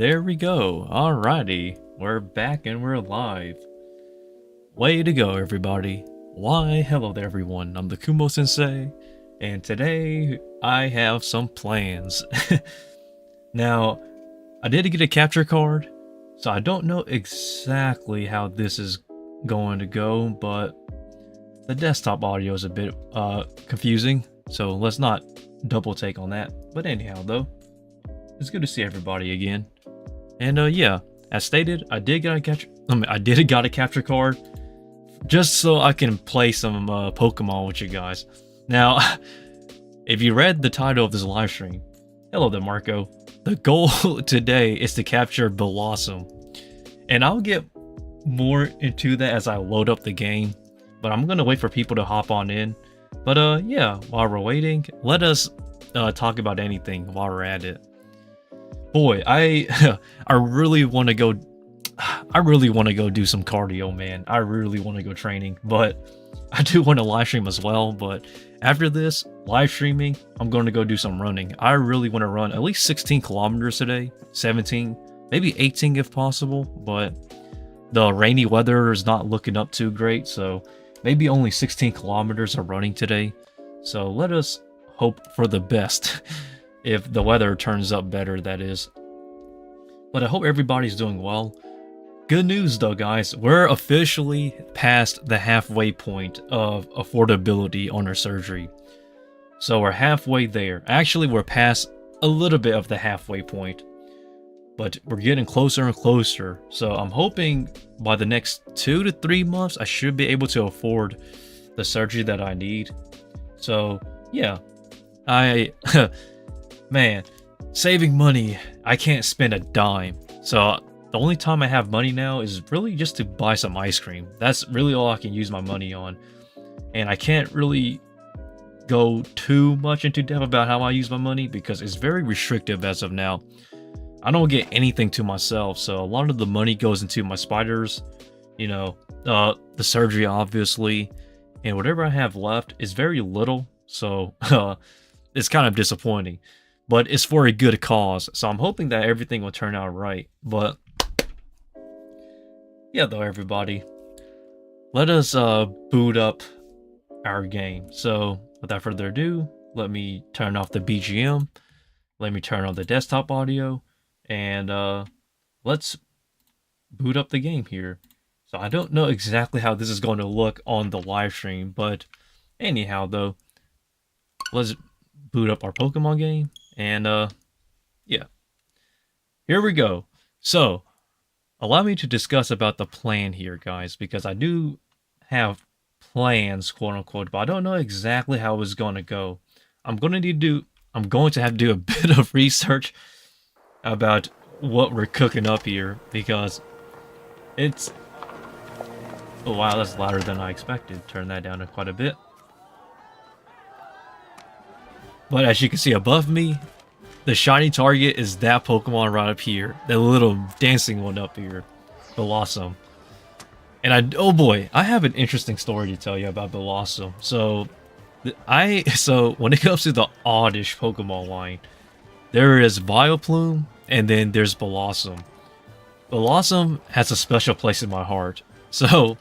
There we go. Alrighty. We're back and we're live. Way to go, everybody. Why, hello there, everyone. I'm the Kumo Sensei, and today I have some plans. Now, I did get a capture card, so I don't know exactly how this is going to go, but the desktop audio is a bit confusing, so let's not double take on that. But anyhow, though, it's good to see everybody again. And yeah, as stated, I did got a capture card just so I can play some Pokemon with you guys. Now, if you read the title of this live stream, hello there, Marco. The goal today is to capture Bellossom, and I'll get more into that as I load up the game. But I'm gonna wait for people to hop on in. But yeah, while we're waiting, let us talk about anything while we're at it. Boy, I really want to go. I really want to go do some cardio, man. I really want to go training, but I do want to live stream as well. But after this live streaming, I'm going to go do some running. I really want to run at least 16 kilometers today, 17, maybe 18 if possible. But the rainy weather is not looking up too great, so maybe only 16 kilometers of running today. So let us hope for the best. If the weather turns up better, that is. But I hope everybody's doing well. Good news though, guys. We're officially past the halfway point of affordability on our surgery. So we're halfway there. Actually, we're past a little bit of the halfway point. But we're getting closer and closer. So I'm hoping by the next 2 to 3 months, I should be able to afford the surgery that I need. So yeah, man, saving money, I can't spend a dime. So the only time I have money now is really just to buy some ice cream. That's really all I can use my money on. And I can't really go too much into depth about how I use my money because it's very restrictive as of now. I don't get anything to myself, so a lot of the money goes into my spiders, you know, the surgery obviously, and whatever I have left is very little, so it's kind of disappointing. But it's for a good cause, so I'm hoping that everything will turn out right. But yeah, though, everybody, let us boot up our game. So without further ado, let me turn off the BGM, let me turn on the desktop audio, and let's boot up the game here. So I don't know exactly how this is going to look on the live stream, but anyhow, though, let's boot up our Pokemon game. And yeah, here we go. So allow me to discuss about the plan here, guys, because I do have plans, quote unquote, but I don't know exactly how it's going to go. I'm going to have to do a bit of research about what we're cooking up here, because it's, oh wow, that's louder than I expected. Turn that down quite a bit. But as you can see above me, the shiny target is that Pokemon right up here. That little dancing one up here. Bellossom. And oh boy, I have an interesting story to tell you about Bellossom. So when it comes to the oddish Pokemon line, there is Vileplume and then there's Bellossom. Bellossom has a special place in my heart. So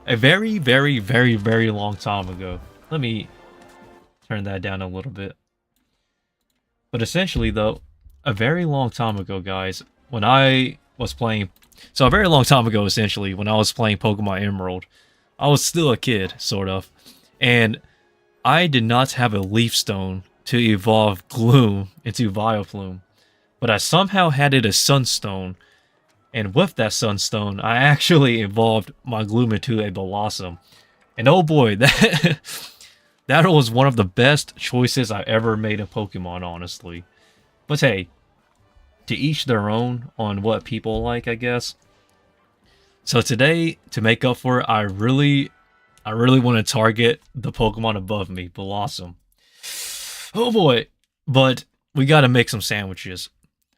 a very, very, very, very long time ago. Let me turn that down a little bit. But essentially, though, a very long time ago, guys, when I was playing... So a very long time ago, essentially, when I was playing Pokemon Emerald, I was still a kid, sort of. And I did not have a Leaf Stone to evolve Gloom into Vileplume. But I somehow had it a Sunstone. And with that Sunstone, I actually evolved my Gloom into a Bellossom. And oh boy, that... That was one of the best choices I ever made in Pokemon, honestly. But hey, to each their own on what people like, I guess. So today, to make up for it, I really want to target the Pokemon above me, Bellossom. Oh boy, but we gotta make some sandwiches.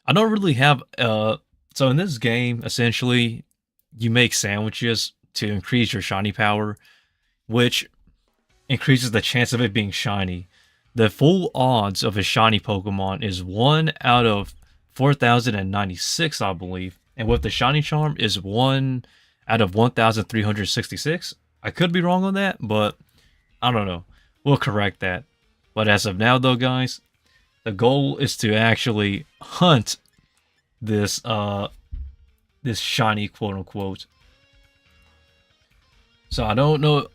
I don't really have, so in this game, essentially, you make sandwiches to increase your shiny power, which increases the chance of it being shiny. The full odds of a shiny Pokemon is 1 out of 4,096, I believe. And with the shiny charm is 1 out of 1,366. I could be wrong on that, but I don't know. We'll correct that. But as of now, though, guys, the goal is to actually hunt this this shiny, quote unquote. So I don't know.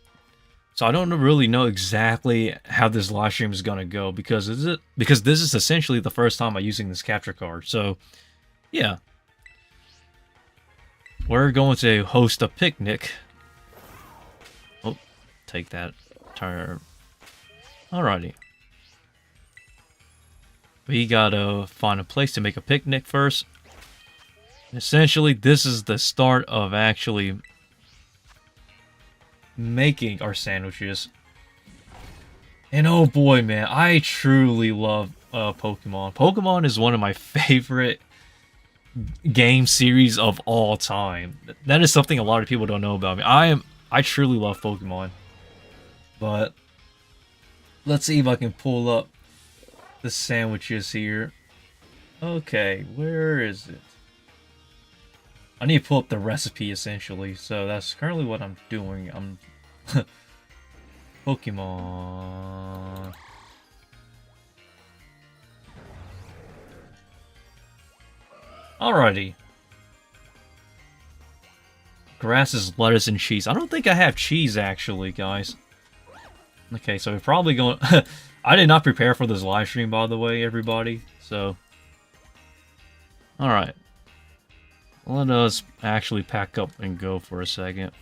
So I don't really know exactly how this live stream is gonna go because this is essentially the first time I'm using this capture card. So yeah, we're going to host a picnic. Oh, take that turn. Alrighty. We gotta find a place to make a picnic first. Essentially, this is the start of actually making our sandwiches. And oh boy, man, I truly love Pokemon. Pokemon is one of my favorite game series of all time. That is something a lot of people don't know about me. I truly love Pokemon. But let's see if I can pull up the sandwiches here. Okay, where is it? I need to pull up the recipe, essentially. So that's currently what I'm doing. I'm... Pokemon... Alrighty. Grass is lettuce and cheese. I don't think I have cheese, actually, guys. Okay, so we're probably going... I did not prepare for this live stream, by the way, everybody. So... Alright. Let us actually pack up and go for a second.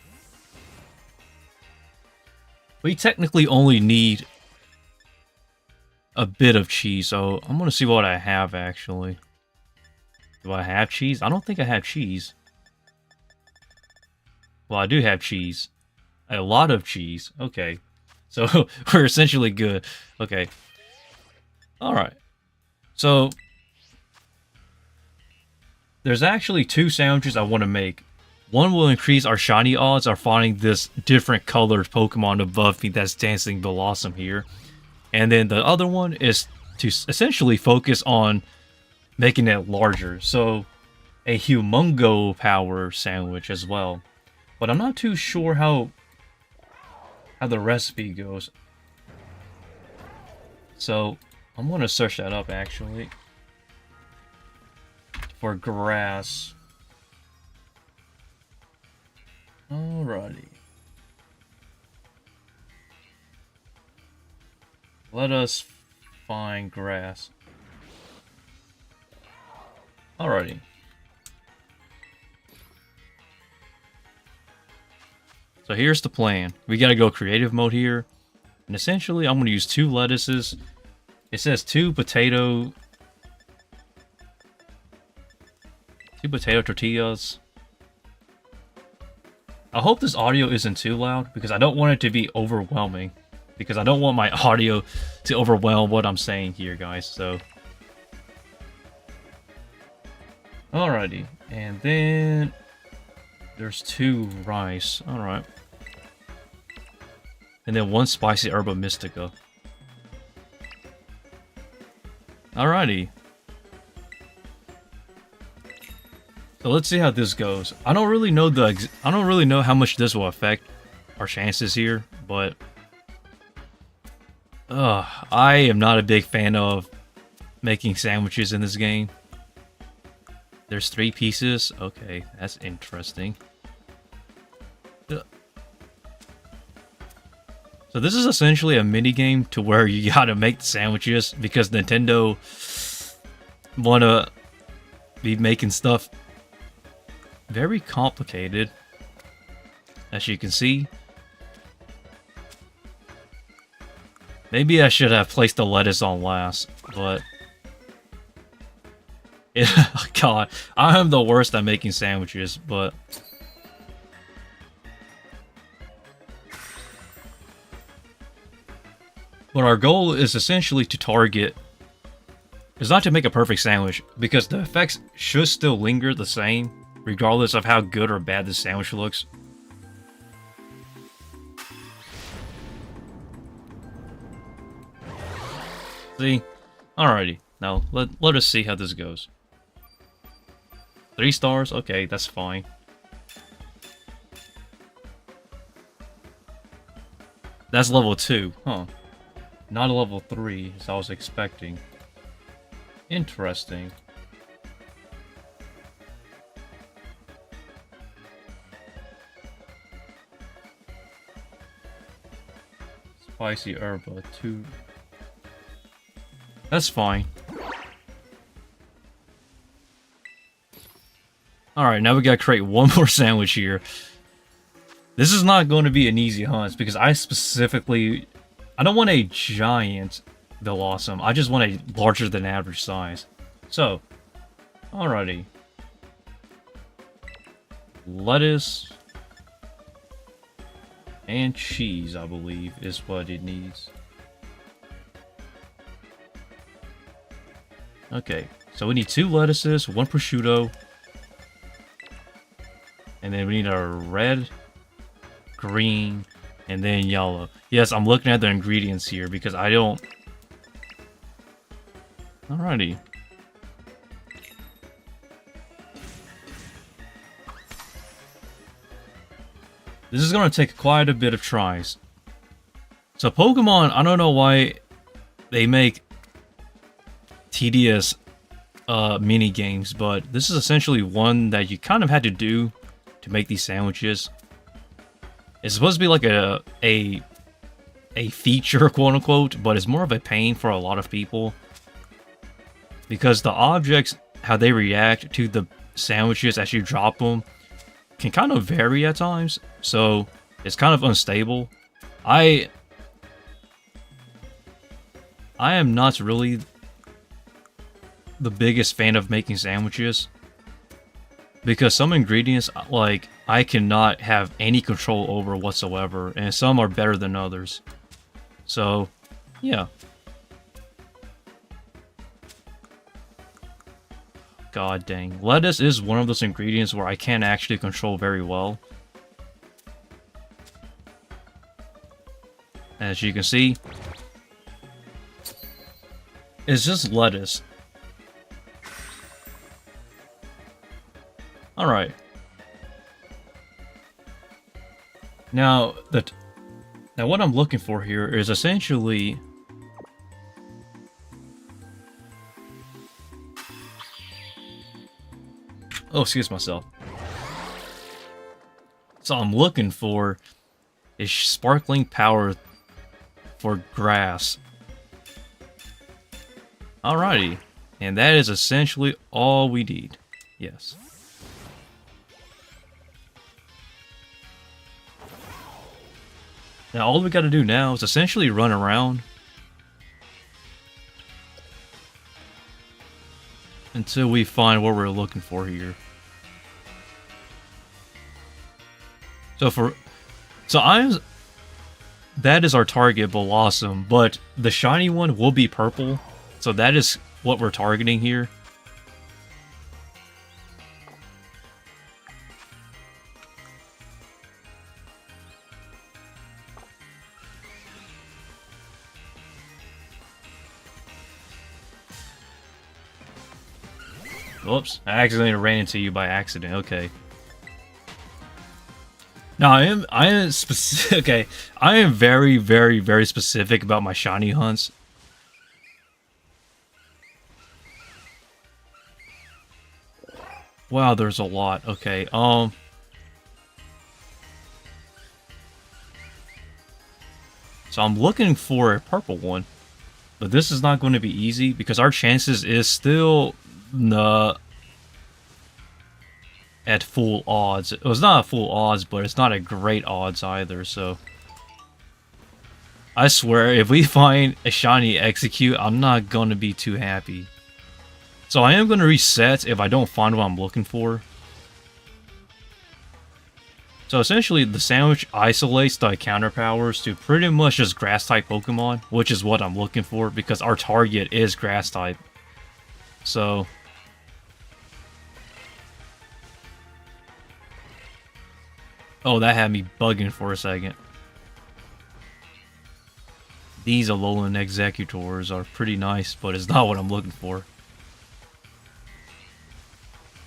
We technically only need a bit of cheese, so I'm gonna see what I have, actually. Do I have cheese? I don't think I have cheese. Well, I do have cheese. A lot of cheese. Okay. So, we're essentially good. Okay. Alright. So... there's actually 2 sandwiches I want to make. One will increase our shiny odds of finding this different colored Pokemon above me that's dancing Bellossom here. And then the other one is to essentially focus on making it larger. So, a humongo power sandwich as well. But I'm not too sure how the recipe goes. So, I'm going to search that up actually. For grass. Alrighty. Let us find grass. Alrighty. So here's the plan. We gotta go creative mode here. And essentially, I'm gonna use 2 lettuces. It says 2 potato tortillas. I hope this audio isn't too loud because I don't want it to be overwhelming. Because I don't want my audio to overwhelm what I'm saying here, guys. So, alrighty, and then there's 2 rice. Alright, and then 1 spicy herba mystica. Alrighty. So let's see how this goes. I don't really know how much this will affect our chances here, but I am not a big fan of making sandwiches in this game. There's 3 pieces. Okay, that's interesting. So this is essentially a mini game to where you gotta make the sandwiches because Nintendo wanna be making stuff very complicated, as you can see. Maybe I should have placed the lettuce on last, but... God, I am the worst at making sandwiches, but... But our goal is essentially to target... is not to make a perfect sandwich, because the effects should still linger the same, regardless of how good or bad the sandwich looks. See? Alrighty. Now, let us see how this goes. 3 stars? Okay, that's fine. That's level 2, huh? Not a level 3, as I was expecting. Interesting. Spicy herba, 2. That's fine. Alright, now we gotta create one more sandwich here. This is not going to be an easy hunt because I specifically... I don't want a giant Bellossom. I just want a larger than average size. So, alrighty. Lettuce and cheese, I believe, is what it needs. Okay, so we need 2 lettuces, 1 prosciutto, and then we need a red, green, and then yellow. Yes, I'm looking at the ingredients here because I don't... Alrighty. This is going to take quite a bit of tries. So Pokemon, I don't know why they make tedious mini games, but this is essentially one that you kind of had to do to make these sandwiches. It's supposed to be like a feature, quote unquote, but it's more of a pain for a lot of people because the objects, how they react to the sandwiches as you drop them, can kind of vary at times, so it's kind of unstable. I am not really the biggest fan of making sandwiches because some ingredients, like, I cannot have any control over whatsoever, and some are better than others. So, yeah. God dang. Lettuce is one of those ingredients where I can't actually control very well. As you can see, it's just lettuce. Alright. Now what I'm looking for here is essentially... Oh, excuse myself. So I'm looking for is sparkling power for grass. Alrighty. And that is essentially all we need. Yes. Now all we gotta do now is essentially run around until we find what we're looking for here. That is our target, Bellossom, but the shiny one will be purple, so that is what we're targeting here. Whoops, I accidentally ran into you by accident, okay. No, I am specific. Okay, I am very, very, very specific about my shiny hunts. Wow, there's a lot. Okay, so I'm looking for a purple one, but this is not going to be easy because our chances is still at full odds. It was not a full odds, but it's not a great odds either, so... I swear, if we find a shiny execute, I'm not gonna be too happy. So I am gonna reset if I don't find what I'm looking for. So essentially, the sandwich isolates the counter powers to pretty much just grass-type Pokemon, which is what I'm looking for, because our target is grass-type. So... Oh, that had me bugging for a second. These Alolan Executors are pretty nice, but it's not what I'm looking for.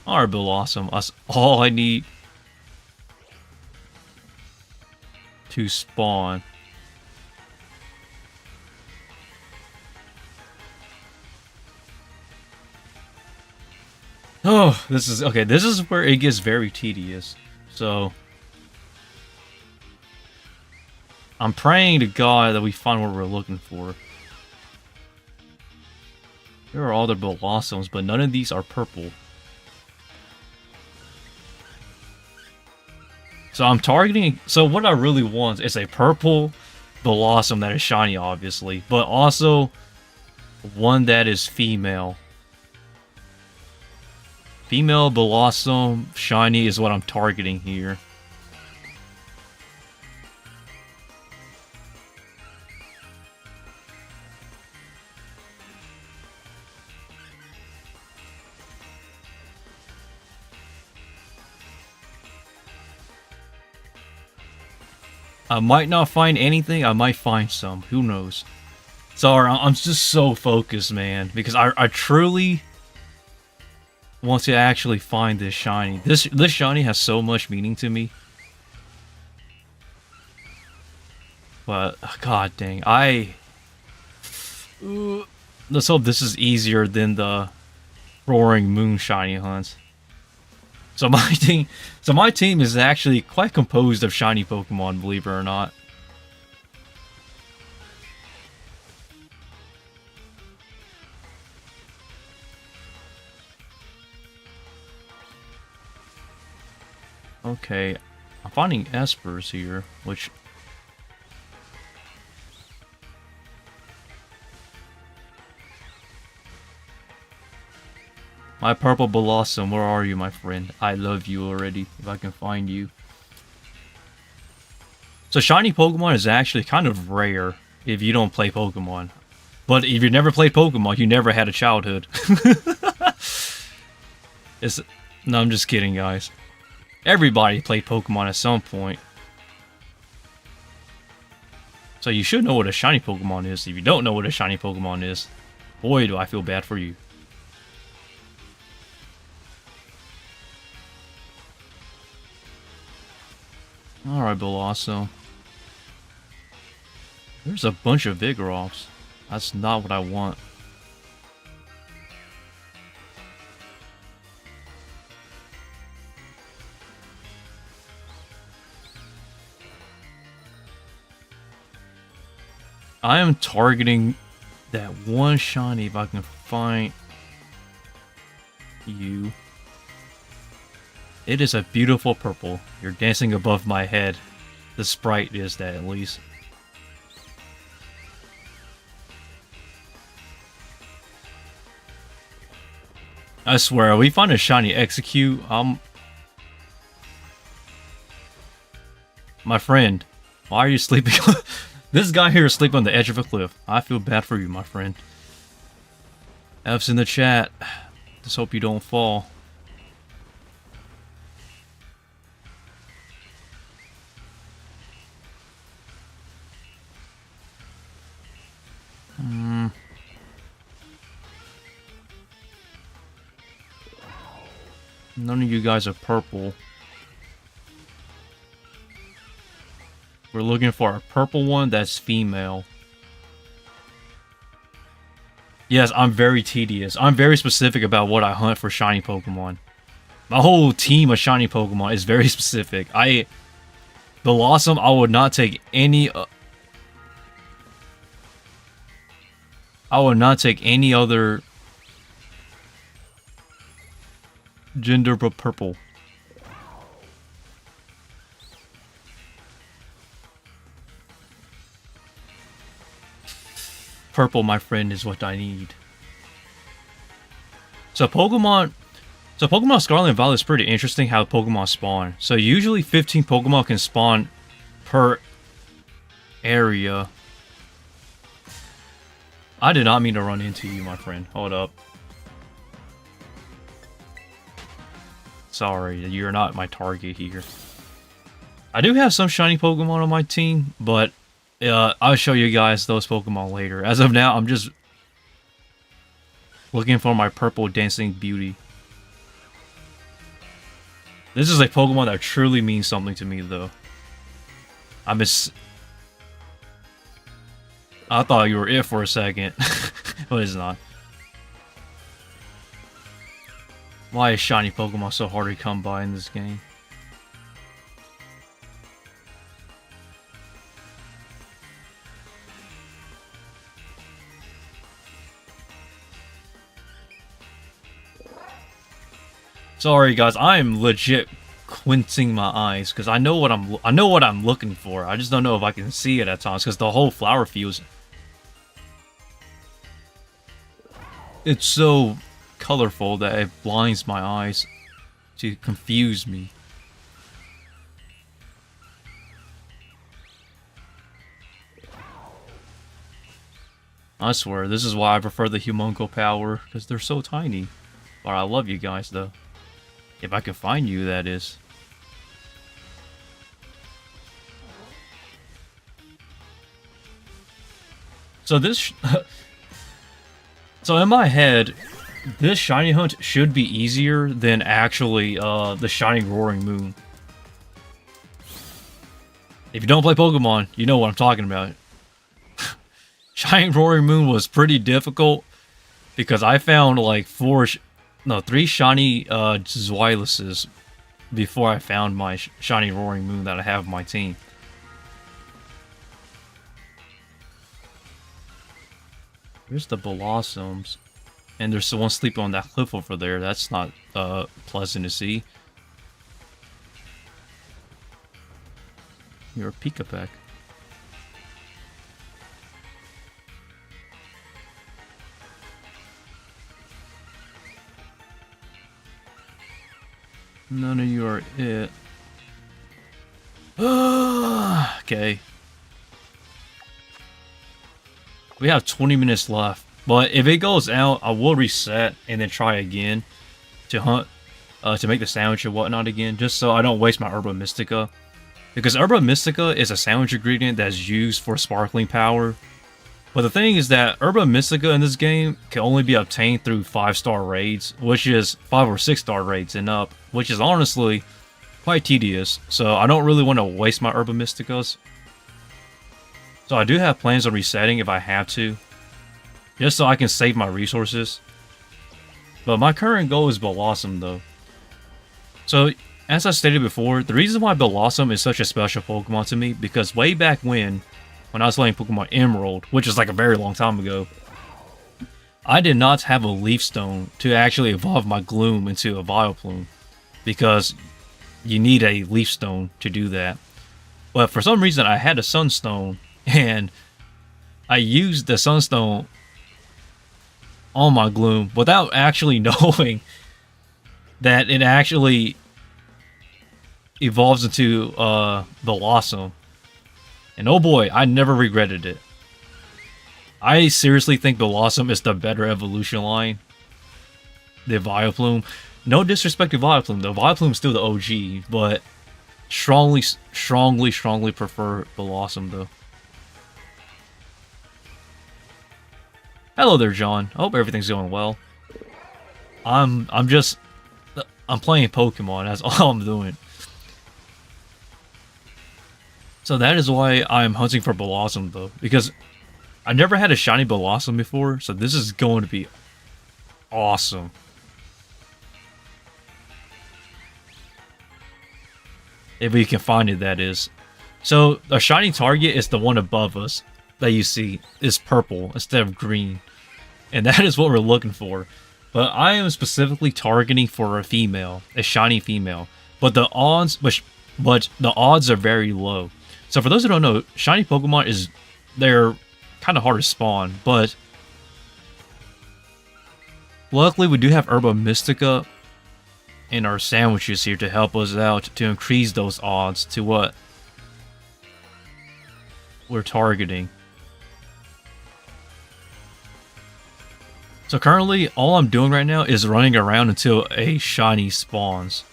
Alright, Bellossom. That's all I need to spawn. Oh, this is okay. This is where it gets very tedious. So I'm praying to God that we find what we're looking for. There are all the Bellossoms, but none of these are purple. So I'm targeting. So what I really want is a purple Bellossom that is shiny, obviously, but also one that is female. Female Bellossom shiny is what I'm targeting here. I might not find anything, I might find some, who knows. Sorry, I'm just so focused, man, because I truly want to actually find this shiny. This shiny has so much meaning to me. But, god dang, let's hope this is easier than the Roaring Moon shiny hunts. So my team is actually quite composed of shiny Pokemon, believe it or not. Okay, I'm finding Espers here, which... My purple Bellossom, where are you, my friend? I love you already, if I can find you. So shiny Pokemon is actually kind of rare if you don't play Pokemon. But if you never played Pokemon, you never had a childhood. No, I'm just kidding, guys. Everybody played Pokemon at some point. So you should know what a shiny Pokemon is. If you don't know what a shiny Pokemon is, boy, do I feel bad for you. Alright, Bellossom. There's a bunch of Vigoroths. That's not what I want. I am targeting that one shiny if I can find you. It is a beautiful purple. You're dancing above my head. The sprite is that, at least. I swear, if we find a shiny Execute, my friend, why are you sleeping? This guy here is sleeping on the edge of a cliff. I feel bad for you, my friend. F's in the chat. Just hope you don't fall. None of you guys are purple. We're looking for a purple one that's female. Yes, I'm very tedious. I'm very specific about what I hunt for shiny Pokemon. My whole team of shiny Pokemon is very specific. Bellossom, I would not take any... I would not take any other... gender but purple. Purple, my friend, is what I need. So Pokemon Scarlet and Violet is pretty interesting how Pokemon spawn. So usually 15 Pokemon can spawn per area. I did not mean to run into you, my friend. Hold up. Sorry, you're not my target here. I do have some shiny Pokemon on my team, but I'll show you guys those Pokemon later. As of now, I'm just looking for my purple dancing beauty. This is a Pokemon that truly means something to me, though. I thought you were it for a second, but it's not. Why is shiny Pokemon so hard to come by in this game? Sorry guys, I am legit squinting my eyes because I know what I'm looking for. I just don't know if I can see it at times because the whole flower field, it's so colorful that it blinds my eyes to confuse me. I swear, this is why I prefer the Humungo power, because they're so tiny. But I love you guys though. If I can find you, that is. So this... so in my head, this shiny hunt should be easier than actually the Shining Roaring Moon. If you don't play Pokemon, you know what I'm talking about. Shining Roaring Moon was pretty difficult because I found like 3 shiny Zweilises before I found my shiny Roaring Moon that I have on my team. Here's the Bellossoms. And there's someone sleeping on that cliff over there. That's not pleasant to see. You're a Pika-Pack. None of you are it. Okay. We have 20 minutes left. But if it goes out, I will reset and then try again to hunt, to make the sandwich and whatnot again, just so I don't waste my Herba Mystica. Because Herba Mystica is a sandwich ingredient that's used for sparkling power. But the thing is that Herba Mystica in this game can only be obtained through 5-star raids, which is 5 or 6-star raids and up, which is honestly quite tedious. So I don't really want to waste my Herba Mysticas. So I do have plans on resetting if I have to, just so I can save my resources. But my current goal is Bellossom though. So, as I stated before, the reason why Bellossom is such a special Pokemon to me, because way back when I was playing Pokemon Emerald, which is like a very long time ago, I did not have a Leaf Stone to actually evolve my Gloom into a Vileplume, because you need a Leaf Stone to do that. But for some reason I had a Sunstone, and I used the Sunstone on my Gloom without actually knowing that it actually evolves into Bellossom. And oh boy, I never regretted it. I seriously think Bellossom is the better evolution line than Vileplume. No disrespect to Vileplume though. Vileplume's still the OG, but strongly prefer Bellossom though. Hello there, John. I hope everything's going well. I'm playing Pokemon. That's all I'm doing. So that is why I'm hunting for Bellossom though, because I never had a shiny Bellossom before, so this is going to be awesome. If we can find it, that is. So a shiny target is the one above us that you see is purple instead of green, and that is what we're looking for. But I am specifically targeting for a female, a shiny female. But the odds are very low. So for those who don't know, shiny Pokemon they're kind of hard to spawn, but luckily we do have Herba Mystica in our sandwiches here to help us out to increase those odds to what we're targeting. So currently, all I'm doing right now is running around until a shiny spawns.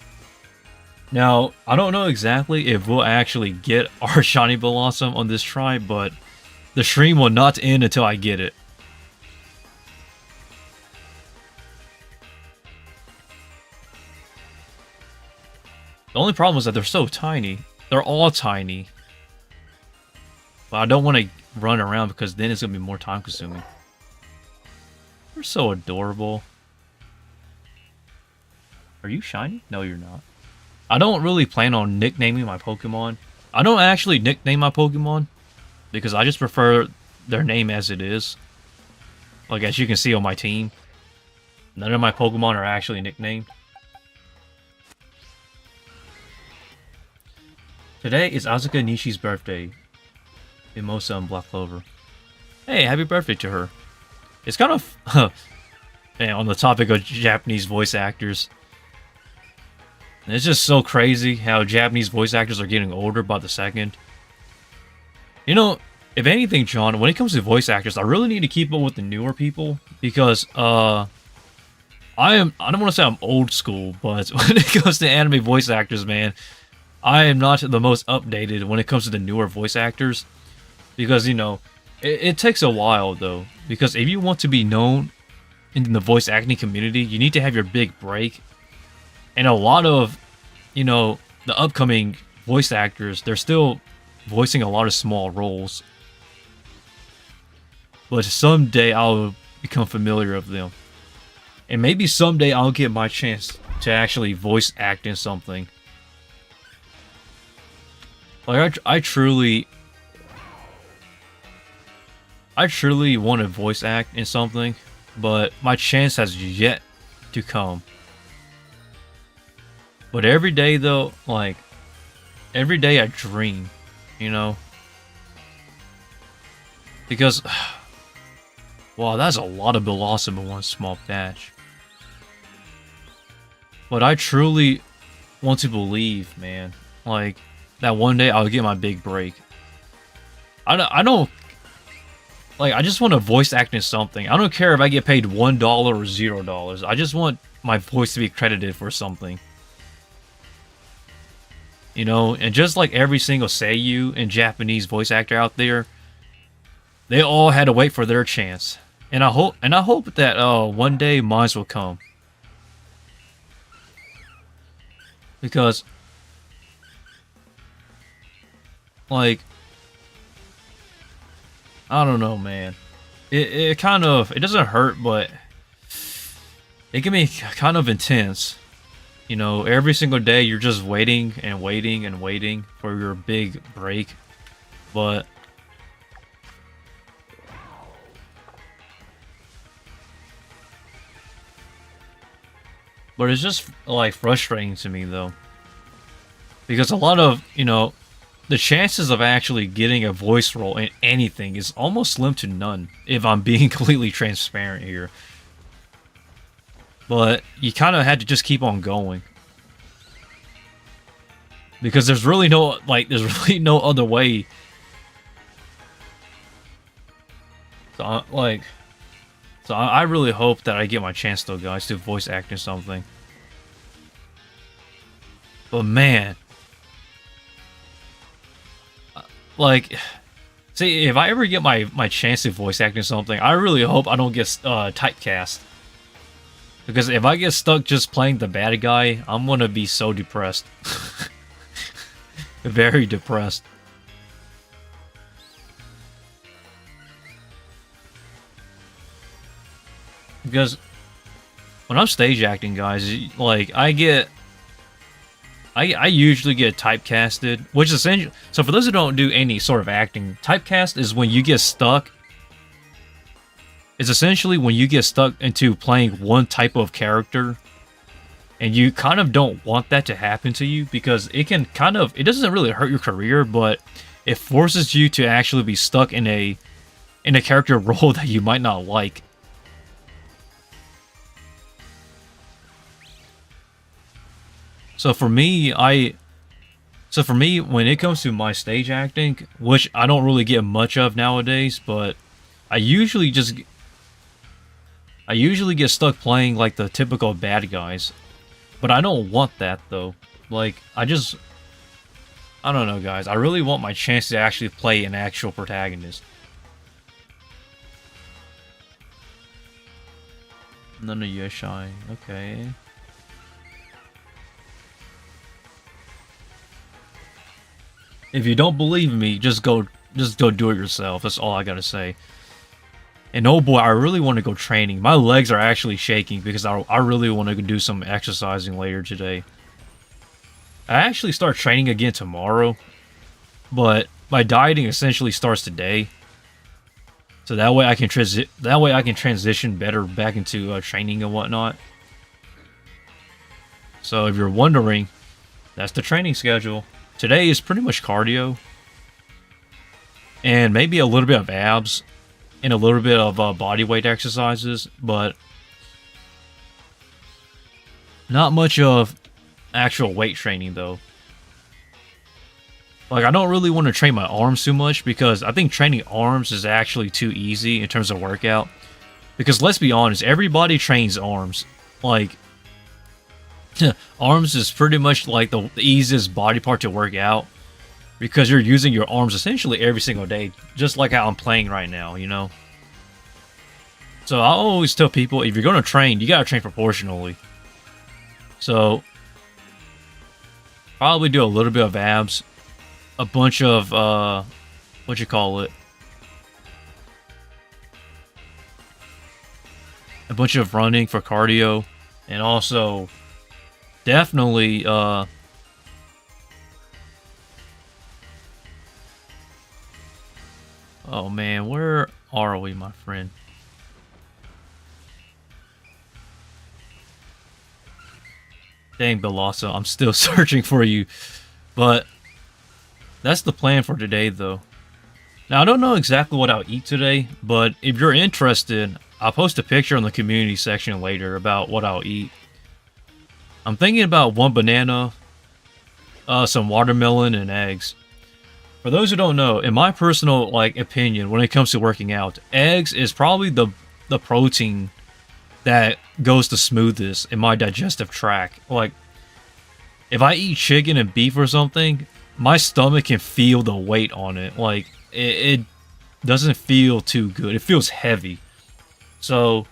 Now, I don't know exactly if we'll actually get our shiny Bellossom on this try, but the stream will not end until I get it. The only problem is that they're so tiny. They're all tiny. But I don't want to run around because then it's going to be more time consuming. They're so adorable. Are you shiny? No, you're not. I don't really plan on nicknaming my Pokemon. I don't actually nickname my Pokemon because I just prefer their name as it is. Like, as you can see on my team, none of my Pokemon are actually nicknamed. Today is Asuka Nishi's birthday. Mimosa and Black Clover. Hey, happy birthday to her. It's kind of... man, on the topic of Japanese voice actors. It's just so crazy how Japanese voice actors are getting older by the second. You know, if anything, John, when it comes to voice actors, I really need to keep up with the newer people. Because, I don't want to say I'm old school, but when it comes to anime voice actors, man, I am not the most updated when it comes to the newer voice actors. Because, you know, it takes a while, though. Because if you want to be known in the voice acting community, you need to have your big break. And a lot of, you know, the upcoming voice actors, they're still voicing a lot of small roles. But someday I'll become familiar with them. And maybe someday I'll get my chance to actually voice act in something. Like, I truly want to voice act in something, but my chance has yet to come. But every day, though, like, every day I dream, you know? Because, wow, that's a lot of Bellossom in one small batch. But I truly want to believe, man, like, that one day I'll get my big break. I don't, like, I just want to voice act in something. I don't care if I get paid $1 or $0. I just want my voice to be credited for something. You know, and just like every single seiyuu and Japanese voice actor out there, they all had to wait for their chance. And I hope that one day mine will come. Because, like, I don't know, man. It kind of, it doesn't hurt, but it can be kind of intense. You know, every single day you're just waiting and waiting and waiting for your big break. But it's just, like, frustrating to me, though. Because a lot of, you know, the chances of actually getting a voice role in anything is almost slim to none, if I'm being completely transparent here. But you kind of had to just keep on going. Because there's really no, like, there's really no other way. So, I really hope that I get my chance, though, guys, to voice act in something. But, man. Like, see, if I ever get my chance to voice act in something, I really hope I don't get typecast. Because if I get stuck just playing the bad guy, I'm gonna be so depressed. Very depressed. Because when I'm stage acting, guys, like, I usually get typecasted, which is essentially... So for those who don't do any sort of acting, typecast is when you get stuck. It's essentially when you get stuck into playing one type of character, and you kind of don't want that to happen to you, because it can kind of... It doesn't really hurt your career, but it forces you to actually be stuck in a character role that you might not like. So for me, when it comes to my stage acting, which I don't really get much of nowadays, but I usually get stuck playing, like, the typical bad guys. But I don't want that, though. Like, I don't know, guys. I really want my chance to actually play an actual protagonist. None of you are shy. Okay. If you don't believe me, just go do it yourself. That's all I gotta say. And oh boy, I really want to go training. My legs are actually shaking because I really want to do some exercising later today. I actually start training again tomorrow, but my dieting essentially starts today. So that way I can transition better back into training and whatnot. So if you're wondering, that's the training schedule. Today is pretty much cardio, and maybe a little bit of abs, and a little bit of body weight exercises, but not much of actual weight training though. Like, I don't really want to train my arms too much because I think training arms is actually too easy in terms of workout. Because let's be honest, everybody trains arms. Like, arms is pretty much like the easiest body part to work out because you're using your arms essentially every single day, just like how I'm playing right now, you know? So I always tell people, if you're going to train, you got to train proportionally. So, probably do a little bit of abs, a bunch of, what you call it? A bunch of running for cardio, and also definitely, oh man, where are we, my friend? Dang, Bellossom, I'm still searching for you. But that's the plan for today, though. Now, I don't know exactly what I'll eat today, but if you're interested, I'll post a picture in the community section later about what I'll eat. I'm thinking about one banana, some watermelon, and eggs. For those who don't know, in my personal opinion, when it comes to working out, eggs is probably the protein that goes the smoothest in my digestive tract. Like, if I eat chicken and beef or something, my stomach can feel the weight on it. Like, it doesn't feel too good. It feels heavy. So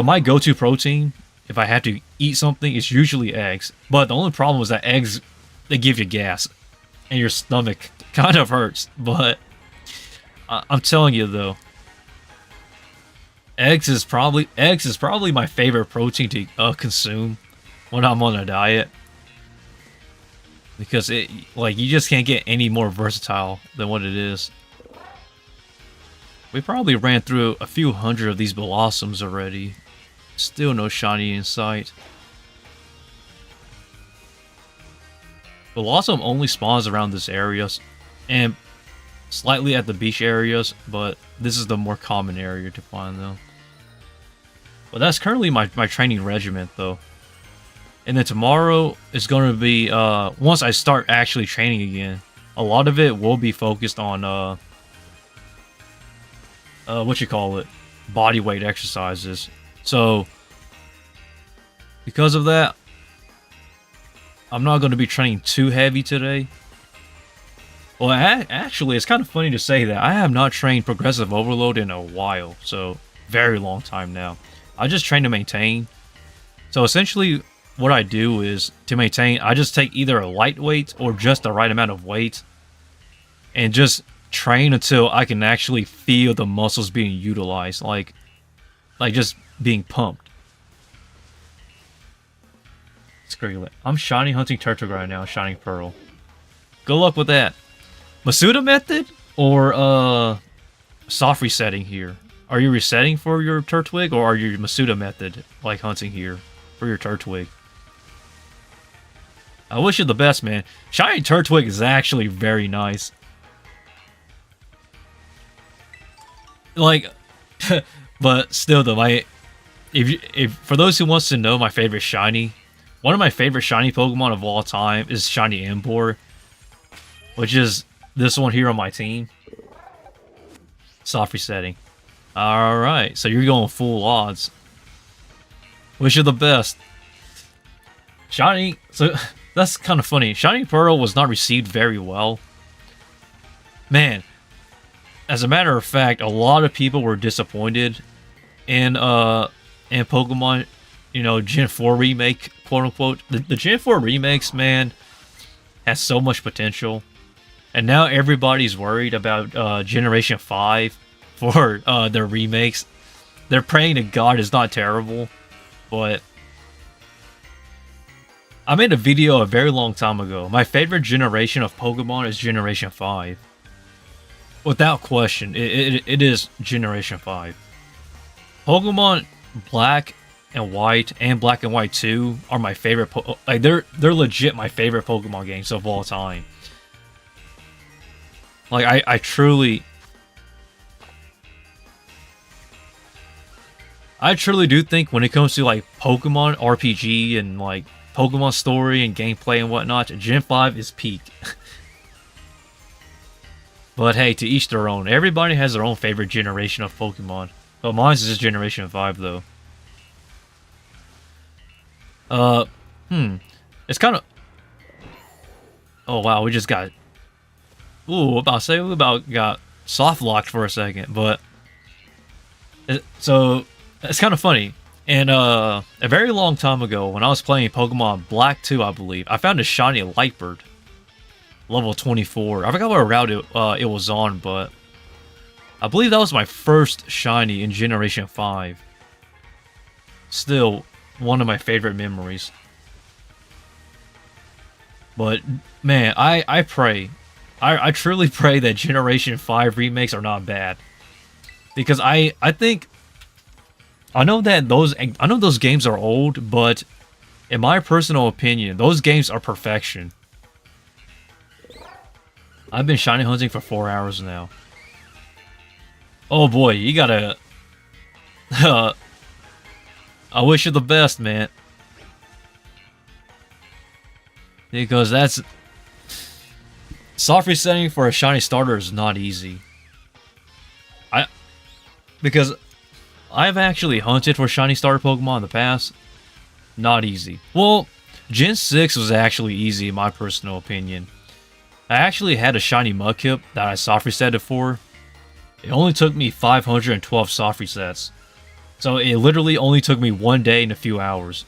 my go-to protein, if I have to eat something, is usually eggs. But the only problem is that eggs, they give you gas, and your stomach kind of hurts. But I'm telling you though, eggs is probably my favorite protein to consume when I'm on a diet, because you just can't get any more versatile than what it is. We probably ran through a few hundred of these Bellossoms already. Still no shiny in sight. Bellossom only spawns around this area and slightly at the beach areas, but this is the more common area to find them. But that's currently my training regimen though. And then tomorrow is going to be, once I start actually training again, a lot of it will be focused on, body weight exercises. So, because of that, I'm not going to be training too heavy today. Well, actually, it's kind of funny to say that. I have not trained progressive overload in a while, so very long time now. I just train to maintain. So essentially, what I do is, to maintain, I just take either a light weight or just the right amount of weight and just train until I can actually feel the muscles being utilized, like just being pumped. Scarlet. I'm shiny hunting turtle right now, shining pearl. Good luck with that. Masuda method or soft resetting here? Are you resetting for your Turtwig, or are you Masuda method like hunting here for your Turtwig? I wish you the best, man. Shiny Turtwig is actually very nice. Like, but still though, if for those who wants to know my favorite shiny, one of my favorite shiny Pokemon of all time is Shiny Emboar, which is this one here on my team. Soft resetting. Alright, so you're going full odds. Wish you the best. Shiny, so that's kind of funny. Shiny Pearl was not received very well. Man, as a matter of fact, a lot of people were disappointed in Pokemon, you know, Gen 4 remake, quote unquote. The Gen 4 remakes, man, has so much potential. and now everybody's worried about Generation 5 for their remakes. They're praying to God it's not terrible, but I made a video a very long time ago. My favorite generation of Pokemon is Generation 5. Without question, it is Generation 5. Pokemon Black and White and Black and White 2 are my favorite. Like they're legit my favorite Pokemon games of all time. Like I truly do think when it comes to like Pokemon RPG and like Pokemon story and gameplay and whatnot, Gen 5 is peak. But hey, to each their own. Everybody has their own favorite generation of Pokemon. But mine's is Generation 5 though. It's kind of... Oh wow, we just got... Ooh, about to say we about got soft locked for a second, but... So, it's kind of funny. And a very long time ago, when I was playing Pokemon Black 2, I believe, I found a shiny Lightbird. Level 24. I forgot what route it was on, but... I believe that was my first shiny in Generation 5. Still, one of my favorite memories. But, man, I pray. I truly pray that Generation 5 remakes are not bad. Because I think... I know those games are old, but in my personal opinion, those games are perfection. I've been shiny hunting for 4 hours now. Oh boy, you gotta... I wish you the best, man. Because that's... Soft resetting for a shiny starter is not easy. Because I've actually hunted for shiny starter Pokemon in the past. Not easy. Well, Gen 6 was actually easy in my personal opinion. I actually had a shiny Mudkip that I soft resetted for. It only took me 512 soft resets. So it literally only took me 1 day and a few hours.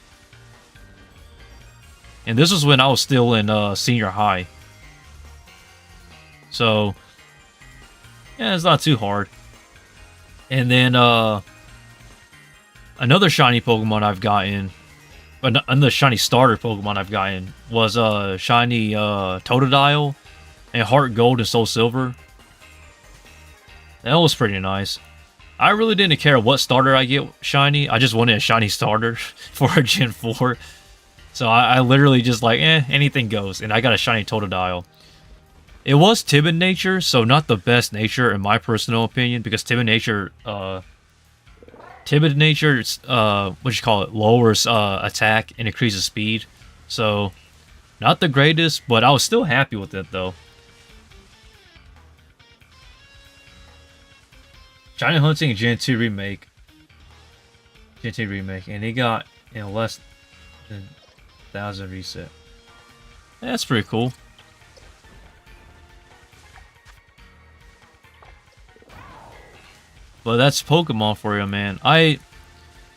And this was when I was still in senior high. So, yeah, it's not too hard. And then, another shiny Pokemon I've gotten, another shiny starter Pokemon I've gotten, was shiny Totodile and Heart Gold and Soul Silver. That was pretty nice. I really didn't care what starter I get shiny. I just wanted a shiny starter for a Gen 4. So I literally just like, anything goes. And I got a shiny Totodile. It was timid nature, so not the best nature in my personal opinion, because timid nature, what you call it, lowers attack and increases speed. So, not the greatest, but I was still happy with it though. Shiny Hunting Gen 2 Remake. Gen 2 Remake, and it got in less than 1,000 reset. That's pretty cool. But that's Pokemon for you, man. I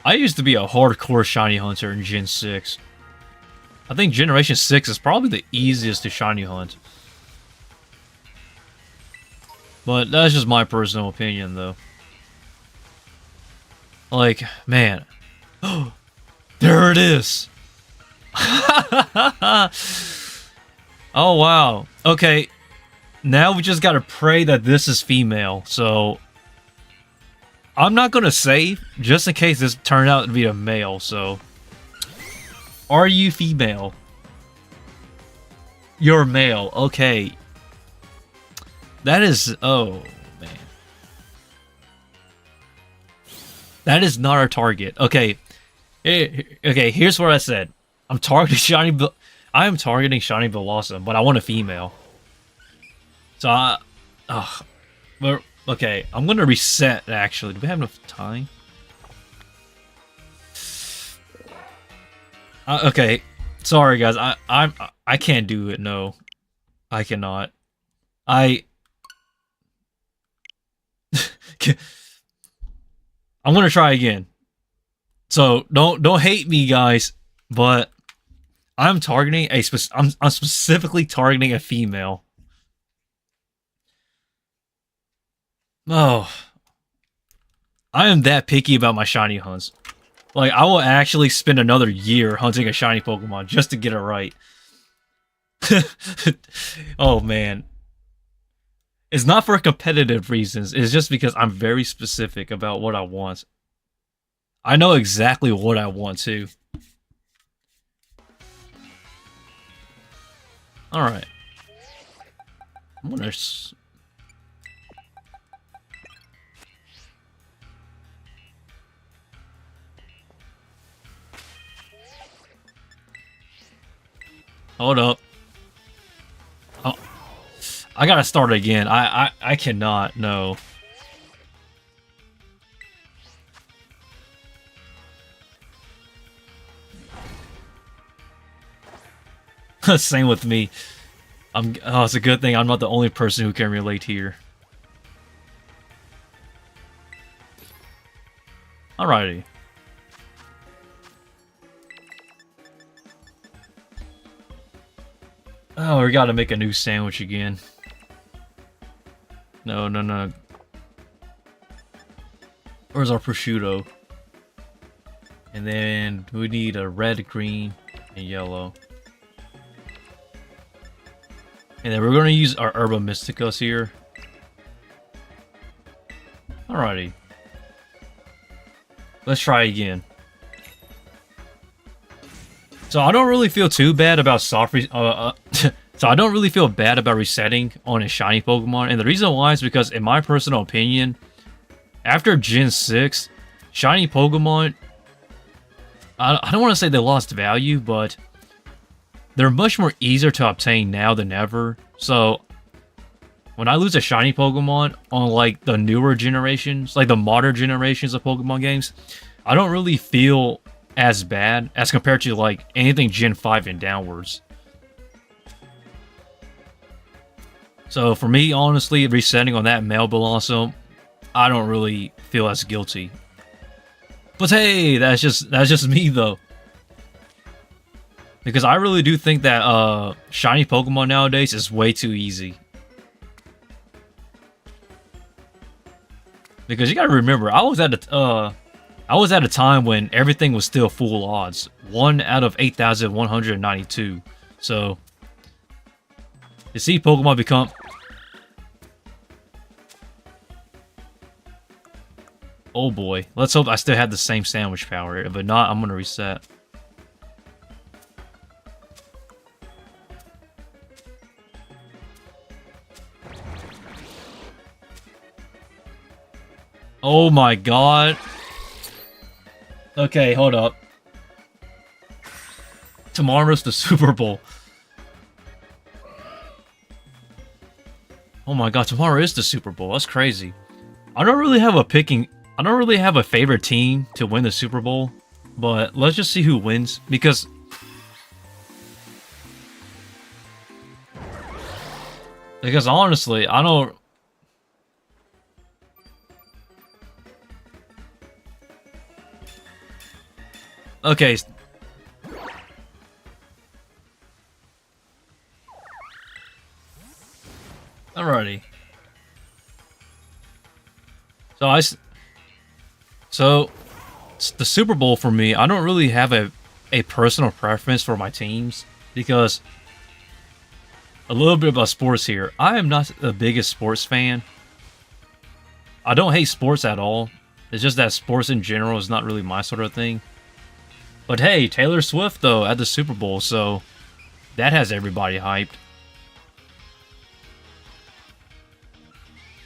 used to be a hardcore shiny hunter in Gen 6. I think Generation 6 is probably the easiest to shiny hunt. But that's just my personal opinion, though. Like, man. There it is! Oh, wow. Okay. Now we just gotta pray that this is female, so... I'm not gonna say, just in case this turned out to be a male, so... Are you female? You're male, okay. That is... Oh, man. That is not our target. Okay. Okay, here's what I said. I'm targeting shiny... I am targeting shiny Bellossom, but I want a female. So, but... Okay, I'm gonna reset, actually. Do we have enough time? Okay. Sorry, guys. I can't do it, no. I cannot. I'm gonna try again. So, don't hate me, guys, but I'm targeting I'm specifically targeting a female. Oh, I am that picky about my shiny hunts. Like, I will actually spend another year hunting a shiny Pokemon just to get it right. Oh man. It's not for competitive reasons. It's just because I'm very specific about what I want. I know exactly what I want too. Alright. I'm gonna... Hold up. Oh, I gotta start again. I cannot, no. Same with me. Oh, it's a good thing I'm not the only person who can relate here. Alrighty. Oh, we gotta make a new sandwich again. No, no, no. Where's our prosciutto? And then we need a red, green, and yellow. And then we're gonna use our Herba Mysticus here. Alrighty. Let's try again. So I don't really feel too bad about so I don't really feel bad about resetting on a shiny Pokemon, and the reason why is because, in my personal opinion, after Gen 6, shiny Pokemon, I don't want to say they lost value, but they're much more easier to obtain now than ever. So when I lose a shiny Pokemon on like the newer generations, like the modern generations of Pokemon games, I don't really feel as bad as compared to like anything Gen 5 and downwards. So for me, honestly, resetting on that male Bellossom, I don't really feel as guilty. But hey, that's just me though. Because I really do think that shiny Pokemon nowadays is way too easy. Because you gotta remember, I was at a time when everything was still full odds. 1 out of 8,192. So to see Pokemon become... Oh boy. Let's hope I still have the same sandwich power. If not, I'm gonna reset. Oh my god. Okay, hold up. Tomorrow's the Super Bowl. Oh my god, tomorrow is the Super Bowl. That's crazy. I don't really have a favorite team to win the Super Bowl, but let's just see who wins, because honestly, I don't... Okay. Alrighty. So the Super Bowl for me, I don't really have a personal preference for my teams, because a little bit about sports here. I am not the biggest sports fan. I don't hate sports at all. It's just that sports in general is not really my sort of thing. But hey, Taylor Swift though at the Super Bowl, so that has everybody hyped.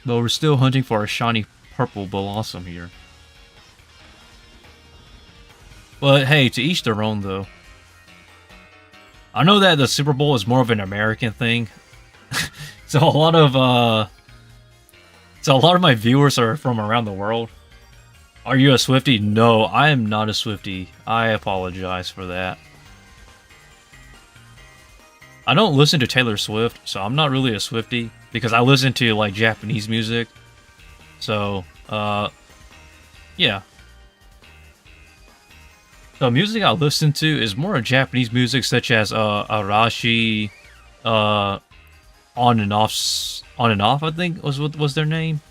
But we're still hunting for a shiny purple Bellossom here. But hey, to each their own though. I know that the Super Bowl is more of an American thing. So a lot of my viewers are from around the world. Are you a Swiftie? No, I am not a Swiftie. I apologize for that. I don't listen to Taylor Swift, so I'm not really a Swiftie, because I listen to like Japanese music. So, yeah. The music I listen to is more Japanese music, such as Arashi, On and Off, I think was their name.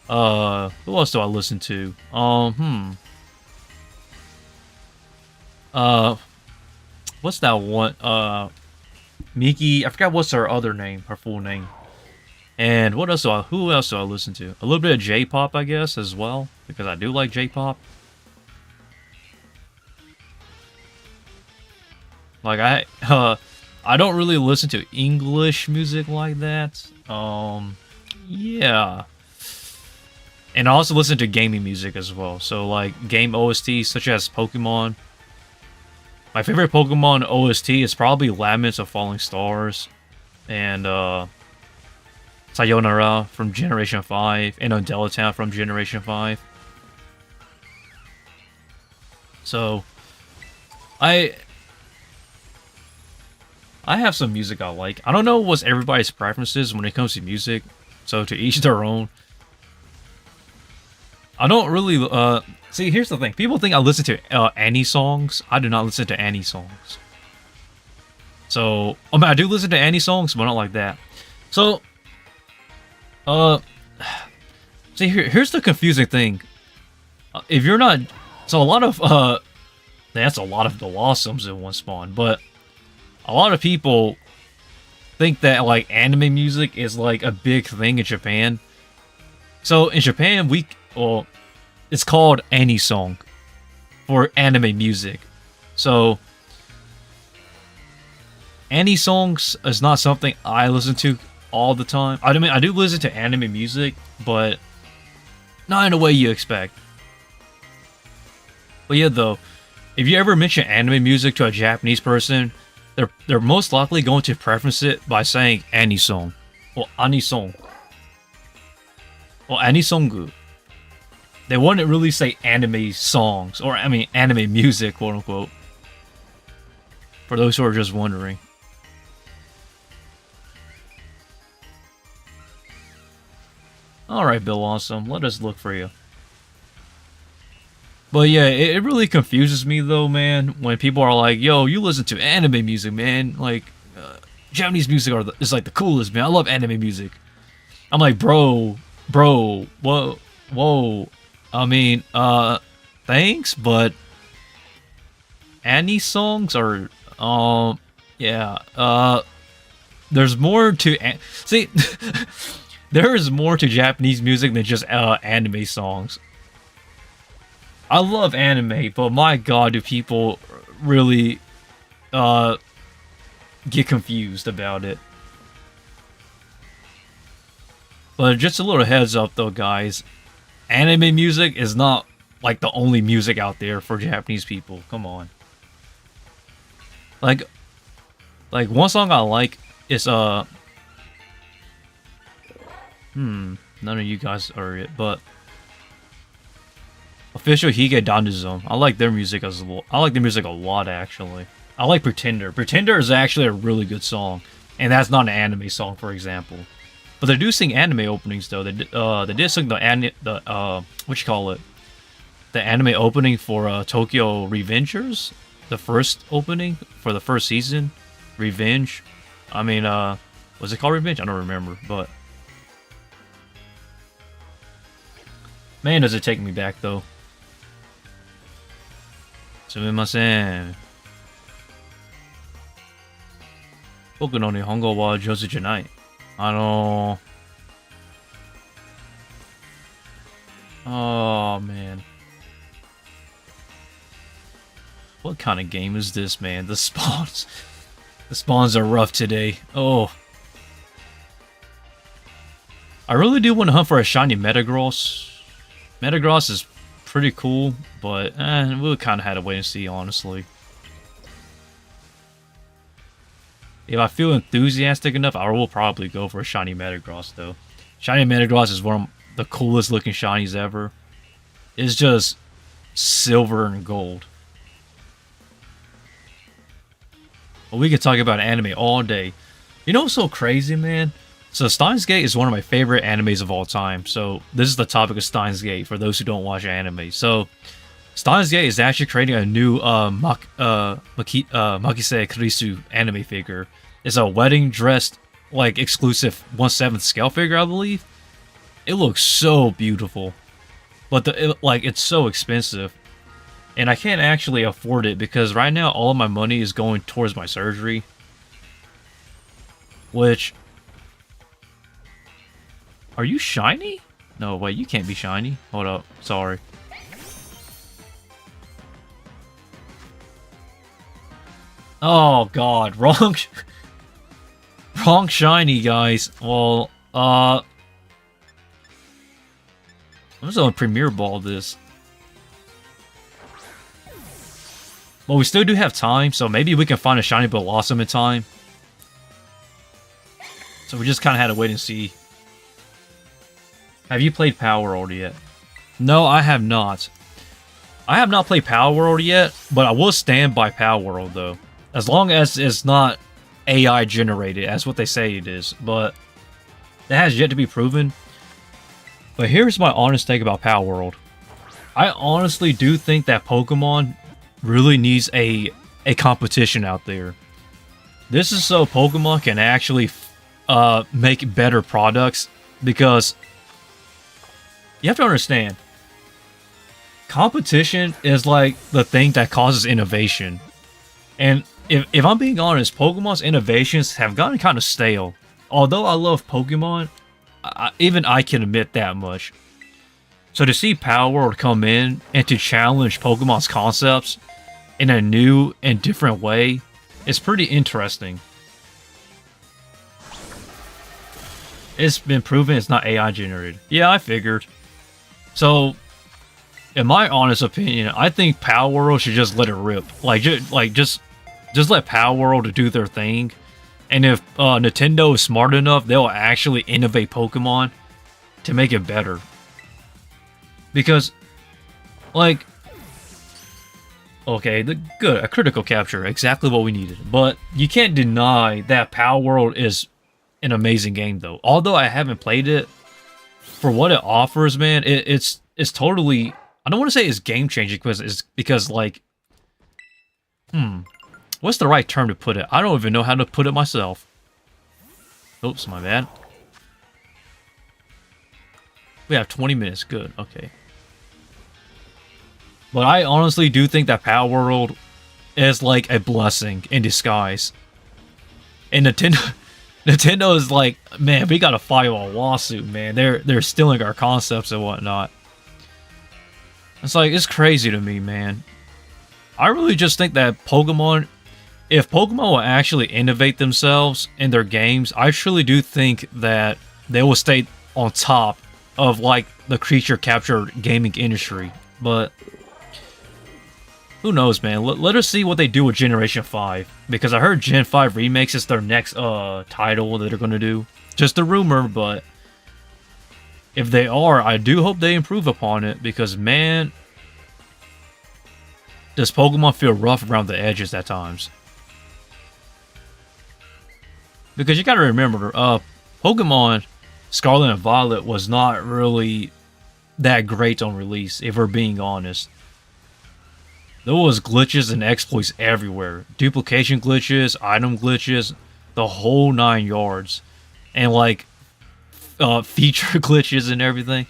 Who else do I listen to? Uh, what's that one? Miki. I forgot what's her other name, her full name. And what else who else do I listen to? A little bit of J-pop, I guess, as well, because I do like J-pop. Like I don't really listen to English music like that. Yeah. And I also listen to gaming music as well. So like game OSTs such as Pokemon. My favorite Pokemon OST is probably Laments of Falling Stars and Sayonara from Generation 5 and Undella Town from Generation 5. So I have some music I like. I don't know what's everybody's preferences when it comes to music, so to each their own. I don't really, see, here's the thing. People think I listen to Annie songs. I do not listen to Annie songs. So, I mean, I do listen to Annie songs, but not like that. So, see, here's the confusing thing. If you're not, so a lot of, that's a lot of Bellossoms in one spawn, but a lot of people think that, like, anime music is, like, a big thing in Japan. So, in Japan, well, it's called Anisong for anime music. So, Anisongs is not something I listen to all the time. I mean, I do listen to anime music, but not in a way you expect. But yeah, though, if you ever mention anime music to a Japanese person, they're most likely going to preference it by saying Anisong or Anisong or Anisongu. They wouldn't really say anime songs, or I mean anime music, quote unquote. For those who are just wondering. Alright, Bellossom, let us look for you. But yeah, it really confuses me though, man, when people are like, yo, you listen to anime music, man. Like, Japanese music is like the coolest, man. I love anime music. I'm like, bro, whoa. I mean, thanks, but Annie songs are, yeah, there's more to, see, there is more to Japanese music than just, anime songs. I love anime, but my god, do people really, get confused about it. But just a little heads up though, guys. Anime music is not like the only music out there for Japanese people. Come on. Like one song I like is none of you guys are it, but Official Hige Dandizon. I like their music I like their music a lot actually. I like Pretender. Pretender is actually a really good song, and that's not an anime song, for example. But they do sing anime openings though. They did sing the what you call it? The anime opening for Tokyo Revengers, the first opening for the first season, Revenge. I mean, was it called Revenge? I don't remember, but man, does it take me back though. Sumimasen. 僕の日本語は上手じゃない。Oh man. What kind of game is this, man? The spawns are rough today. Oh. I really do want to hunt for a shiny Metagross. Metagross is pretty cool, but we'll kind of have to wait and see, honestly. If I feel enthusiastic enough, I will probably go for a shiny Metagross, though. Shiny Metagross is one of the coolest looking shinies ever. It's just silver and gold. But we could talk about anime all day. You know what's so crazy, man? So Steins Gate is one of my favorite animes of all time. So this is the topic of Steins Gate for those who don't watch anime. So Steins Gate is actually creating a new Makise Kurisu anime figure. It's a wedding dressed, like, exclusive 1/7 scale figure, I believe. It looks so beautiful, but it's so expensive, and I can't actually afford it because right now all of my money is going towards my surgery, which... Are you shiny? No, wait, you can't be shiny. Hold up, sorry. Oh god, wrong wrong shiny, guys. Well, I'm just gonna Premier Ball this. Well, we still do have time, so maybe we can find a shiny Bellossom in time. So we just kind of had to wait and see. Have you played Power World yet? No, I have not. I have not played Power World yet, but I will stand by Power World, though. As long as it's not AI generated, as what they say it is. But that has yet to be proven. But here's my honest take about Power World. I honestly do think that Pokemon really needs a competition out there. This is so Pokemon can actually make better products, because you have to understand, competition is like the thing that causes innovation. And if I'm being honest, Pokemon's innovations have gotten kind of stale. Although I love Pokemon, even I can admit that much. So to see Power World come in and to challenge Pokemon's concepts in a new and different way is pretty interesting. It's been proven it's not AI generated. Yeah, I figured. So, in my honest opinion, I think Power World should just let it rip. Just let Power World do their thing. And if Nintendo is smart enough, they'll actually innovate Pokemon to make it better. Because, like, okay, good, a critical capture, exactly what we needed. But you can't deny that Power World is an amazing game, though. Although I haven't played it, for what it offers, man, it's totally... I don't want to say it's game-changing, because like... What's the right term to put it? I don't even know how to put it myself. Oops, my bad. We have 20 minutes. Good, okay. But I honestly do think that Power World is like a blessing in disguise. And Nintendo is like, man, we gotta file a lawsuit, man. They're stealing our concepts and whatnot. It's like, it's crazy to me, man. I really just think that Pokemon, if Pokemon will actually innovate themselves in their games, I truly do think that they will stay on top of like the creature capture gaming industry. But who knows, man? Let us see what they do with Generation 5. Because I heard Gen 5 Remakes is their next title that they're going to do. Just a rumor, but if they are, I do hope they improve upon it. Because, man, does Pokemon feel rough around the edges at times. Because you got to remember, Pokemon Scarlet and Violet was not really that great on release, if we're being honest. There was glitches and exploits everywhere. Duplication glitches, item glitches, the whole 9 yards. And like, feature glitches and everything.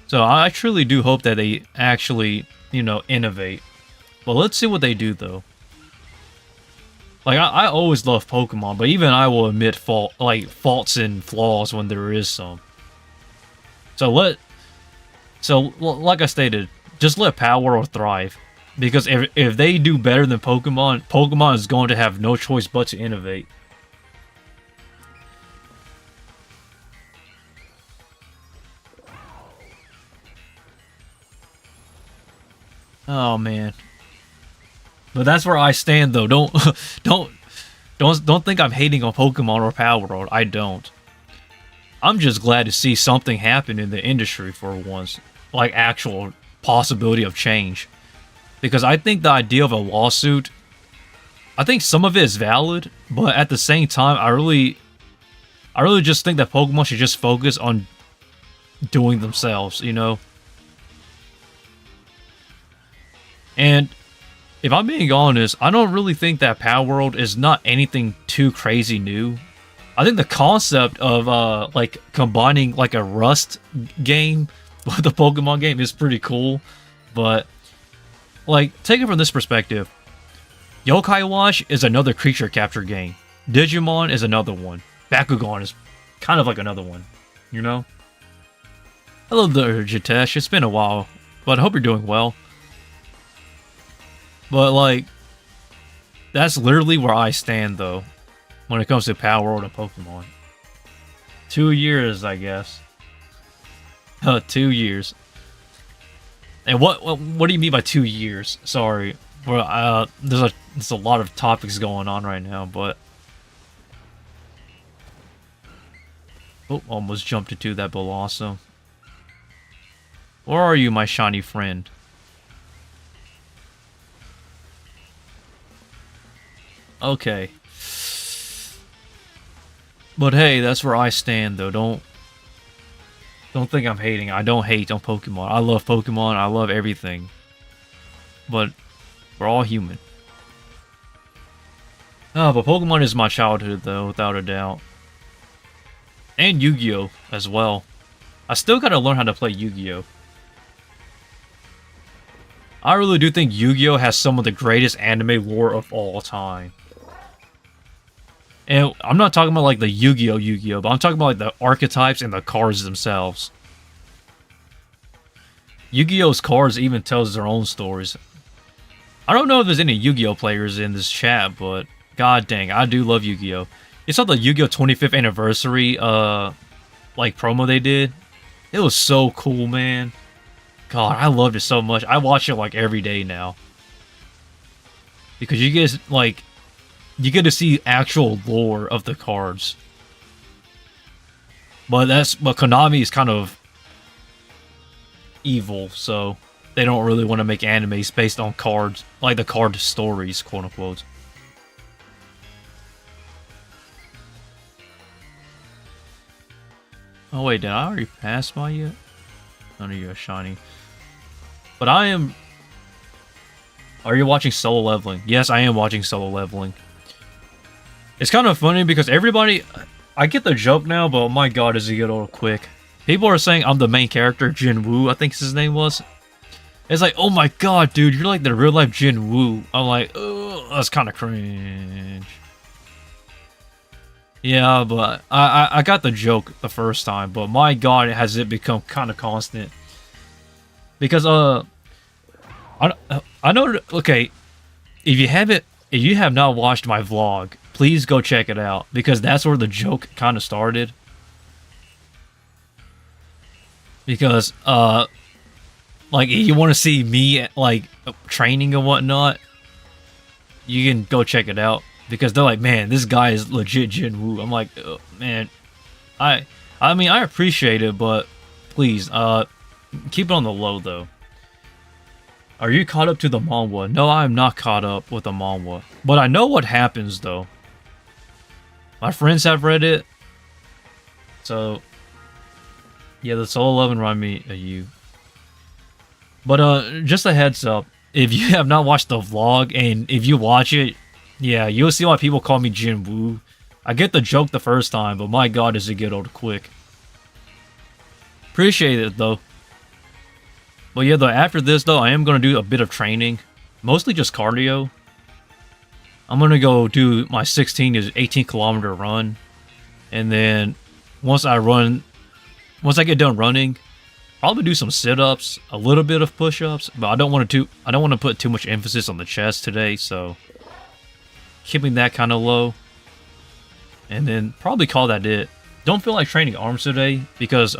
So I truly do hope that they actually, you know, innovate. But let's see what they do, though. Like, I always love Pokemon, but even I will admit faults and flaws when there is some. So like I stated, just let Power World thrive. Because if they do better than Pokemon, Pokemon is going to have no choice but to innovate. Oh man. But that's where I stand, though. Don't think I'm hating on Pokemon or Power World. I don't. I'm just glad to see something happen in the industry for once. Like actual possibility of change. Because I think the idea of a lawsuit, I think some of it is valid, but at the same time, I really just think that Pokemon should just focus on doing themselves, you know? And if I'm being honest, I don't really think that Power World is not anything too crazy new. I think the concept of like combining like a Rust game with a Pokemon game is pretty cool, but like take it from this perspective. Yokai Watch is another creature capture game. Digimon is another one. Bakugan is kind of like another one, you know? Hello there, Jitesh. It's been a while, but I hope you're doing well. But like, that's literally where I stand though, when it comes to Power World and Pokemon. 2 years, I guess. 2 years. And what do you mean by 2 years? Sorry. Well, there's a lot of topics going on right now, but oh, almost jumped into that Bellossom. Where are you, my shiny friend? Okay. But hey, that's where I stand though. Don't think I'm hating. I don't hate on Pokemon. I love Pokemon. I love everything. But we're all human. Oh, but Pokemon is my childhood though, without a doubt. And Yu-Gi-Oh! As well. I still gotta learn how to play Yu-Gi-Oh! I really do think Yu-Gi-Oh! Has some of the greatest anime lore of all time. And I'm not talking about like the Yu-Gi-Oh! But I'm talking about like the archetypes and the cards themselves. Yu-Gi-Oh's cards even tells their own stories. I don't know if there's any Yu-Gi-Oh! Players in this chat, but god dang, I do love Yu-Gi-Oh! You saw the Yu-Gi-Oh! 25th anniversary like promo they did? It was so cool, man. God, I loved it so much. I watch it like every day now. Because you get like you get to see actual lore of the cards. But Konami is kind of evil, so they don't really want to make animes based on cards, like the card stories, quote unquote. Oh wait, did I already pass by yet? None of you are shiny. But I am... Are you watching Solo Leveling? Yes, I am watching Solo Leveling. It's kind of funny because everybody... I get the joke now, but oh my god, does he get old quick. People are saying I'm the main character, Jin Woo, I think his name was. It's like, oh my god, dude, you're like the real life Jin Woo. I'm like, oh, that's kind of cringe. Yeah, but I got the joke the first time, but my god, has it become kind of constant. Because, I know, okay, if you have not watched my vlog, please go check it out, because that's where the joke kind of started. Because, like, if you want to see me, like, training and whatnot, you can go check it out. Because they're like, man, this guy is legit Jin Woo. I'm like, oh, man, I mean, I appreciate it, but please, keep it on the low, though. Are you caught up to the manhwa? No, I'm not caught up with the manhwa. But I know what happens, though. My friends have read it. So, yeah, the Solo 11 remind me of you. But, just a heads up. If you have not watched the vlog, and if you watch it, yeah, you'll see why people call me Jin Woo. I get the joke the first time, but my god, does it get old quick. Appreciate it, though. But yeah, though, after this, though, I am going to do a bit of training. Mostly just cardio. I'm going to go do my 16 to 18 kilometer run. And then, once I get done running, probably do some sit-ups, a little bit of push-ups. But I don't want to put too much emphasis on the chest today, so... keeping that kind of low. And then probably call that it. Don't feel like training arms today because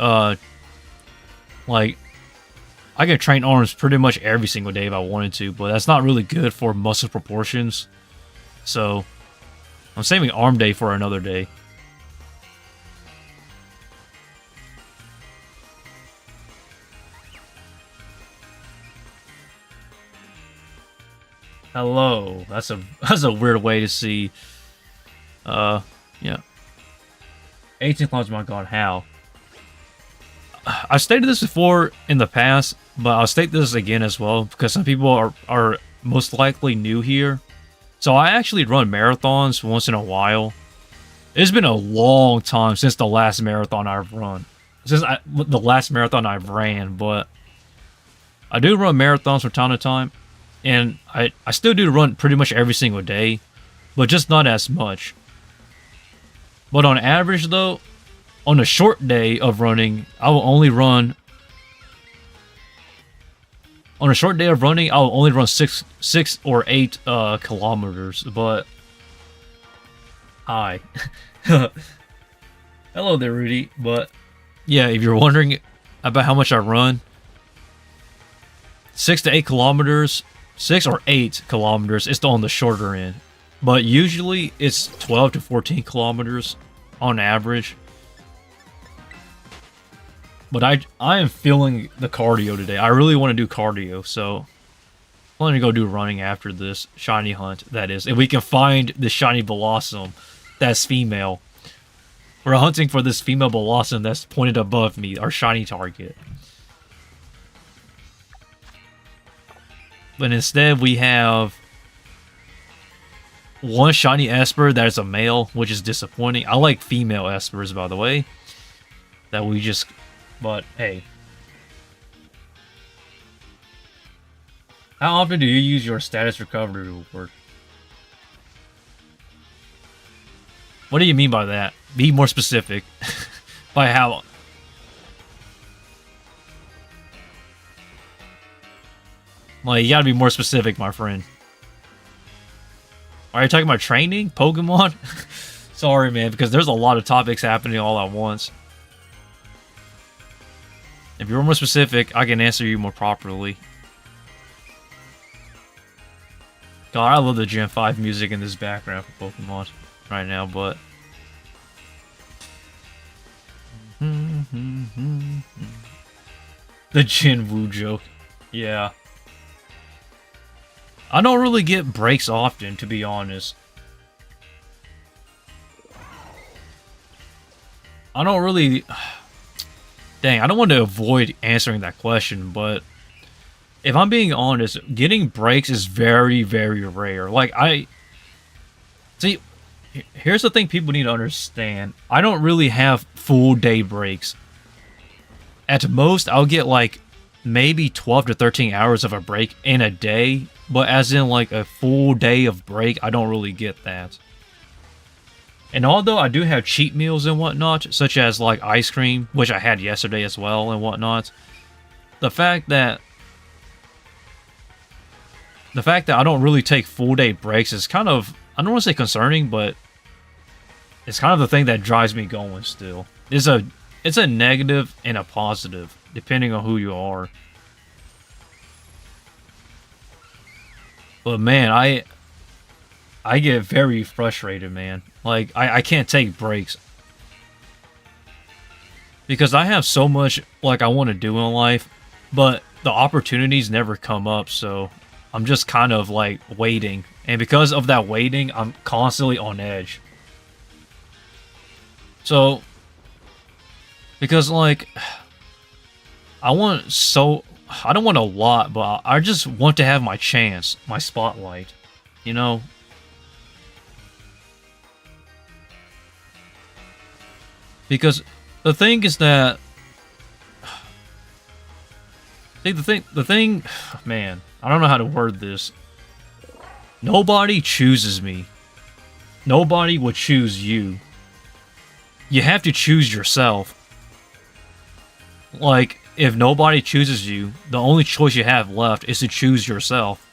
like I can train arms pretty much every single day if I wanted to, but that's not really good for muscle proportions. So I'm saving arm day for another day. Hello. That's a weird way to see. Yeah. 18 kilometers, my god, how? I've stated this before in the past, but I'll state this again as well, because some people are most likely new here. So I actually run marathons once in a while. It's been a long time since the last marathon I've run. The last marathon I've ran, but I do run marathons from time to time, and I still do run pretty much every single day, but just not as much. But on average, though, on a short day of running, I will only run. On a short day of running, I'll only run 6 or 8 kilometers. But hi, hello there, Rudy. But yeah, if you're wondering about how much I run, 6 to 8 kilometers, 6 or 8 kilometers is on the shorter end. But usually it's 12 to 14 kilometers on average. But I am feeling the cardio today. I really want to do cardio, so I'm going to go do running after this shiny hunt, that is. If we can find the shiny Bellossom that's female. We're hunting for this female Bellossom that's pointed above me, our shiny target. But instead we have one shiny Esper that is a male, which is disappointing. I like female Espers, by the way. That we just... But, hey. How often do you use your status recovery reward? What do you mean by that? Be more specific. By how... Like, you gotta be more specific, my friend. Are you talking about training? Pokemon? Sorry, man, because there's a lot of topics happening all at once. If you're more specific, I can answer you more properly. God, I love the Gen 5 music in this background for Pokemon right now, but... The Jinwoo joke. Yeah. I don't really get breaks often, to be honest. I don't really... Dang, I don't want to avoid answering that question, but... If I'm being honest, getting breaks is very, very rare. Like, See, here's the thing people need to understand. I don't really have full day breaks. At most, I'll get, like, maybe 12 to 13 hours of a break in a day. But as in, like, a full day of break, I don't really get that. And although I do have cheat meals and whatnot, such as, like, ice cream, which I had yesterday as well and whatnot, the fact that I don't really take full day breaks is kind of, I don't want to say concerning, but it's kind of the thing that drives me going still. It's a negative and a positive, depending on who you are. But man, I get very frustrated, man. Like, I can't take breaks. Because I have so much, like, I want to do in life, but the opportunities never come up, so I'm just kind of, like, waiting. And because of that waiting, I'm constantly on edge. So, because, like, I don't want a lot, but I just want to have my chance, my spotlight, you know? Because the thing is that... See, the thing... Man, I don't know how to word this. Nobody chooses me. Nobody would choose you. You have to choose yourself. Like, if nobody chooses you, the only choice you have left is to choose yourself.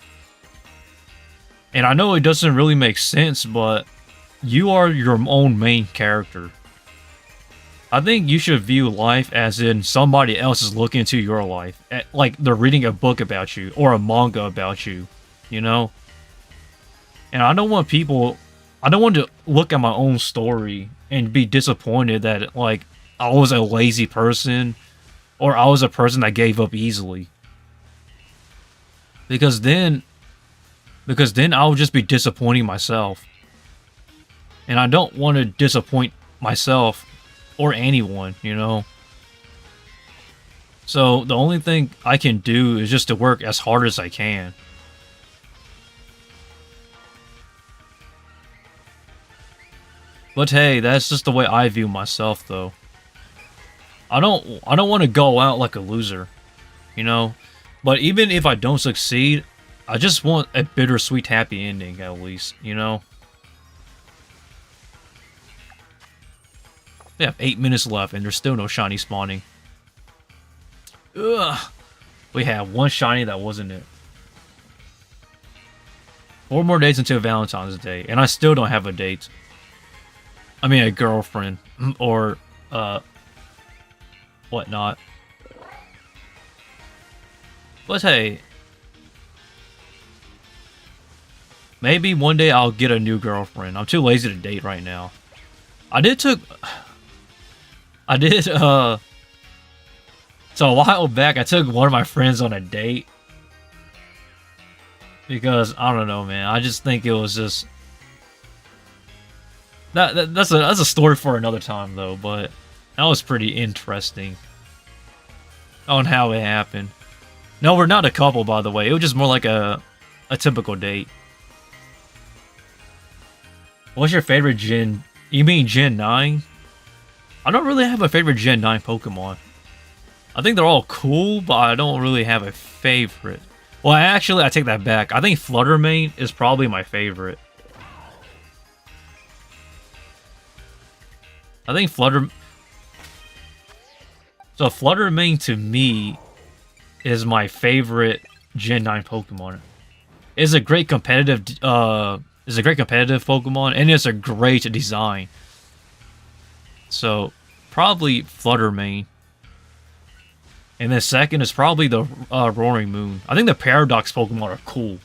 And I know it doesn't really make sense, but you are your own main character. I think you should view life as in somebody else is looking into your life. Like they're reading a book about you or a manga about you, you know? And I don't want to look at my own story and be disappointed that, like, I was a lazy person or I was a person that gave up easily. Because then I'll just be disappointing myself. And I don't want to disappoint myself or anyone, you know? So the only thing I can do is just to work as hard as I can. But hey, that's just the way I view myself, though. I don't want to go out like a loser, you know? But even if I don't succeed, I just want a bittersweet happy ending, at least, you know? We have 8 minutes left, and there's still no shiny spawning. Ugh. We have one shiny that wasn't it. 4 more days until Valentine's Day, and I still don't have a date. I mean, a girlfriend, or, whatnot. But hey, maybe one day I'll get a new girlfriend. I'm too lazy to date right now. So a while back, I took one of my friends on a date. Because, I don't know, man. I just think it was just... That's a story for another time, though, but that was pretty interesting on how it happened. No, we're not a couple, by the way. It was just more like a typical date. What's your favorite Gen? You mean Gen 9? I don't really have a favorite Gen 9 Pokemon. I think they're all cool, but I don't really have a favorite. Well, actually, I take that back. I think Fluttermane is probably my favorite. I think Fluttermane to me is my favorite Gen 9 Pokemon. It's a great competitive Pokemon, and it's a great design. So, probably Fluttermane. And then second is probably the Roaring Moon. I think the Paradox Pokemon are cool.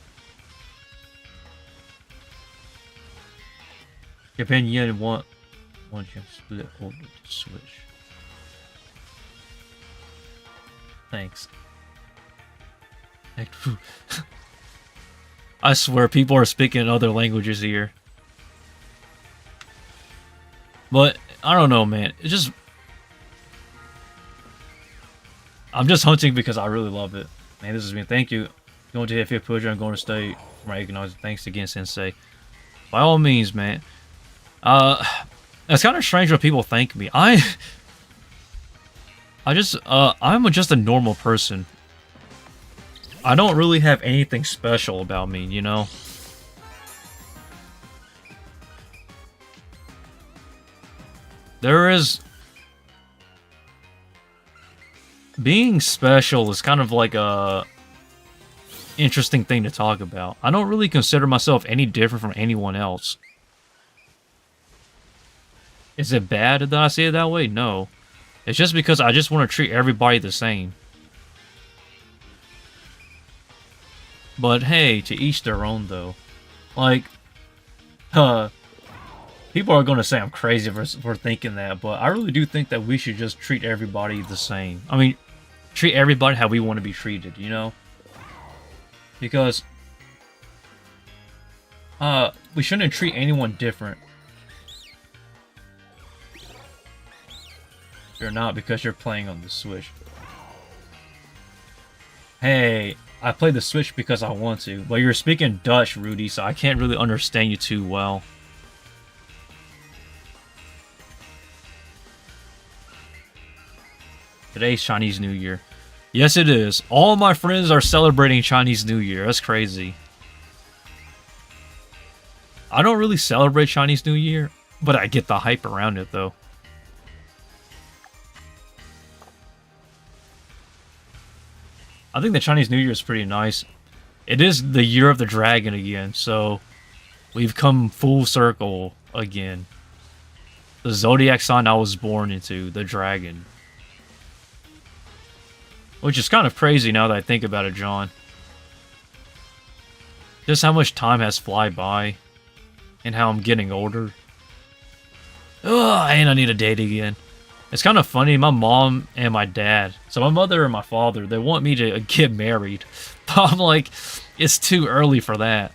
Opinion one chance split over the Switch. Thanks. I swear people are speaking other languages here. But I don't know, man. It's just I'm just hunting because I really love it. Man, this has been thank you. Going to hit 5th push, I'm going to stay for my economics. Thanks again, Sensei. By all means, man. It's kind of strange when people thank me. I'm just a normal person. I don't really have anything special about me, you know? Being special is kind of like a interesting thing to talk about. I don't really consider myself any different from anyone else. Is it bad that I say it that way? No. It's just because I just want to treat everybody the same. But hey, to each their own though. Like, people are going to say I'm crazy for thinking that, but I really do think that we should just treat everybody the same. I mean, treat everybody how we want to be treated, you know? Because we shouldn't treat anyone different. You're not because you're playing on the Switch. Hey, I play the Switch because I want to. But you're speaking Dutch, Rudy, so I can't really understand you too well. Today's Chinese New Year. Yes, it is. All my friends are celebrating Chinese New Year. That's crazy. I don't really celebrate Chinese New Year, but I get the hype around it, though. I think the Chinese New Year is pretty nice. It is the year of the dragon again, so we've come full circle again. The zodiac sign I was born into, the dragon. Which is kind of crazy now that I think about it, John. Just how much time has fly by. And how I'm getting older. Ugh, and I need a date again. It's kind of funny, my mom and my dad, so my mother and my father, they want me to get married. But I'm like, it's too early for that.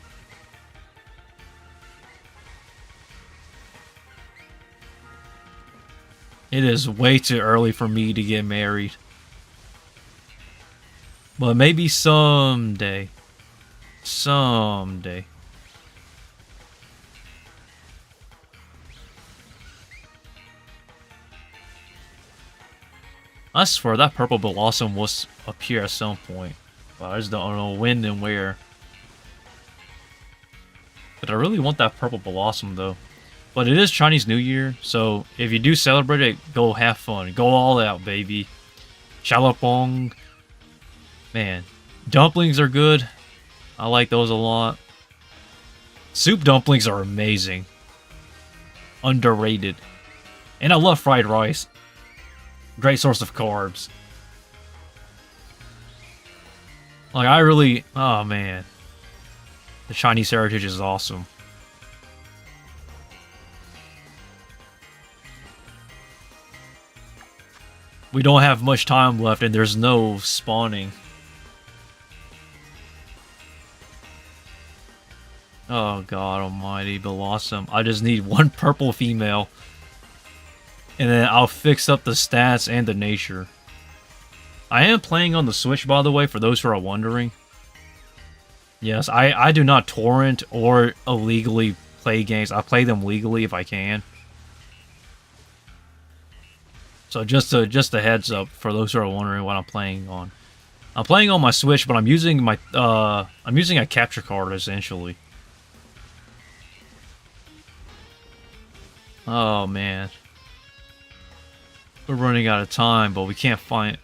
It is way too early for me to get married. But maybe someday. Someday. I swear that purple Bellossom was up here at some point. But I just don't know when and where. But I really want that purple Bellossom though. But it is Chinese New Year, so if you do celebrate it, go have fun. Go all out, baby. Chalapong. Man, dumplings are good. I like those a lot. Soup dumplings are amazing. Underrated. And I love fried rice. Great source of carbs. Like, I really... Oh, man. The Chinese heritage is awesome. We don't have much time left, and there's no spawning. Oh, God almighty, Bellossom. I just need one purple female. And then I'll fix up the stats and the nature. I am playing on the Switch, by the way, for those who are wondering. Yes, I do not torrent or illegally play games. I play them legally if I can. So just a heads up for those who are wondering what I'm playing on. I'm playing on my Switch, but I'm using my I'm using a capture card essentially. Oh man. We're running out of time, but we can't find...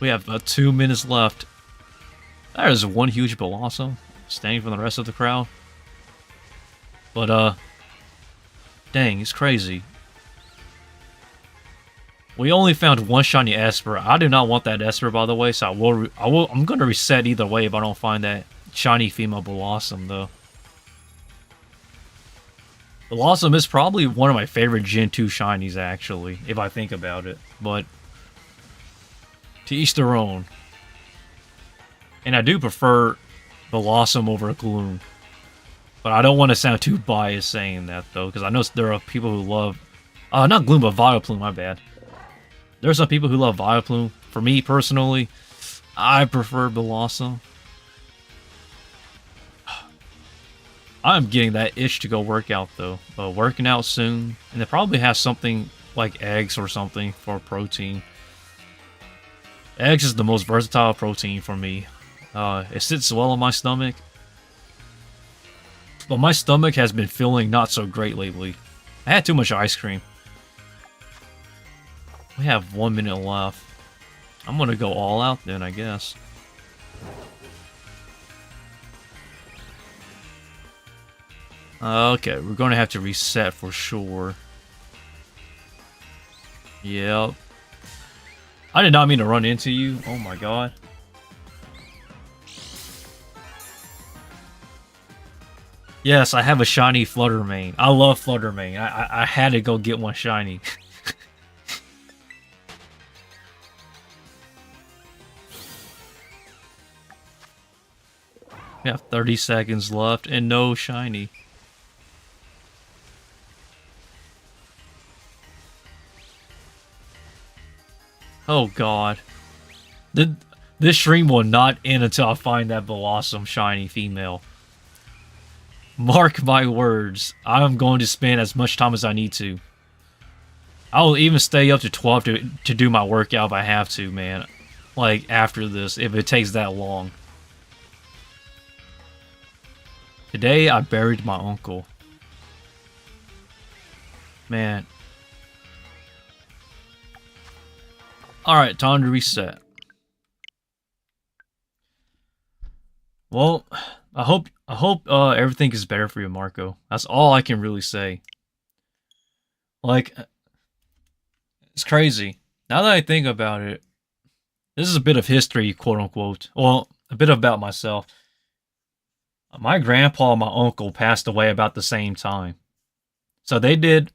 We have about 2 minutes left. That is one huge Bellossom, standing from the rest of the crowd. But, dang, it's crazy. We only found one shiny Esper. I do not want that Esper, by the way, so I'm gonna reset either way if I don't find that shiny female Bellossom, though. Bellossom is probably one of my favorite Gen 2 shinies, actually, if I think about it. But to each their own. And I do prefer Bellossom over Gloom. But I don't want to sound too biased saying that, though, because I know there are people who love... not Gloom, but Vileplume, my bad. There are some people who love Vileplume. For me, personally, I prefer Bellossom. I'm getting that itch to go work out, though. Working out soon. And they probably have something like eggs or something for protein. Eggs is the most versatile protein for me. It sits well in my stomach. But my stomach has been feeling not so great lately. I had too much ice cream. We have 1 minute left. I'm gonna go all out then, I guess. Okay, we're gonna have to reset for sure. Yep. I did not mean to run into you. Oh my god. Yes, I have a shiny Fluttermane. I love Fluttermane. I had to go get one shiny. We have 30 seconds left and no shiny. Oh god. This stream will not end until I find that Bellossom shiny female. Mark my words. I'm going to spend as much time as I need to. I will even stay up to 12 to do my workout if I have to, man. Like, after this, if it takes that long. Today, I buried my uncle. Man. Alright, time to reset. Well, I hope everything is better for you, Marco. That's all I can really say. Like, it's crazy. Now that I think about it, this is a bit of history, quote unquote. Well, a bit about myself. My grandpa and my uncle passed away about the same time. So they did.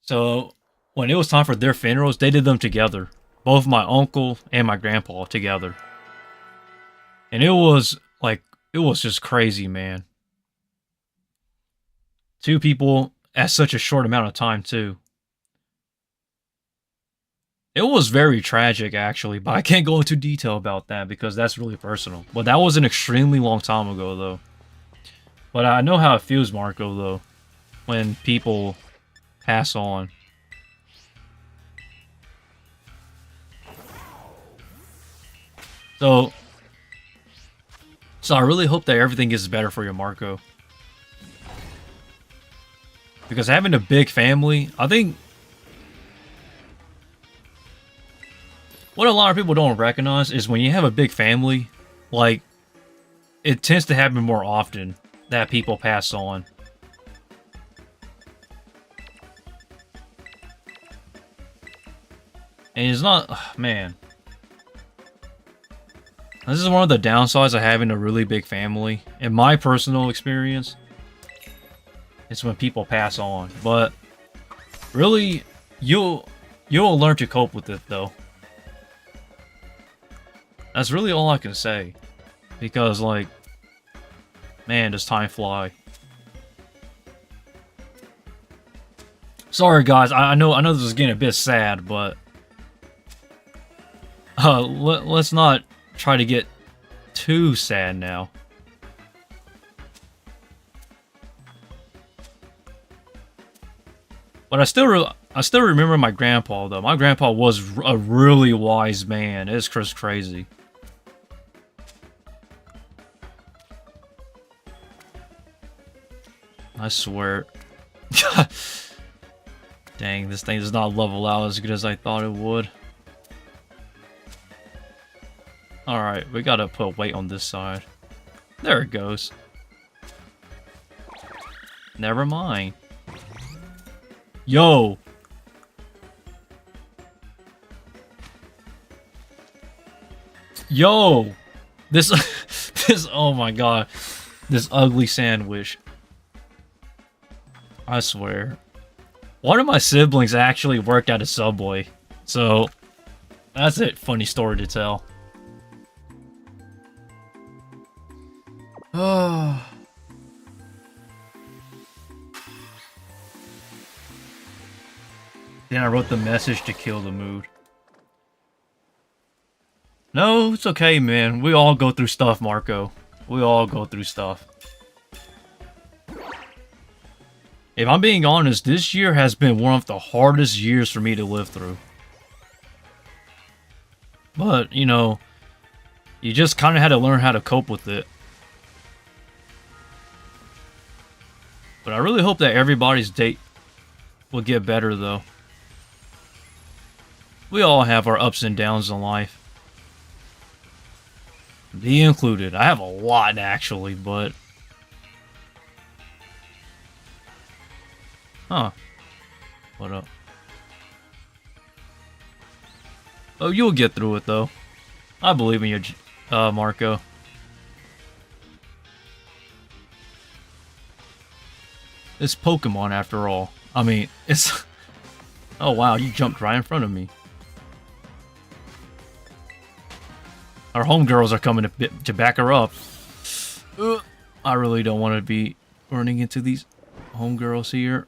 So when it was time for their funerals, they did them together. Both my uncle and my grandpa together. And it was like, it was just crazy, man. Two people at such a short amount of time, too. It was very tragic, actually, but I can't go into detail about that because that's really personal. But that was an extremely long time ago, though. But I know how it feels, Marco, though. when people pass on. So I really hope that everything gets better for you, Marco. Because having a big family, I think what a lot of people don't recognize is when you have a big family, like, it tends to happen more often that people pass on. And it's not, man. This is one of the downsides of having a really big family. In my personal experience, it's when people pass on. But really, you'll learn to cope with it, though. That's really all I can say. Because, like, man, does time fly. Sorry, guys. I know this is getting a bit sad, but let's not try to get too sad now. But I still remember my grandpa, though. My grandpa was a really wise man. It's just crazy. I swear. Dang, this thing does not level out as good as I thought it would. Alright, we gotta put weight on this side. There it goes. Never mind. Yo! Yo! This... oh my god. This ugly sandwich. I swear. One of my siblings actually worked at a Subway. So, that's a funny story to tell. Oh. Then I wrote the message to kill the mood. No, it's okay, man. We all go through stuff, Marco. We all go through stuff. If I'm being honest, this year has been one of the hardest years for me to live through. But, you know, you just kind of had to learn how to cope with it. But I really hope that everybody's date will get better, though. We all have our ups and downs in life. Me included. I have a lot, actually, but... Huh. What up? Oh, you'll get through it, though. I believe in you, Marco. It's Pokemon, after all. I mean, it's... Oh, wow, you jumped right in front of me. Our homegirls are coming to back her up. I really don't want to be running into these homegirls here.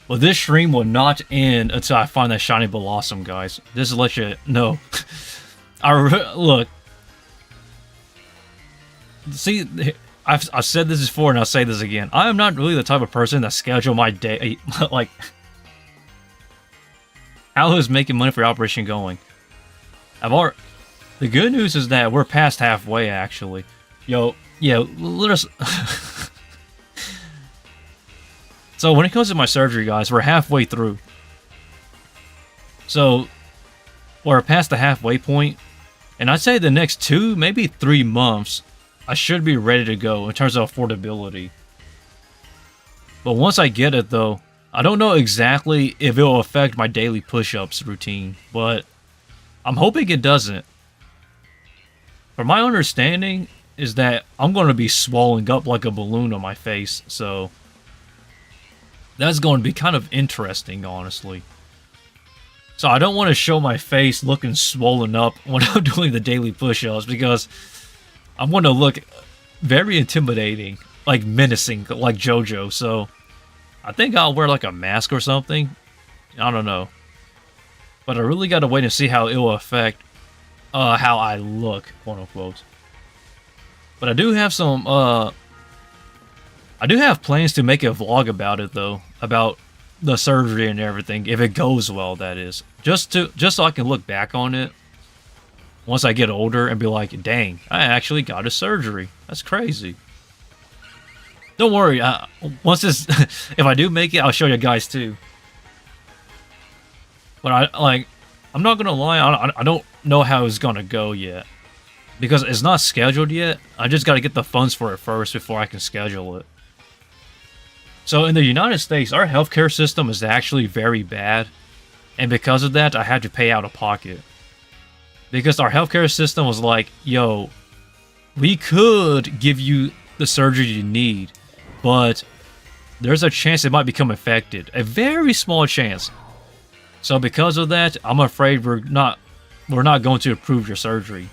Well, this stream will not end until I find that shiny Bellossom, guys. Just to let you know. Look. See, I've said this before and I'll say this again. I am not really the type of person that schedule my day, like... How is making money for your operation going? The good news is that we're past halfway, actually. Yo, yeah, let us... So, when it comes to my surgery, guys, we're halfway through. So, we're past the halfway point. And I'd say the next 2, maybe 3 months, I should be ready to go in terms of affordability. But once I get it, though, I don't know exactly if it will affect my daily push-ups routine, but I'm hoping it doesn't. From my understanding is that I'm going to be swelling up like a balloon on my face, so that's going to be kind of interesting, honestly. So I don't want to show my face looking swollen up when I'm doing the daily push-ups, because I'm going to look very intimidating, like menacing, like JoJo, so I think I'll wear like a mask or something. I don't know. But I really got to wait and see how it will affect how I look, quote unquote. But I do have some, I do have plans to make a vlog about it though, about the surgery and everything, if it goes well, that is. Just so I can look back on it once I get older and be like, dang, I actually got a surgery. That's crazy. Don't worry, once this, if I do make it, I'll show you guys too. But I'm not gonna lie, I don't know how it's gonna go yet. Because it's not scheduled yet, I just gotta get the funds for it first before I can schedule it. So in the United States, our healthcare system is actually very bad. And because of that, I had to pay out of pocket. Because our healthcare system was like, yo, we could give you the surgery you need, but there's a chance it might become infected. A very small chance. So because of that, I'm afraid we're not going to approve your surgery.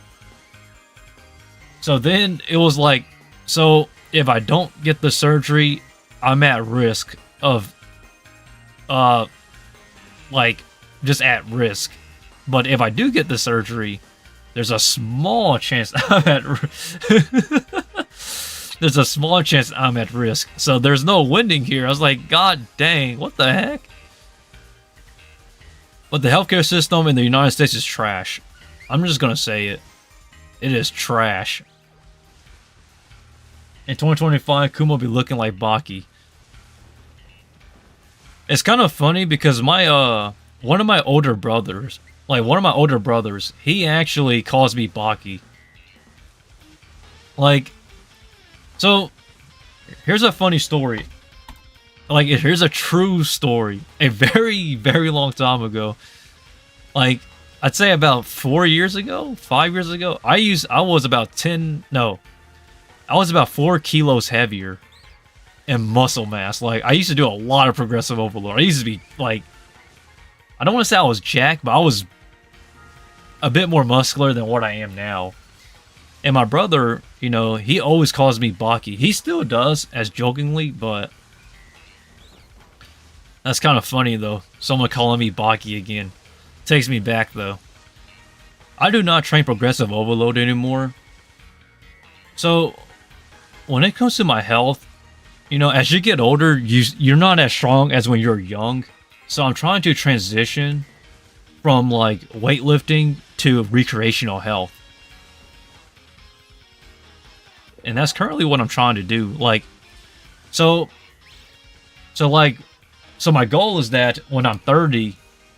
So then it was like, so if I don't get the surgery, I'm at risk of, like, just at risk. But if I do get the surgery, there's a small chance there's a small chance I'm at risk. So there's no winning here. I was like, God dang, what the heck? But the healthcare system in the United States is trash. I'm just gonna say it. It is trash. In 2025, Kumo will be looking like Baki. It's kind of funny because my one of my older brothers, he actually calls me Baki. Like, so here's a funny story. Like, here's a true story. A very, very long time ago. Like, I'd say about 4 years ago, 5 years ago, I was about 4 kilos heavier in muscle mass. Like, I used to do a lot of progressive overload. I used to be, like, I don't want to say I was jacked, but I was a bit more muscular than what I am now. And my brother, you know, he always calls me Baki. He still does, as jokingly, but that's kind of funny, though. Someone calling me Baki again. Takes me back, though. I do not train progressive overload anymore. So, when it comes to my health, you know, as you get older, you're not as strong as when you're young. So I'm trying to transition from, like, weightlifting to recreational health. And that's currently what I'm trying to do. Like, so my goal is that when I'm 30,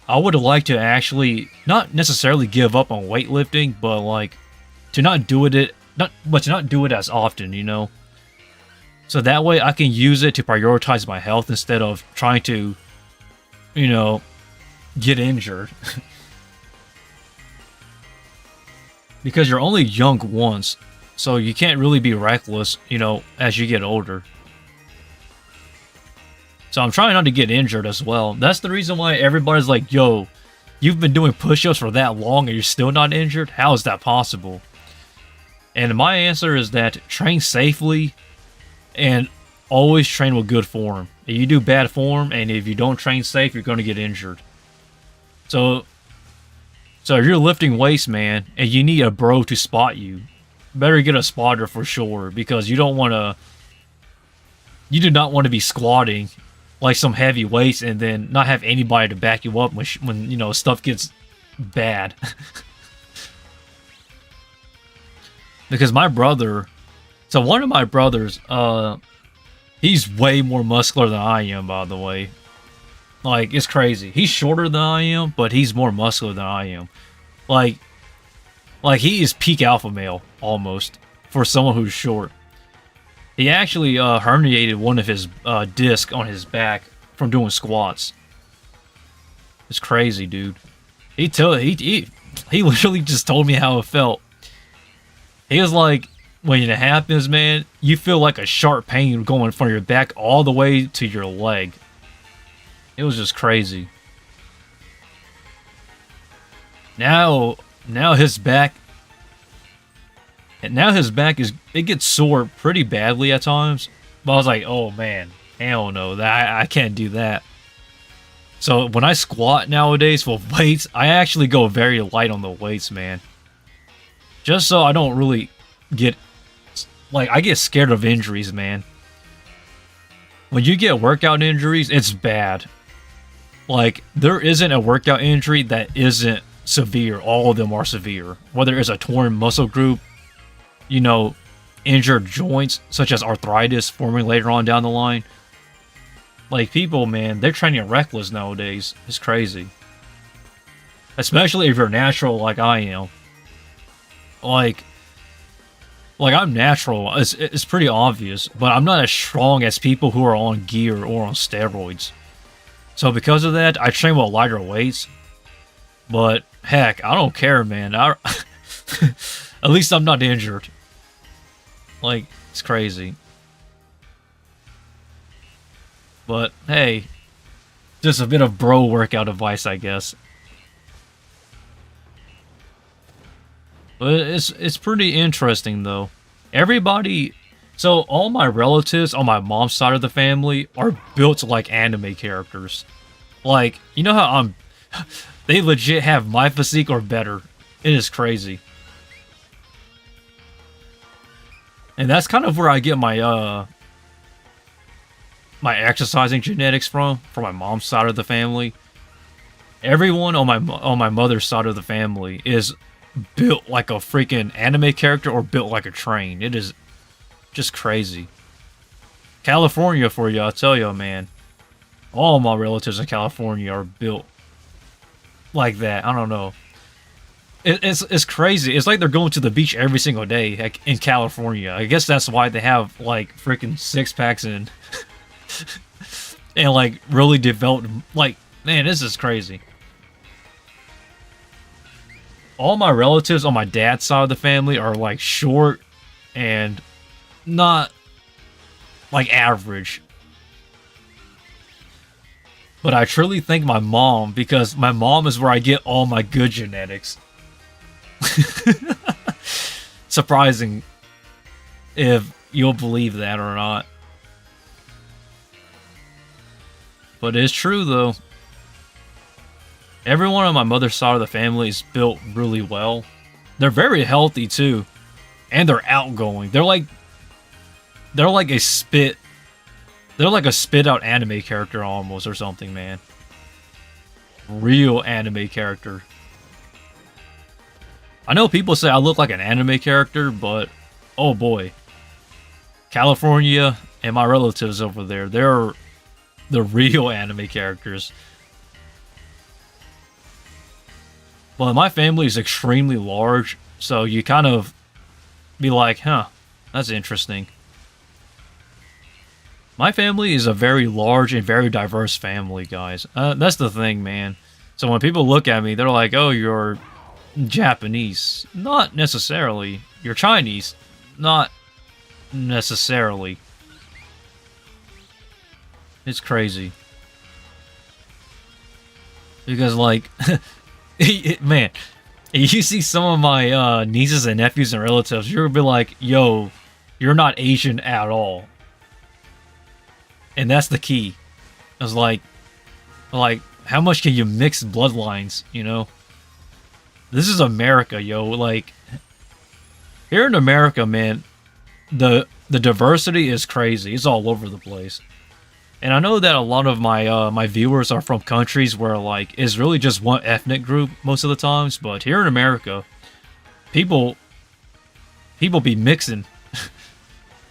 I would like to actually not necessarily give up on weightlifting, but like to not do it as often, you know. So that way I can use it to prioritize my health instead of trying to, you know, get injured. Because you're only young once, so you can't really be reckless, you know, as you get older. So I'm trying not to get injured as well. That's the reason why everybody's like, yo, you've been doing push-ups for that long and you're still not injured? How is that possible? And my answer is that train safely and always train with good form. If you do bad form and if you don't train safe, you're going to get injured. So if you're lifting weights, man, and you need a bro to spot you, better get a spotter for sure, because you do not want to be squatting like some heavy weights and then not have anybody to back you up when you know, stuff gets bad. Because my brother, so one of my brothers, he's way more muscular than I am, by the way. Like, it's crazy. He's shorter than I am, but he's more muscular than I am. Like he is peak alpha male, almost, for someone who's short. He actually herniated one of his discs on his back from doing squats. It's crazy, dude. He literally just told me how it felt. He was like, when it happens, man, you feel like a sharp pain going from your back all the way to your leg. It was just crazy. Now his back it gets sore pretty badly at times. But I was like, oh man, hell no, I can't do that. So when I squat nowadays with weights, I actually go very light on the weights, man. Just so I don't really get like, I get scared of injuries, man. When you get workout injuries, it's bad. Like, there isn't a workout injury that isn't severe. All of them are severe. Whether it's a torn muscle group, you know, injured joints, such as arthritis forming later on down the line. Like, people, man, they're training reckless nowadays. It's crazy. Especially if you're natural like I am. Like I'm natural. It's pretty obvious, but I'm not as strong as people who are on gear or on steroids. So because of that, I train with lighter weights. But heck, I don't care, man. At least I'm not injured. Like, it's crazy. But hey, just a bit of bro workout advice, I guess. But it's pretty interesting though. Everybody, so all my relatives on my mom's side of the family are built like anime characters. Like, you know how they legit have my physique or better. It is crazy. And that's kind of where I get my my exercising genetics from my mom's side of the family. Everyone on my mother's side of the family is built like a freaking anime character or built like a train. It is just crazy. California for you, I'll tell you, man. All my relatives in California are built like that. I don't know. It's crazy. It's like they're going to the beach every single day like, in California. I guess that's why they have like freaking six packs and and like really developed. Like, man, this is crazy. All my relatives on my dad's side of the family are like short and not like average. But I truly thank my mom because my mom is where I get all my good genetics. Surprising if you'll believe that or not. But it's true though. Everyone on my mother's side of the family is built really well. They're very healthy too. And they're outgoing. They're like a spit out anime character almost or something, man. Real anime character. I know people say I look like an anime character, but oh boy. California and my relatives over there, they're the real anime characters. Well, my family is extremely large, so you kind of be like, huh, that's interesting. My family is a very large and very diverse family, guys. That's the thing, man. So when people look at me, they're like, oh, you're Japanese. Not necessarily. You're Chinese. Not necessarily. It's crazy. Because, like, man, you see some of my nieces and nephews and relatives, you're gonna be like, yo, you're not Asian at all. And that's the key. It's like, how much can you mix bloodlines, you know? This is America, yo. Like, here in America, man, the diversity is crazy. It's all over the place. And I know that a lot of my my viewers are from countries where like it's really just one ethnic group most of the times, but here in America, people be mixing.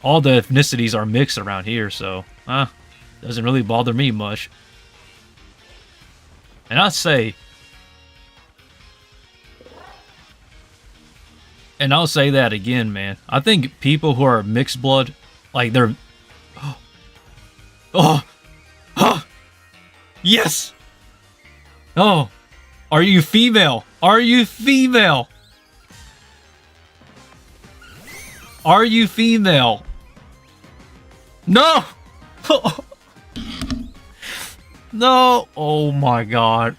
All the ethnicities are mixed around here, so doesn't really bother me much. And I'll say that again, man. I think people who are mixed blood, like they're oh, yes. Oh, are you female? Are you female? Are you female? No. No. Oh my god.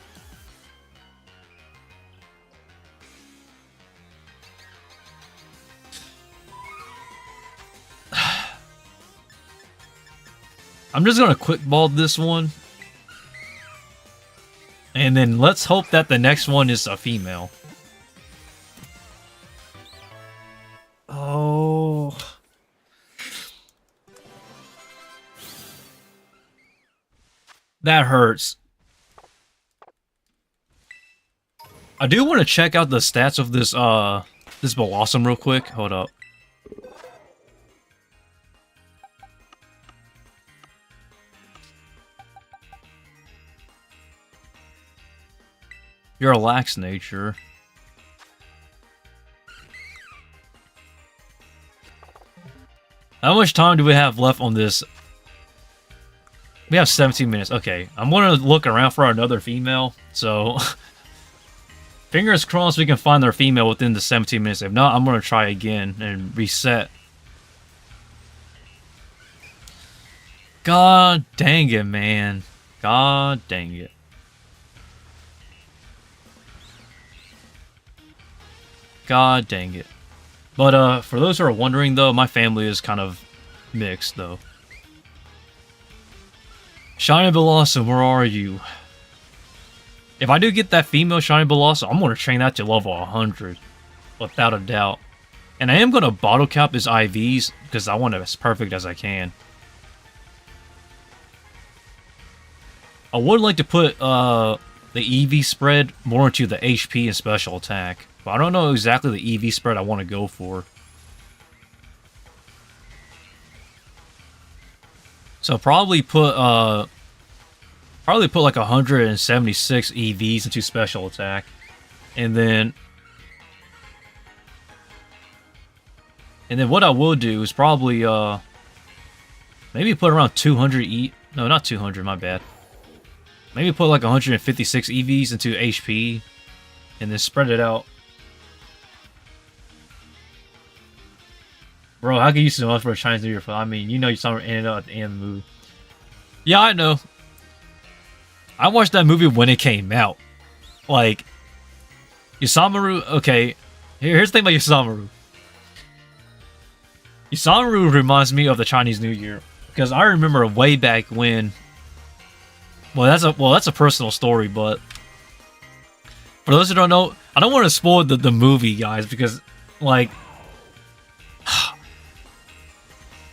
I'm just gonna quick ball this one. And then let's hope that the next one is a female. Oh. That hurts. I do want to check out the stats of this this Bellossom real quick. Hold up. Your lax nature. How much time do we have left on this? We have 17 minutes. Okay, I'm gonna look around for another female. So, fingers crossed we can find our female within the 17 minutes. If not, I'm gonna try again and reset. God dang it, man. God dang it. God dang it. But, for those who are wondering, though, my family is kind of mixed, though. Shiny Bellossom, where are you? If I do get that female Shiny Bellossom, I'm going to train that to level 100. Without a doubt. And I am going to bottle cap his IVs, because I want it as perfect as I can. I would like to put, the EV spread more into the HP and special attack. But I don't know exactly the EV spread I want to go for. So probably put like 176 EVs into special attack. And then what I will do is probably maybe put around 200 no, not 200, my bad. Maybe put like 156 EVs into HP and then spread it out. Bro, how can you so much for a Chinese New Year? I mean, you know you saw her ended up at the end of the movie. Yeah, I know. I watched that movie when it came out. Like, Yusamaru, okay. Here's the thing about Yusamaru. Yusamaru reminds me of the Chinese New Year. Because I remember way back when... Well, that's a personal story, but... For those who don't know, I don't want to spoil the movie, guys, because, like...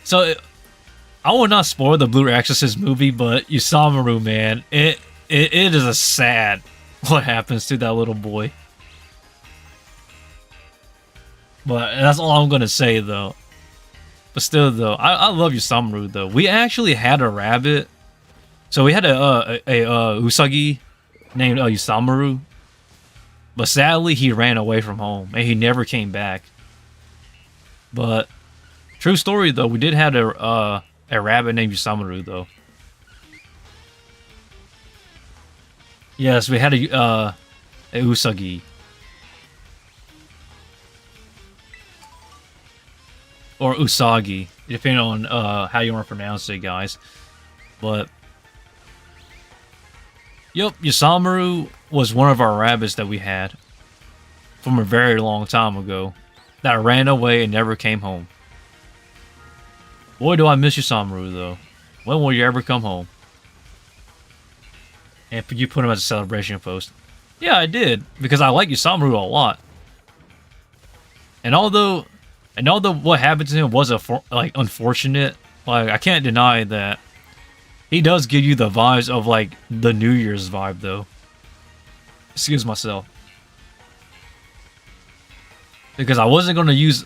So, I will not spoil the Blue Exorcist movie, but Yusamaru, man, it is a sad what happens to that little boy. But that's all I'm gonna say, though. But still, though, I love Yusamaru, though. We actually had a rabbit. So we had a Usagi named Yusamaru. But sadly, he ran away from home, and he never came back. But... True story, though. We did have a rabbit named Yusamaru, though. Yes, we had a Usagi. Or Usagi, depending on how you want to pronounce it, guys. But... Yep, Yusamaru was one of our rabbits that we had. From a very long time ago. That ran away and never came home. Boy, do I miss Yusamaru, though. When will you ever come home? And you put him as a celebration post. Yeah, I did, because I like Yusamaru a lot. And although what happened to him was unfortunate, like I can't deny that he does give you the vibes of like the New Year's vibe, though. Excuse myself, because I wasn't gonna use.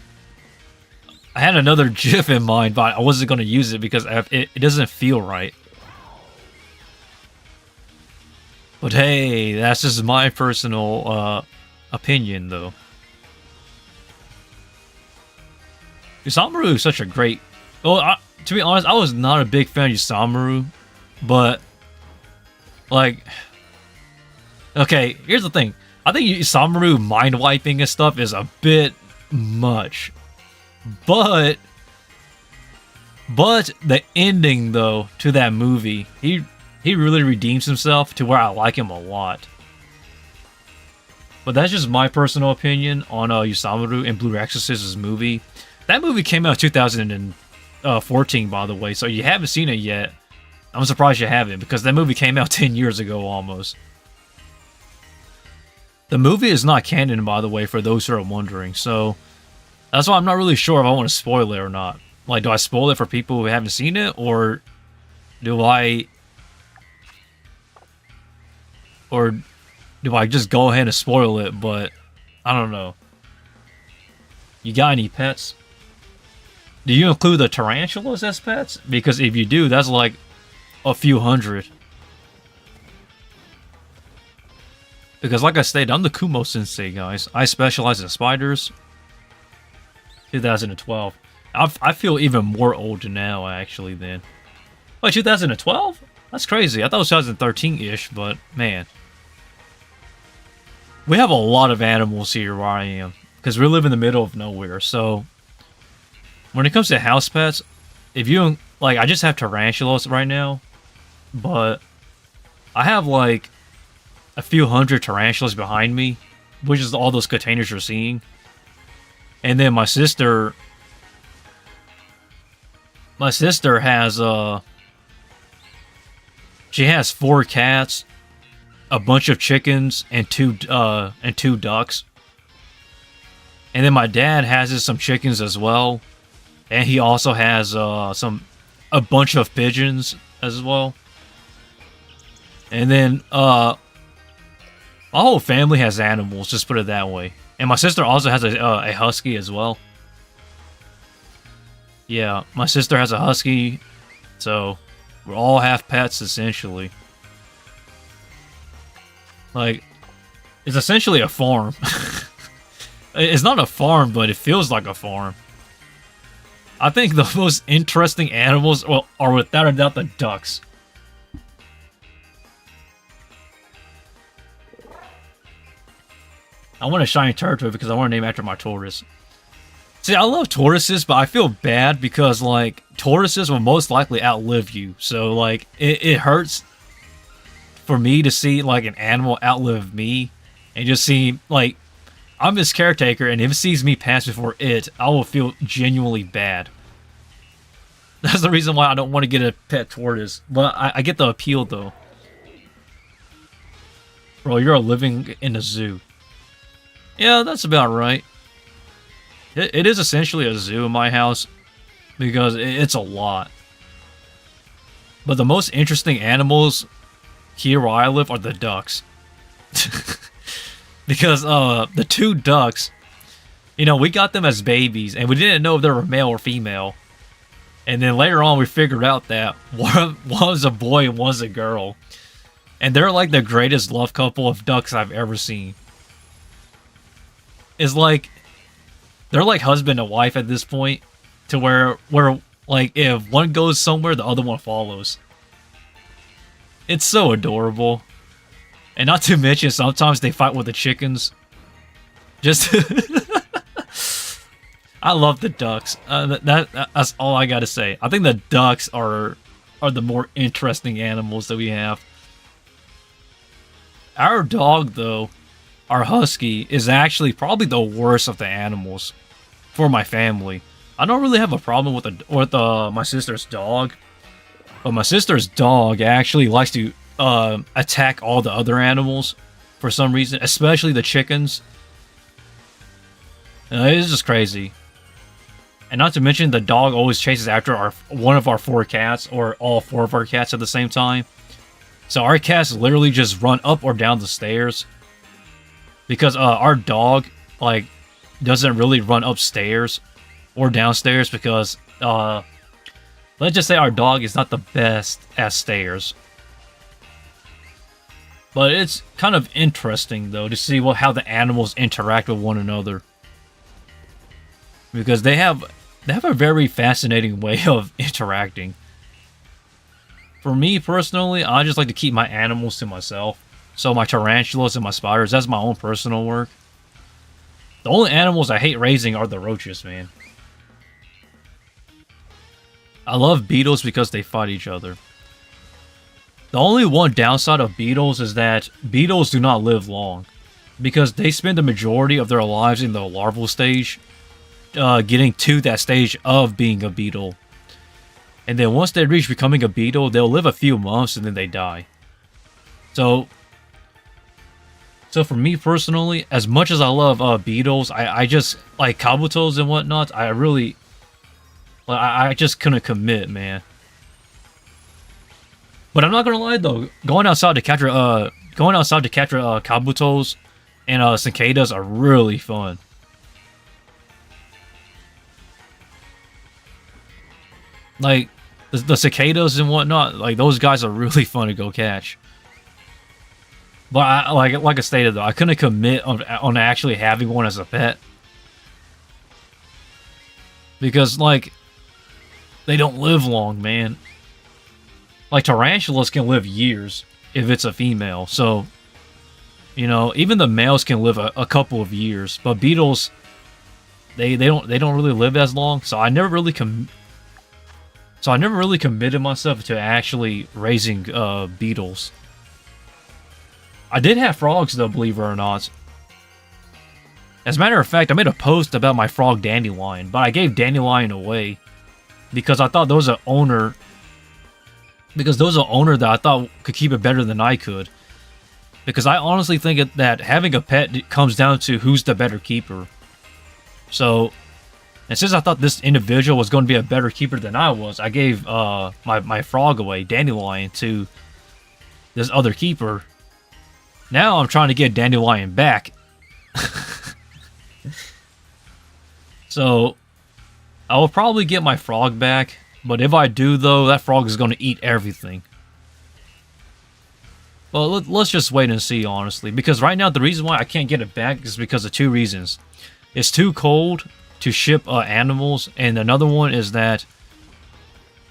I had another GIF in mind, but I wasn't going to use it because it doesn't feel right. But hey, that's just my personal opinion, though. Yusamaru is such a great... Well, to be honest, I was not a big fan of Yusamaru, but... Like... Okay, here's the thing. I think Yusamaru mind-wiping and stuff is a bit much. But the ending, though, to that movie, he really redeems himself to where I like him a lot. But that's just my personal opinion on Yusamaru and Blue Exorcist's movie. That movie came out in 2014, by the way, so you haven't seen it yet. I'm surprised you haven't, because that movie came out 10 years ago, almost. The movie is not canon, by the way, for those who are wondering, so... That's why I'm not really sure if I want to spoil it or not. Like, do I spoil it for people who haven't seen it, or do I Or do I just go ahead and spoil it? But I don't know. You got any pets? Do you include the tarantulas as pets? Because if you do, that's like a few hundred. Because like I stated, I'm the Kumo Sensei, guys. I specialize in spiders. 2012. I feel even more old now, actually, than... Wait, 2012? That's crazy. I thought it was 2013-ish, but man. We have a lot of animals here where I am. Because we live in the middle of nowhere, so... When it comes to house pets, if you... Like, I just have tarantulas right now. But... I have, like... a few hundred tarantulas behind me. Which is all those containers you're seeing. And then my sister... My sister has, she has 4 cats, a bunch of chickens, and two ducks. And then my dad has some chickens as well. And he also has, a bunch of pigeons as well. And then, my whole family has animals, just put it that way. And my sister also has a husky as well. Yeah, my sister has a husky, so we all have pets, essentially. Like, it's essentially a farm. It's not a farm, but it feels like a farm. I think the most interesting animals are without a doubt the ducks. I want a shiny turtle because I want to name after my tortoise. See, I love tortoises, but I feel bad because, like, tortoises will most likely outlive you. So, like, it hurts for me to see, like, an animal outlive me. And just see, like, I'm his caretaker, and if it sees me pass before it, I will feel genuinely bad. That's the reason why I don't want to get a pet tortoise. But I get the appeal, though. Bro, you're living in a zoo. Yeah, that's about right. It is essentially a zoo in my house, because it's a lot. But the most interesting animals here where I live are the ducks. Because the 2 ducks, you know, we got them as babies, and we didn't know if they were male or female. And then later on we figured out that one was a boy and one's a girl. And they're like the greatest love couple of ducks I've ever seen. It's like... They're like husband and wife at this point, to where like, if one goes somewhere, the other one follows. It's so adorable. And not to mention, sometimes they fight with the chickens. Just... I love the ducks. That's all I gotta say. I think the ducks are the more interesting animals that we have. Our dog, though... Our husky is actually probably the worst of the animals for my family. I don't really have a problem with my sister's dog, but my sister's dog actually likes to attack all the other animals for some reason, especially the chickens. It's just crazy. And not to mention, the dog always chases after one of our 4 cats, or all 4 of our cats at the same time. So our cats literally just run up or down the stairs. Because our dog, like, doesn't really run upstairs or downstairs because, let's just say our dog is not the best at stairs. But it's kind of interesting, though, to see how the animals interact with one another. Because they have a very fascinating way of interacting. For me, personally, I just like to keep my animals to myself. So my tarantulas and my spiders, that's my own personal work. The only animals I hate raising are the roaches, man. I love beetles because they fight each other. The only one downside of beetles is that beetles do not live long. Because they spend the majority of their lives in the larval stage, getting to that stage of being a beetle. And then once they reach becoming a beetle, they'll live a few months and then they die. So for me personally, as much as I love beetles, I just, like, kabutos and whatnot, I just couldn't commit, man. But I'm not gonna lie though, going outside to capture going outside to capture kabutos and cicadas are really fun. Like the cicadas and whatnot, like those guys are really fun to go catch. But like I stated though, I couldn't commit on actually having one as a pet because like they don't live long, man. Like tarantulas can live years if it's a female, so you know even the males can live a couple of years, but beetles they don't really live as long. So I never really committed myself to actually raising beetles. I did have frogs though, believe it or not. As a matter of fact, I made a post about my frog Dandelion, but I gave Dandelion away because I thought there was an owner. Because there was an owner that I thought could keep it better than I could. Because I honestly think that having a pet comes down to who's the better keeper. So, and since I thought this individual was going to be a better keeper than I was, I gave my frog away, Dandelion, to this other keeper. Now I'm trying to get Dandelion back. So, I will probably get my frog back. But if I do, though, that frog is going to eat everything. Well, let's just wait and see, honestly. Because right now, the reason why I can't get it back is because of two reasons. It's too cold to ship animals, and another one is that,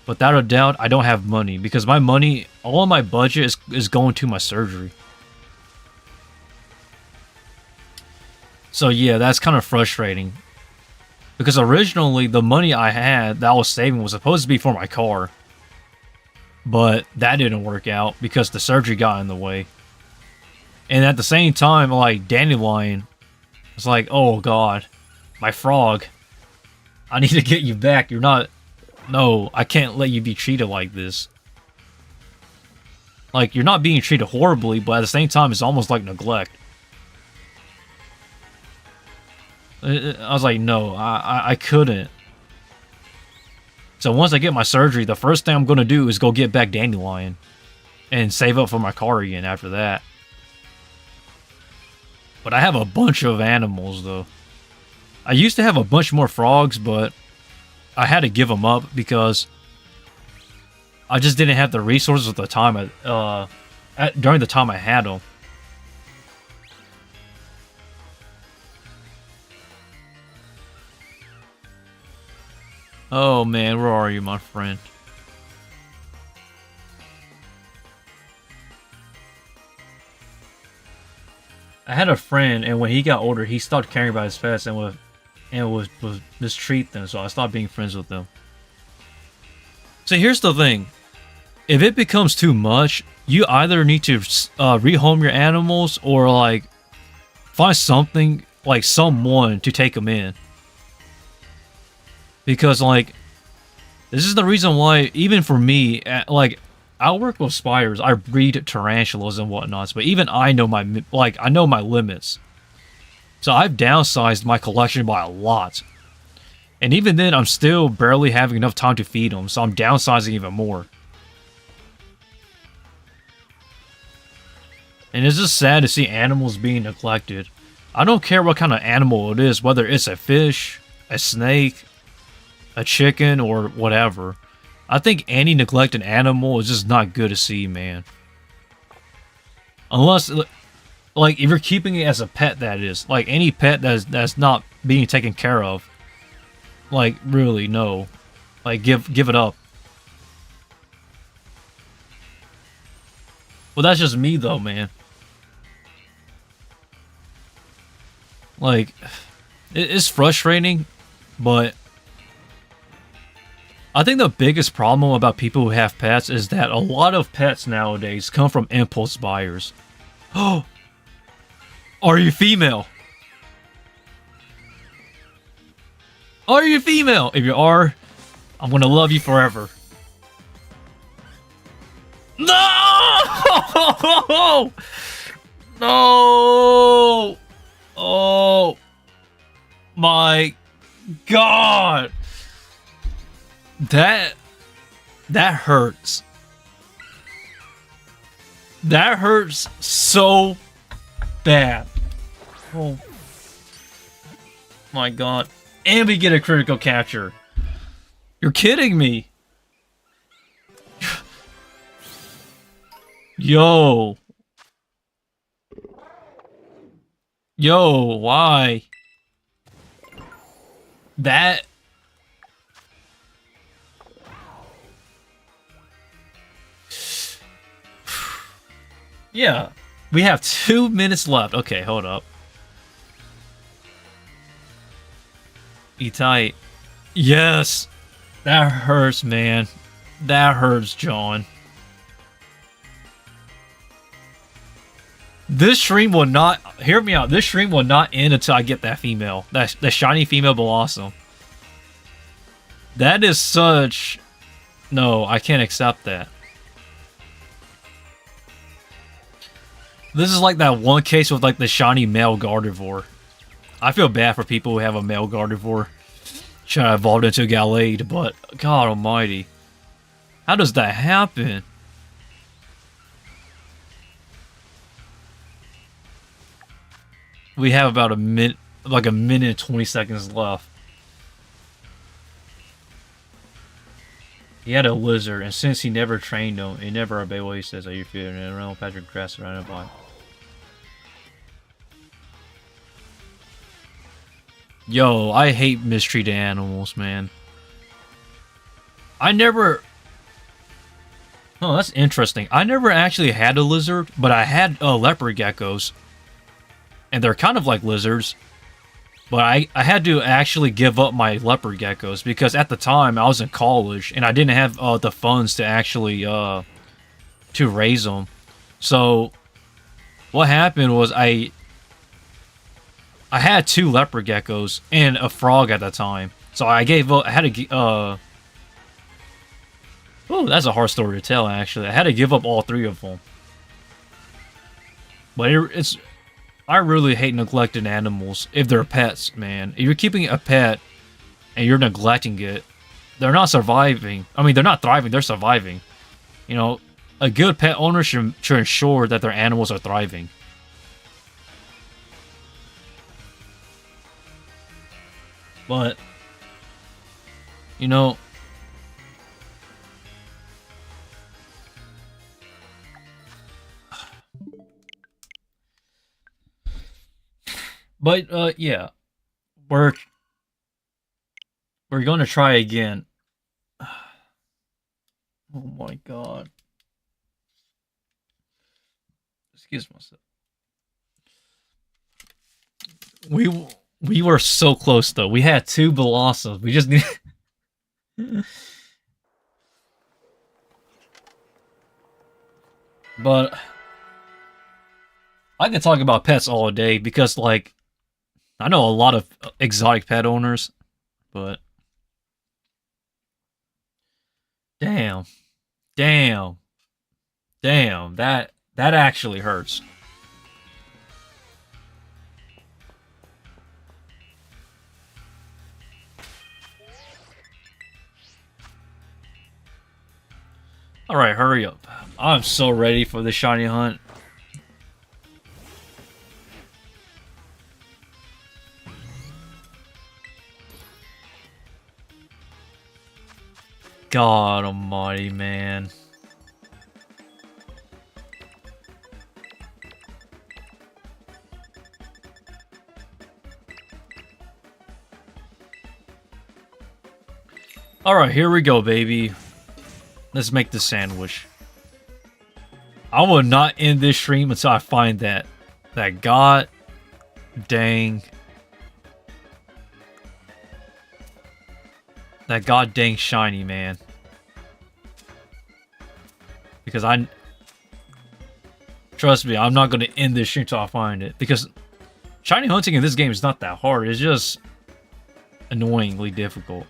without a doubt, I don't have money. Because my money, all of my budget is going to my surgery. So yeah, that's kind of frustrating. Because originally, the money I had that I was saving was supposed to be for my car. But that didn't work out because the surgery got in the way. And at the same time, like, Dandelion was like, oh god, my frog. I need to get you back. You're not... No, I can't let you be treated like this. Like, you're not being treated horribly, but at the same time, it's almost like neglect. I was like, no, I couldn't. So once I get my surgery, the first thing I'm going to do is go get back Dandelion. And save up for my car again after that. But I have a bunch of animals, though. I used to have a bunch more frogs, but I had to give them up because I just didn't have the resources at the time, during the time I had them. Oh man, where are you, my friend? I had a friend, and when he got older, he stopped caring about his pets and was mistreat them. So I stopped being friends with them. So here's the thing: if it becomes too much, you either need to rehome your animals or like find something like someone to take them in. Because, like, this is the reason why, even for me, like, I work with spiders, I breed tarantulas and whatnots, but even I know I know my limits. So I've downsized my collection by a lot. And even then, I'm still barely having enough time to feed them, so I'm downsizing even more. And it's just sad to see animals being neglected. I don't care what kind of animal it is, whether it's a fish, a snake, a chicken, or whatever. I think any neglected animal is just not good to see, man. Unless, like, if you're keeping it as a pet, that is. Like, any pet that's not being taken care of. Like, really, no. Like, give it up. Well, that's just me, though, man. Like, it's frustrating, but I think the biggest problem about people who have pets is that a lot of pets nowadays come from impulse buyers. Oh, are you female? Are you female? If you are, I'm gonna love you forever. No! No! Oh my god! That hurts. That hurts so bad. Oh my god. And we get a critical capture. You're kidding me. Yo. Yo, why? That... Yeah. We have 2 minutes left. Okay, hold up. Be tight. Yes! That hurts, man. That hurts, John. This stream will not... Hear me out. This stream will not end until I get that female. That shiny female Bellossom. That is such... No, I can't accept that. This is like that one case with like the shiny male Gardevoir. I feel bad for people who have a male Gardevoir trying to evolve into a Gallade, but God almighty. How does that happen? We have about a minute and 20 seconds left. He had a lizard, and since he never trained him, he never obeyed what he says. Are you feeling it around Patrick Grass around a body? Yo, I hate mistreated animals, man. I never... Oh, that's interesting. I never actually had a lizard, but I had leopard geckos. And they're kind of like lizards. But I had to actually give up my leopard geckos because at the time I was in college and I didn't have the funds to actually to raise them. So what happened was I had 2 leopard geckos and a frog at the time. So I gave up. I had to oh, that's a hard story to tell actually. I had to give up all 3 of them. But it's I really hate neglected animals if they're pets, man. If you're keeping a pet and you're neglecting it, they're not surviving. I mean, they're not thriving, they're surviving. You know, a good pet owner should ensure that their animals are thriving. But, you know... But, yeah. We're going to try again. Oh my god. Excuse myself. We were so close, though. We had 2 Bellossoms. We just need... But... I could talk about pets all day because, like... I know a lot of exotic pet owners, but... Damn. Damn. Damn. That actually hurts. Alright, hurry up. I'm so ready for the shiny hunt. God almighty, man. Alright, here we go, baby. Let's make the sandwich. I will not end this stream until I find that god dang... That god dang shiny, man. Because trust me, I'm not going to end this stream until I find it. Because shiny hunting in this game is not that hard. It's just annoyingly difficult.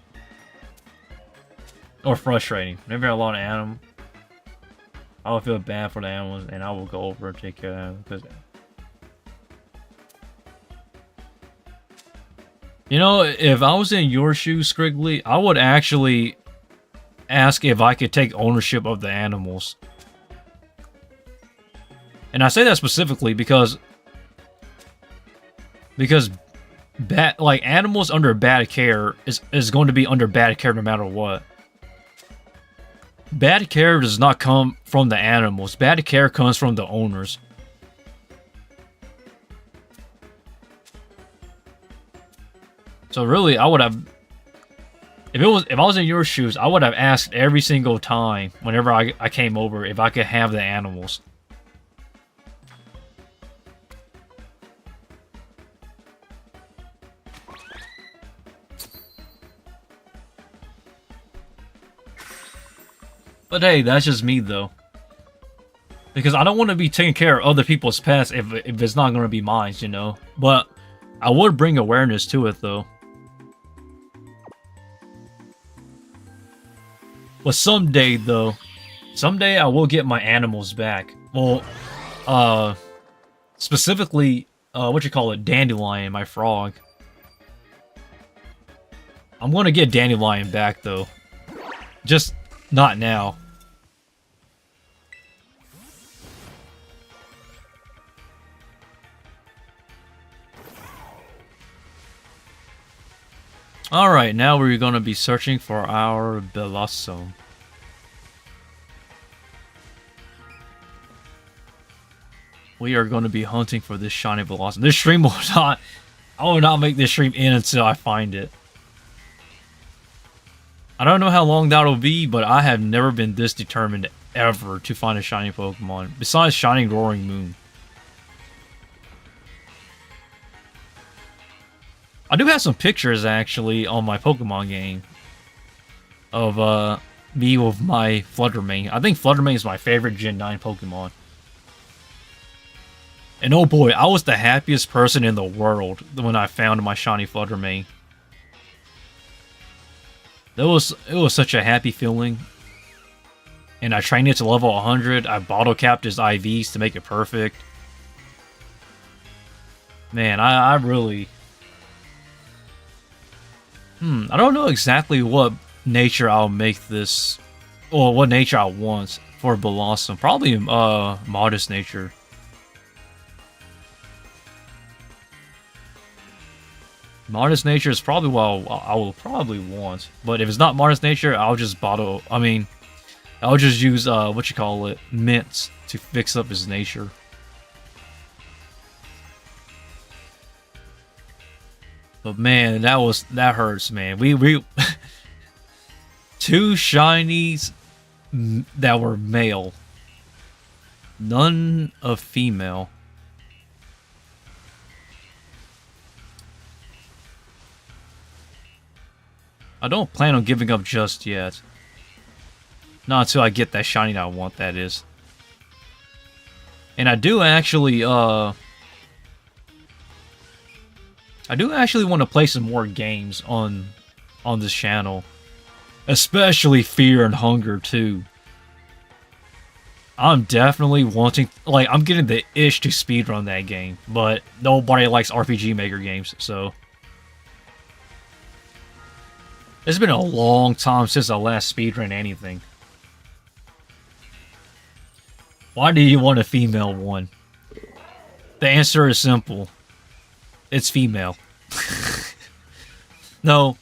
Or frustrating. Whenever I lot of animals, I will feel bad for the animals and I will go over and take care of them. Because... You know, if I was in your shoes, Scriggly, I would actually ask if I could take ownership of the animals. And I say that specifically because like animals under bad care is going to be under bad care no matter what. Bad care does not come from the animals. Bad care comes from the owners. So really, I would have, if I was in your shoes, I would have asked every single time whenever I came over if I could have the animals. But hey, that's just me though. Because I don't want to be taking care of other people's pets if it's not going to be mine, you know? But I would bring awareness to it though. But someday though, someday I will get my animals back. Well, specifically, what you call it, Dandelion, my frog. I'm going to get Dandelion back though. Just not now. Alright, now we're going to be searching for our Bellossom. We are going to be hunting for this shiny Bellossom. This stream will not... I will not make this stream in until I find it. I don't know how long that'll be, but I have never been this determined ever to find a shiny Pokemon. Besides Shining Roaring Moon. I do have some pictures, actually, on my Pokemon game. Of, me with my Fluttermane. I think Fluttermane is my favorite Gen 9 Pokemon. And oh boy, I was the happiest person in the world when I found my shiny Fluttermane. It was such a happy feeling. And I trained it to level 100. I bottle capped his IVs to make it perfect. Man, I really... I don't know exactly what nature I'll make this... Or what nature I want for Bellossom. Probably, modest nature. Modest nature is probably what I will probably want. But if it's not modest nature, I'll just bottle... I mean, I'll just use, what you call it, mints to fix up his nature. But man, that hurts, man. We 2 shinies that were male. None of female. I don't plan on giving up just yet. Not until I get that shiny that I want, that is. And I do actually, I do actually want to play some more games on this channel. Especially Fear and Hunger, too. I'm definitely wanting... Like, I'm getting the itch to speedrun that game. But nobody likes RPG Maker games, so... It's been a long time since I last speedrun anything. Why do you want a female one? The answer is simple. It's female. No,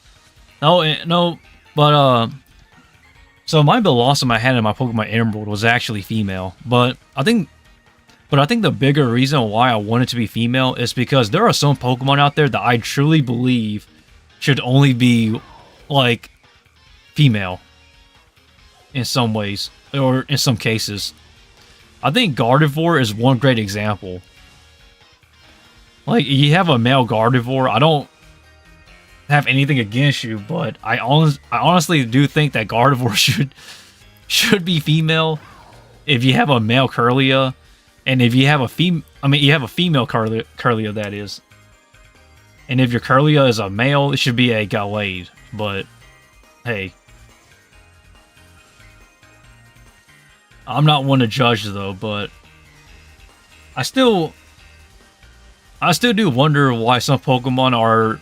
but so my Bellossom I had in my Pokemon Emerald was actually female, but I think the bigger reason why I want it to be female is because there are some Pokemon out there that I truly believe should only be like female in some ways or in some cases. I think Gardevoir is one great example. Like, you have a male Gardevoir, I don't have anything against you, but I honestly do think that Gardevoir should be female if you have a male Kirlia, and if you have a female Kirlia, that is. And if your Kirlia is a male, it should be a Gallade, but hey. I'm not one to judge though, but I still do wonder why some Pokemon are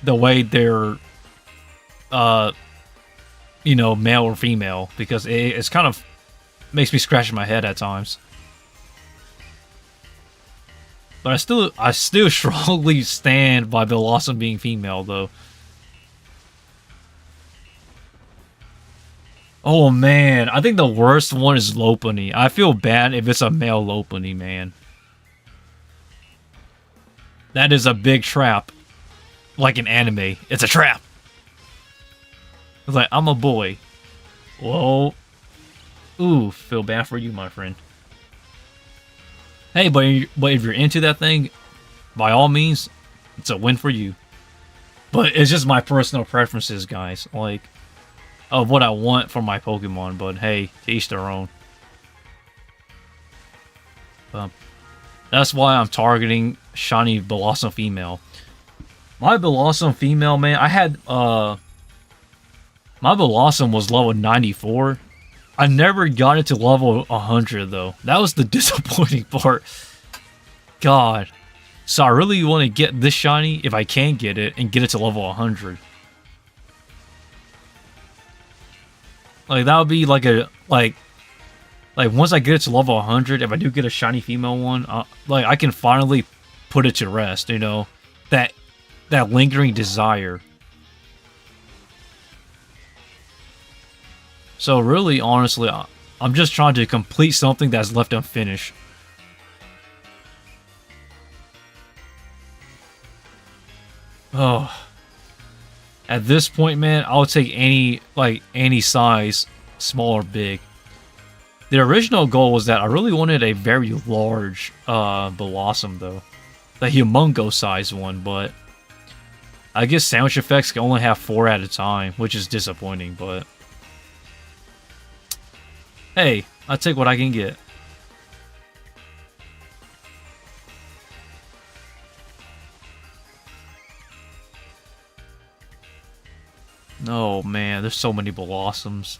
the way they're, you know, male or female, because it's kind of makes me scratch my head at times. But I still strongly stand by Bellossom being female though. Oh man, I think the worst one is Lopunny. I feel bad if it's a male Lopunny, man. That is a big trap. Like an anime. It's a trap. It's like, I'm a boy. Whoa. Ooh, feel bad for you, my friend. Hey, but if you're into that thing, by all means, it's a win for you. But it's just my personal preferences, guys. Like, of what I want for my Pokemon. But hey, to each their own. That's why I'm targeting shiny Bellossom female. My Bellossom female, man, I had, my Bellossom was level 94. I never got it to level 100, though. That was the disappointing part. God. So I really want to get this shiny, if I can get it, and get it to level 100. Like, that would be like a, like once I get it to level 100, if I do get a shiny female one, like, I can finally put it to rest, you know? That lingering desire. So really, honestly, I'm just trying to complete something that's left unfinished. Oh. At this point, man, I'll take any size, small or big. The original goal was that I really wanted a very large Bellossom, though. The humongous size one, but I guess sandwich effects can only have 4 at a time, which is disappointing, but hey, I'll take what I can get. Oh man, there's so many Bellossoms.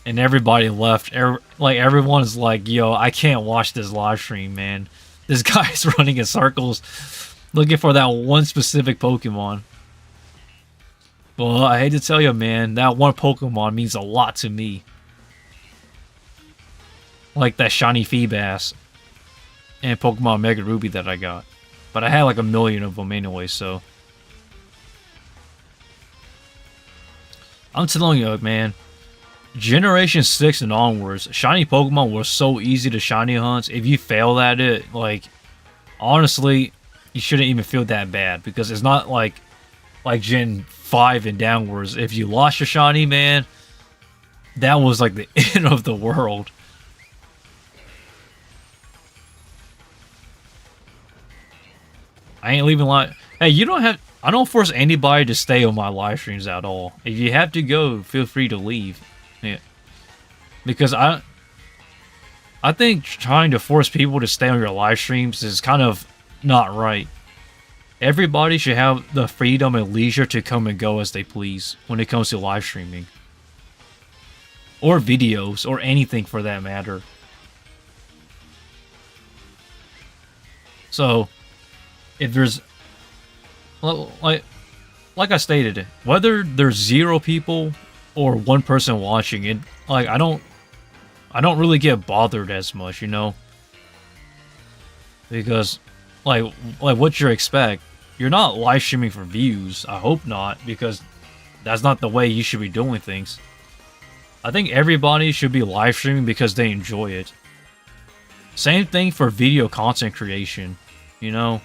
And everybody left. Everyone's like, yo, I can't watch this live stream, man. This guy's running in circles looking for that one specific Pokemon. Well, I hate to tell you, man, that one Pokemon means a lot to me. Like that shiny Feebas and Pokemon Mega Ruby that I got. But I had like a million of them anyway, so. I'm telling you, man. Generation 6 and onwards, shiny Pokemon were so easy to shiny hunt. If you fail at it, like, honestly, you shouldn't even feel that bad. Because it's not like Gen 5 and downwards. If you lost your shiny, man, that was like the end of the world. I ain't leaving like, hey, you don't have, I don't force anybody to stay on my live streams at all. If you have to go, feel free to leave. Yeah. Because I think trying to force people to stay on your live streams is kind of not right. Everybody should have the freedom and leisure to come and go as they please when it comes to live streaming. Or videos, or anything for that matter. So, if there's, like I stated, whether there's 0 people or 1 person watching it, like I don't really get bothered as much, you know, because like what you expect, you're not live streaming for views. I hope not, because that's not the way you should be doing things. I think everybody should be live streaming because they enjoy it. Same thing for video content creation, you know.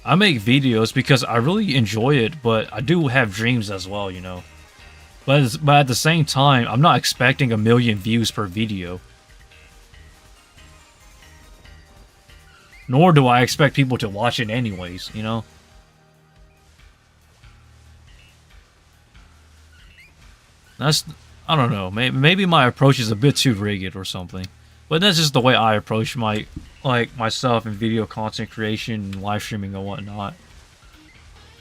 I make videos because I really enjoy it, but I do have dreams as well, you know. But at the same time, I'm not expecting 1 million views per video. Nor do I expect people to watch it anyways, you know. That's, I don't know, maybe my approach is a bit too rigid or something. But that's just the way I approach myself in video content creation and live streaming and whatnot.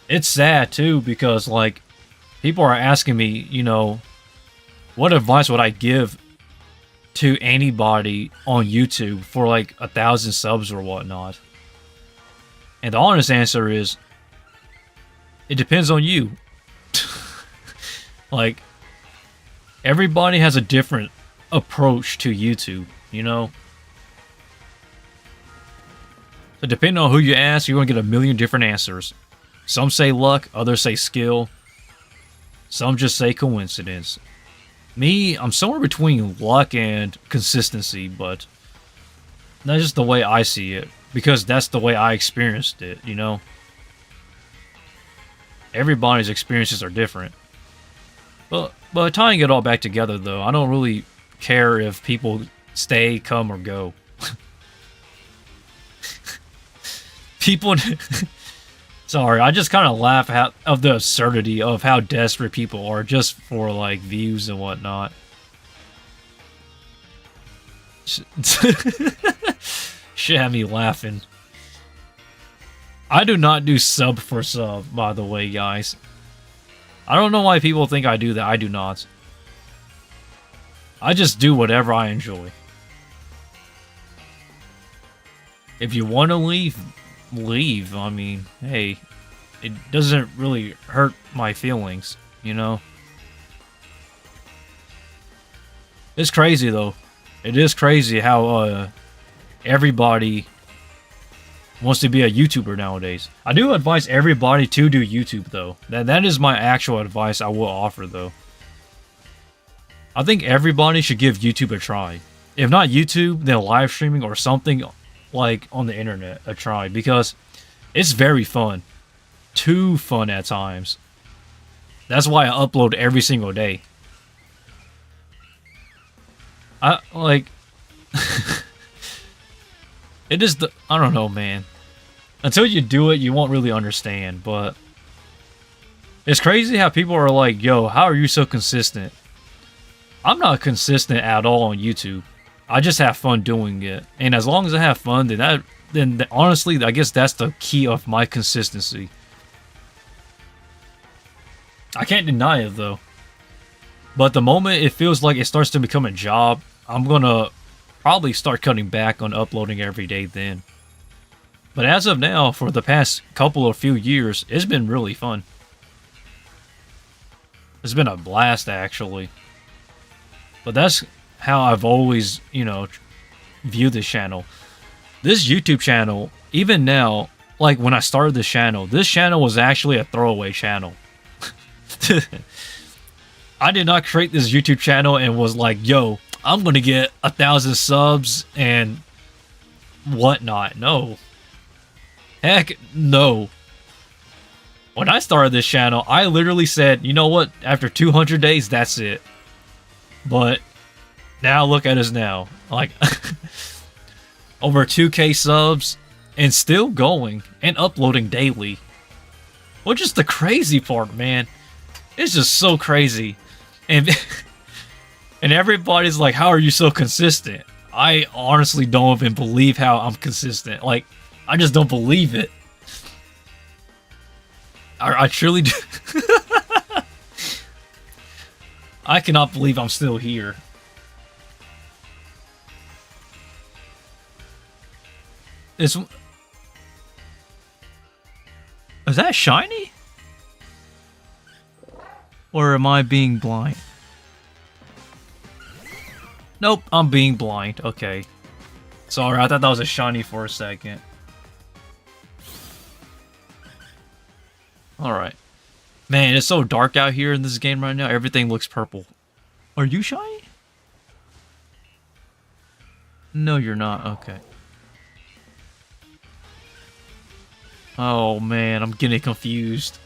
It's sad too, because like people are asking me, you know, what advice would I give to anybody on YouTube for like 1,000 subs or whatnot? And the honest answer is, it depends on you. Like, everybody has a different approach to YouTube, you know? So depending on who you ask, you're going to get a million different answers. Some say luck, others say skill. Some just say coincidence. Me, I'm somewhere between luck and consistency, but that's just the way I see it. Because that's the way I experienced it, you know? Everybody's experiences are different. But tying it all back together, though, I don't really care if people stay, come, or go. People... Sorry, I just kind of laugh at of the absurdity of how desperate people are just for, like, views and whatnot. Shit had me laughing. I do not do sub for sub, by the way, guys. I don't know why people think I do that. I do not. I just do whatever I enjoy. If you want to leave, leave. I mean, hey, it doesn't really hurt my feelings, you know? It's crazy, though. It is crazy how everybody wants to be a YouTuber nowadays. I do advise everybody to do YouTube, though. That is my actual advice I will offer, though. I think everybody should give YouTube a try. If not YouTube, then live streaming or something like on the internet a try, because it's very fun. Too fun at times. That's why I upload every single day. I like it is the I don't know, man. Until you do it, you won't really understand, but it's crazy how people are like, "Yo, how are you so consistent?" I'm not consistent at all on YouTube. I just have fun doing it. And as long as I have fun, then honestly, I guess that's the key of my consistency. I can't deny it, though. But the moment it feels like it starts to become a job, I'm gonna probably start cutting back on uploading every day then. But as of now, for the past few years, it's been really fun. It's been a blast, actually. But that's how I've always, you know, viewed this channel. This YouTube channel, even now, like when I started this channel was actually a throwaway channel. I did not create this YouTube channel and was like, yo, I'm gonna get 1,000 subs and whatnot. No. Heck no. When I started this channel, I literally said, you know what, after 200 days, that's it. But now look at us now. Like, over 2K subs and still going and uploading daily. Which is the crazy part, man. It's just so crazy. And and everybody's like, how are you so consistent? I honestly don't even believe how I'm consistent. Like, I just don't believe it. I truly do. I cannot believe I'm still here. Is that shiny? Or am I being blind? Nope, I'm being blind. Okay. Sorry, I thought that was a shiny for a second. Alright. Man, it's so dark out here in this game right now. Everything looks purple. Are you shiny? No, you're not. Okay. Oh, man, I'm getting confused.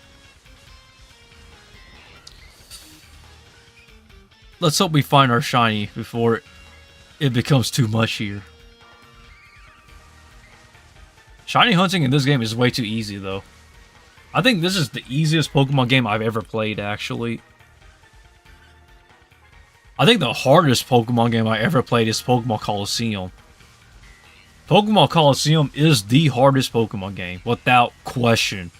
Let's hope we find our shiny before it becomes too much here. Shiny hunting in this game is way too easy, though. I think this is the easiest Pokemon game I've ever played, actually. I think the hardest Pokemon game I ever played is Pokemon Colosseum. Pokemon Colosseum is the hardest Pokemon game, without question.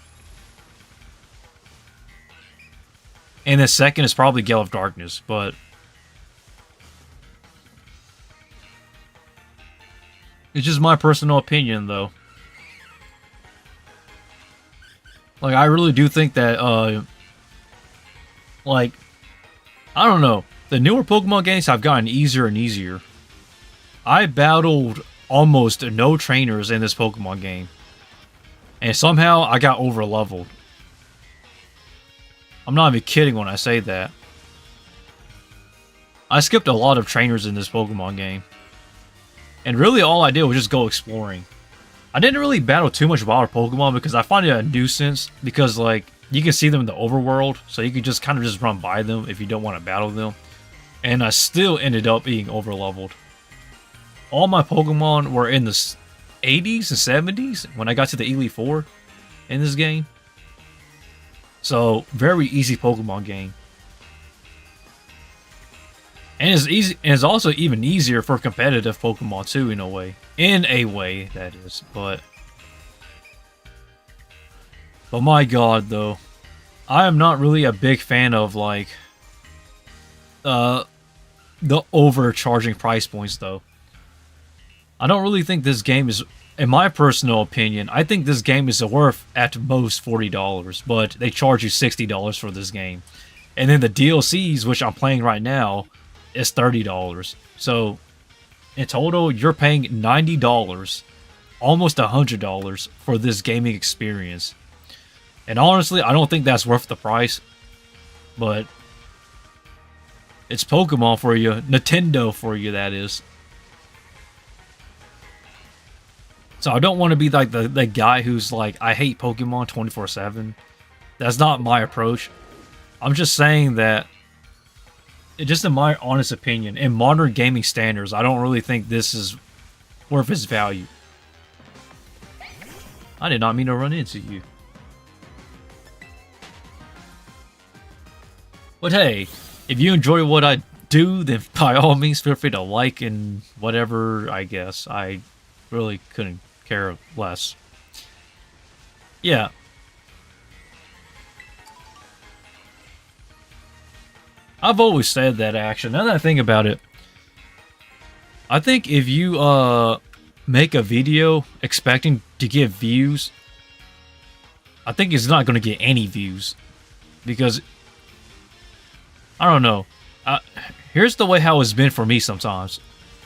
And the second is probably Gale of Darkness, but it's just my personal opinion, though. Like, I really do think that, like, I don't know. The newer Pokemon games have gotten easier and easier. I battled almost no trainers in this Pokemon game. And somehow I got over leveled. I'm not even kidding when I say that. I skipped a lot of trainers in this Pokemon game. And really all I did was just go exploring. I didn't really battle too much wild Pokemon because I find it a nuisance. Because like, you can see them in the overworld. So you can just kind of just run by them if you don't want to battle them. And I still ended up being over leveled. All my Pokemon were in the 80s and 70s when I got to the Elite Four in this game. So, very easy Pokemon game. And it's easy, and it's also even easier for competitive Pokemon too, in a way. In a way, that is. But my god, though. I am not really a big fan of, like, the overcharging price points, though. I don't really think this game is, in my personal opinion, I think this game is worth at most $40, but they charge you $60 for this game. And then the DLCs, which I'm playing right now, is $30. So, in total, you're paying $90, almost $100 for this gaming experience. And honestly, I don't think that's worth the price, but it's Pokemon for you, Nintendo for you, that is. So I don't want to be like the guy who's like, I hate Pokemon 24/7. That's not my approach. I'm just saying that, just in my honest opinion, in modern gaming standards, I don't really think this is worth its value. I did not mean to run into you. But hey, if you enjoy what I do, then by all means feel free to like and whatever, I guess. I really couldn't care less. Yeah. I've always said that, actually. Now that I think about it, I think if you make a video expecting to get views, I think it's not going to get any views. Because, I don't know. Here's the way how it's been for me sometimes.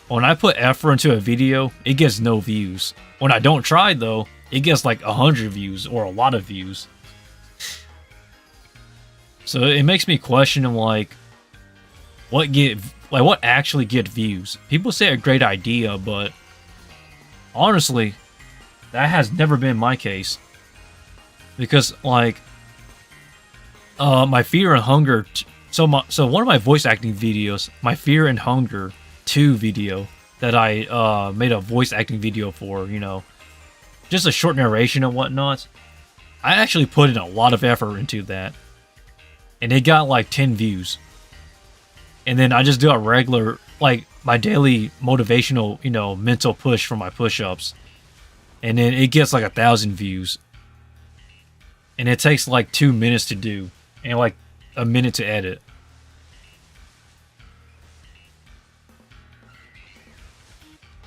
When I put effort into a video, it gets no views. When I don't try, though, it gets like 100 views or a lot of views. So it makes me question, like, what actually get views. People say a great idea, but honestly, that has never been my case. Because, like, my Fear and Hunger. So one of my voice acting videos, my Fear and Hunger 2 video that I made a voice acting video for, you know, just a short narration and whatnot. I actually put in a lot of effort into that, and it got like 10 views. And then I just do a regular, like, my daily motivational, you know, mental push for my push-ups, and then it gets like 1,000 views, and it takes like 2 minutes to do and like a minute to edit.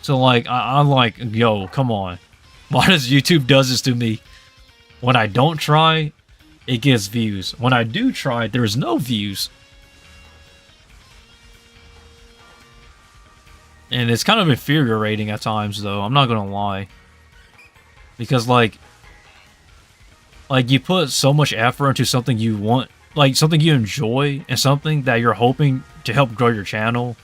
So like, I'm like, yo, come on. Why does YouTube does this to me? When I don't try, it gets views. When I do try, there's no views. And it's kind of infuriating at times, though. I'm not gonna lie. Because like you put so much effort into something you want, like something you enjoy, and something that you're hoping to help grow your channel.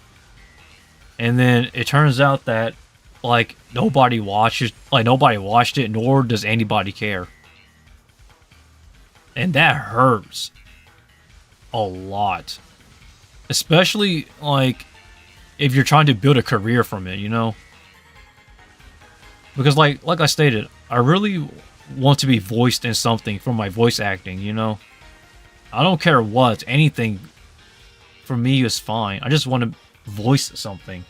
And then it turns out that, like, nobody watched it, nor does anybody care. And that hurts a lot. Especially, like, if you're trying to build a career from it, you know? Because, like I stated, I really want to be voiced in something for my voice acting, you know? I don't care what, anything for me is fine. I just want to voice something.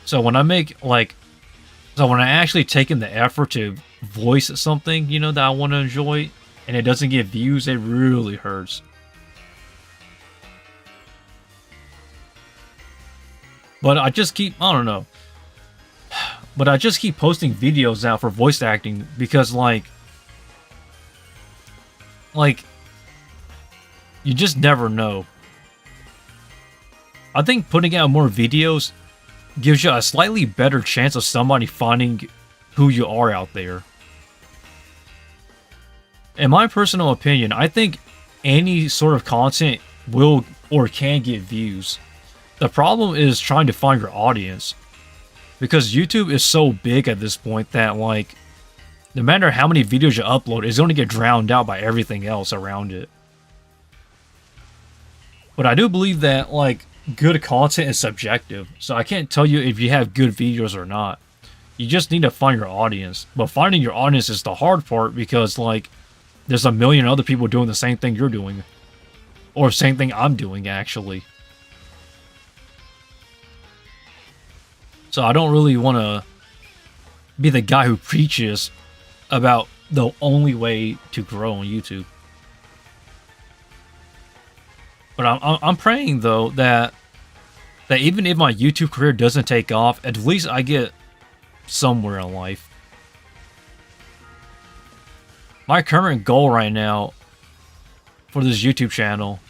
So when I make, like, when I actually take in the effort to voice something, you know, that I want to enjoy, and it doesn't get views, it really hurts. But I just keep, I don't know. But I just keep posting videos out for voice acting because, like, you just never know. I think putting out more videos gives you a slightly better chance of somebody finding who you are out there. In my personal opinion, I think any sort of content will or can get views. The problem is trying to find your audience. Because YouTube is so big at this point that, like, no matter how many videos you upload, it's going to get drowned out by everything else around it. But I do believe that, like, good content is subjective. So I can't tell you if you have good videos or not. You just need to find your audience. But finding your audience is the hard part because, like, there's a million other people doing the same thing you're doing. Or same thing I'm doing, actually. So I don't really want to be the guy who preaches about the only way to grow on YouTube. But I'm praying, though, that even if my YouTube career doesn't take off, at least I get somewhere in life. My current goal right now for this YouTube channel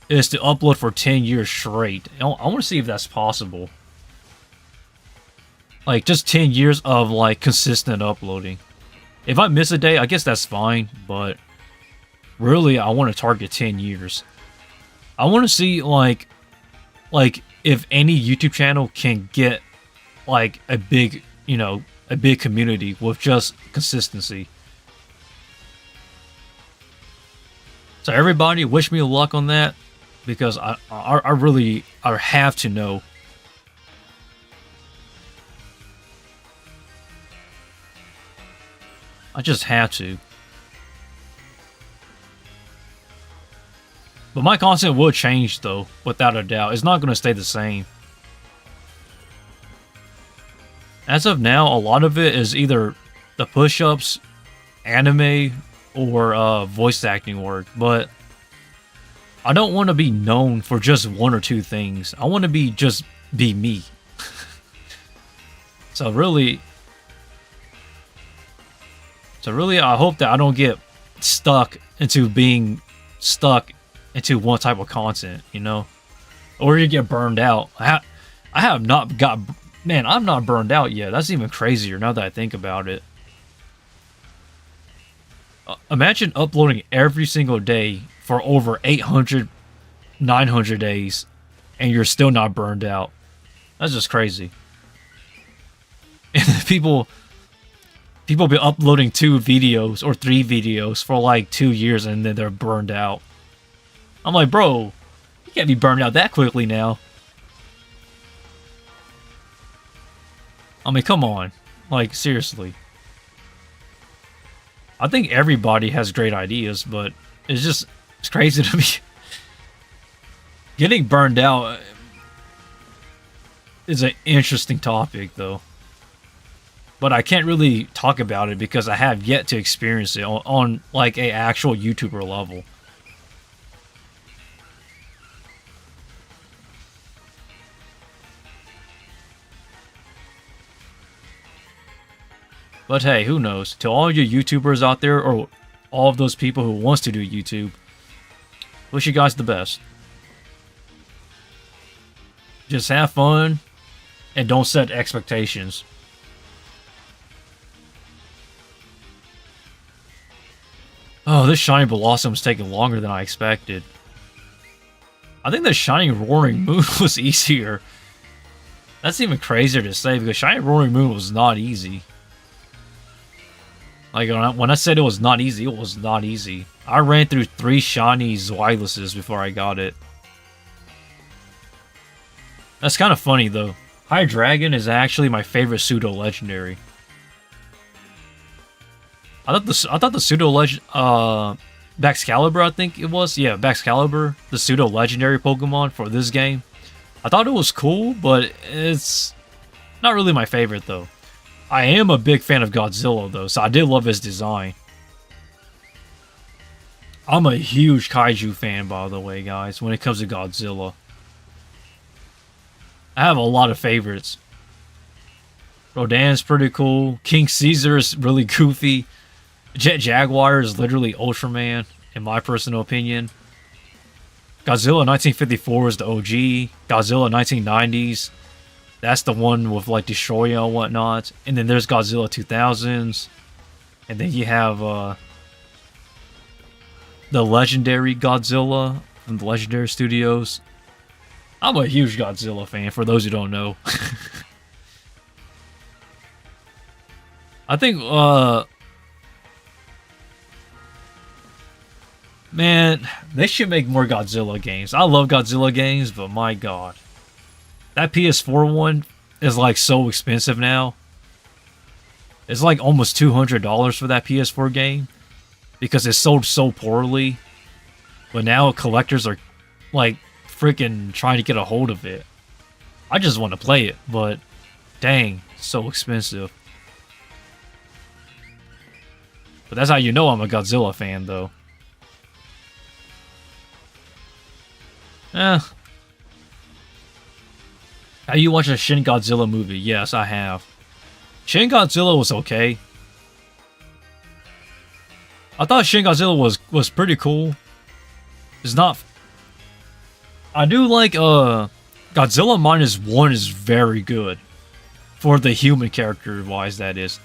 is to upload for 10 years straight. I want to see if that's possible. Like, just 10 years of, like, consistent uploading. If I miss a day, I guess that's fine, but really, I want to target 10 years. I want to see, like, if any YouTube channel can get, like, a big, you know, a big community with just consistency. So everybody, wish me luck on that, because I really have to know. I just have to. But my content will change, though, without a doubt. It's not going to stay the same. As of now, a lot of it is either the push-ups, anime, or voice acting work. But I don't want to be known for just one or two things. I want to just be me. So really, I hope that I don't get stuck into one type of content, you know? Or you get burned out. I have not got... Man, I'm not burned out yet. That's even crazier now that I think about it. Imagine uploading every single day for over 800, 900 days, and you're still not burned out. That's just crazy. And people be uploading 2 videos or 3 videos for like 2 years and then they're burned out. I'm like, bro, you can't be burned out that quickly now. I mean, come on. Like, seriously. I think everybody has great ideas, but it's crazy to me. Getting burned out is an interesting topic, though. But I can't really talk about it because I have yet to experience it on like a actual YouTuber level. But hey, who knows? To all you YouTubers out there, or all of those people who wants to do YouTube, wish you guys the best. Just have fun and don't set expectations. Oh, this shiny Bellossom is taking longer than I expected. I think the Shining Roaring Moon was easier. That's even crazier to say because Shining Roaring Moon was not easy. Like, when I said it was not easy, it was not easy. I ran through 3 shiny Zweilosses before I got it. That's kind of funny, though. High Dragon is actually my favorite pseudo-legendary. I thought the pseudo-legend... Baxcalibur, I think it was? Yeah, Baxcalibur, the pseudo-legendary Pokemon for this game. I thought it was cool, but it's not really my favorite, though. I am a big fan of Godzilla, though, so I did love his design. I'm a huge Kaiju fan, by the way, guys, when it comes to Godzilla. I have a lot of favorites. Rodan's pretty cool. King Caesar is really goofy. Jet Jaguar is literally Ultraman, in my personal opinion. Godzilla 1954 is the OG. Godzilla 1990s That's the one with like Destroyer and whatnot. And then there's Godzilla 2000s. And then you have the legendary Godzilla from the Legendary Studios. I'm a huge Godzilla fan, for those who don't know. I think, man, they should make more Godzilla games. I love Godzilla games, but my god. That PS4 one is like so expensive now. It's like almost $200 for that PS4 game. Because it sold so poorly. But now collectors are like freaking trying to get a hold of it. I just want to play it, but dang, so expensive. But that's how you know I'm a Godzilla fan, though. Have you watched a Shin Godzilla movie? Yes, I have. Shin Godzilla was okay. I thought Shin Godzilla was pretty cool. It's not... I do like, Godzilla -1 is very good. For the human character-wise, that is.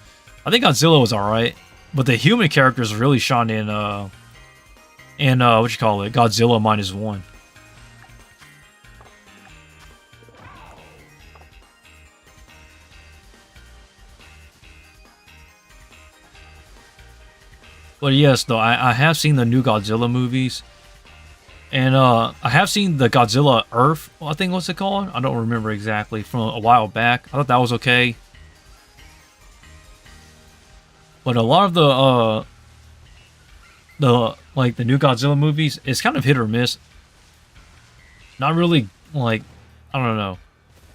I think Godzilla was alright. But the human characters really shone in, what you call it? Godzilla -1. But yes, though, I have seen the new Godzilla movies. And I have seen the Godzilla Earth, I think what's it called? I don't remember exactly, from a while back. I thought that was okay. But a lot of the new Godzilla movies, it's kind of hit or miss. Not really, like, I don't know.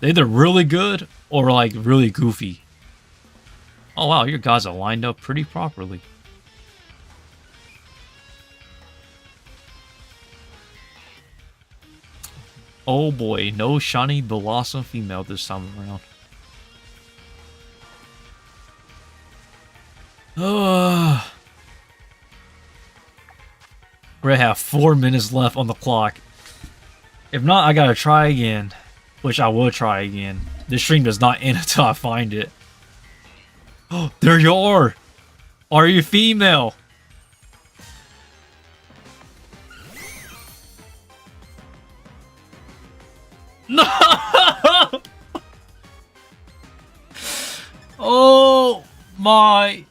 They're either really good or like really goofy. Oh wow, your guys are lined up pretty properly. Oh boy, no shiny Bellossom female this time around. We're gonna have 4 minutes left on the clock. If not, I gotta try again. Which I will try again. This stream does not end until I find it. Oh, there you are! Are you female? No! Oh my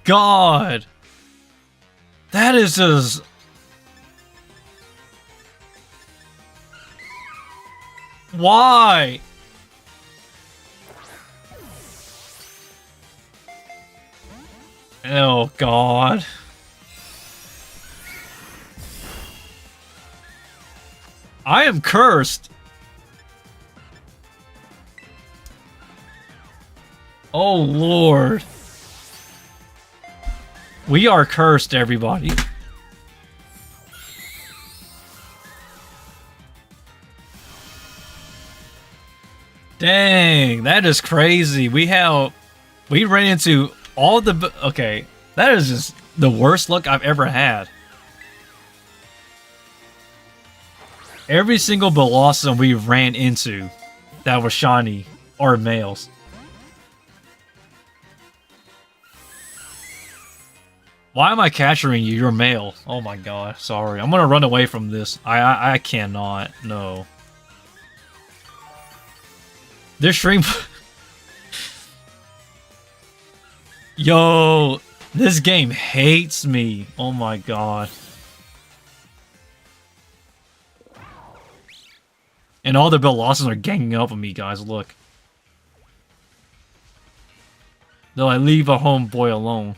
god. That is just... Why? Oh god. I am cursed. Oh lord. We are cursed, everybody. Dang, that is crazy. We ran into all the... Okay, that is just the worst luck I've ever had. Every single Bellossom we ran into that was shiny are males. Why am I capturing you? You're male. Oh my god, sorry. I'm gonna run away from this. I cannot. No. This stream... Yo, this game hates me. Oh my god. And all the Bellossoms are ganging up on me, guys. Look. Though I leave a homeboy alone.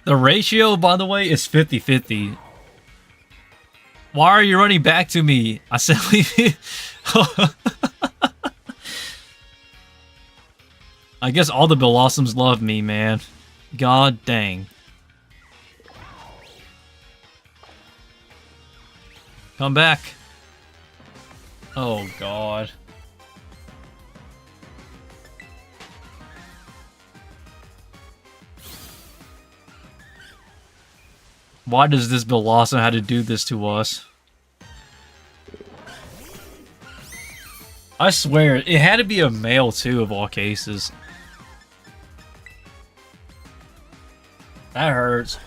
The ratio, by the way, is 50-50. Why are you running back to me? I said leave me. I guess all the Bellossoms love me, man. God dang. Come back. Oh, God. Why does this Bellossom have to do this to us? I swear, it had to be a male too, of all cases. That hurts.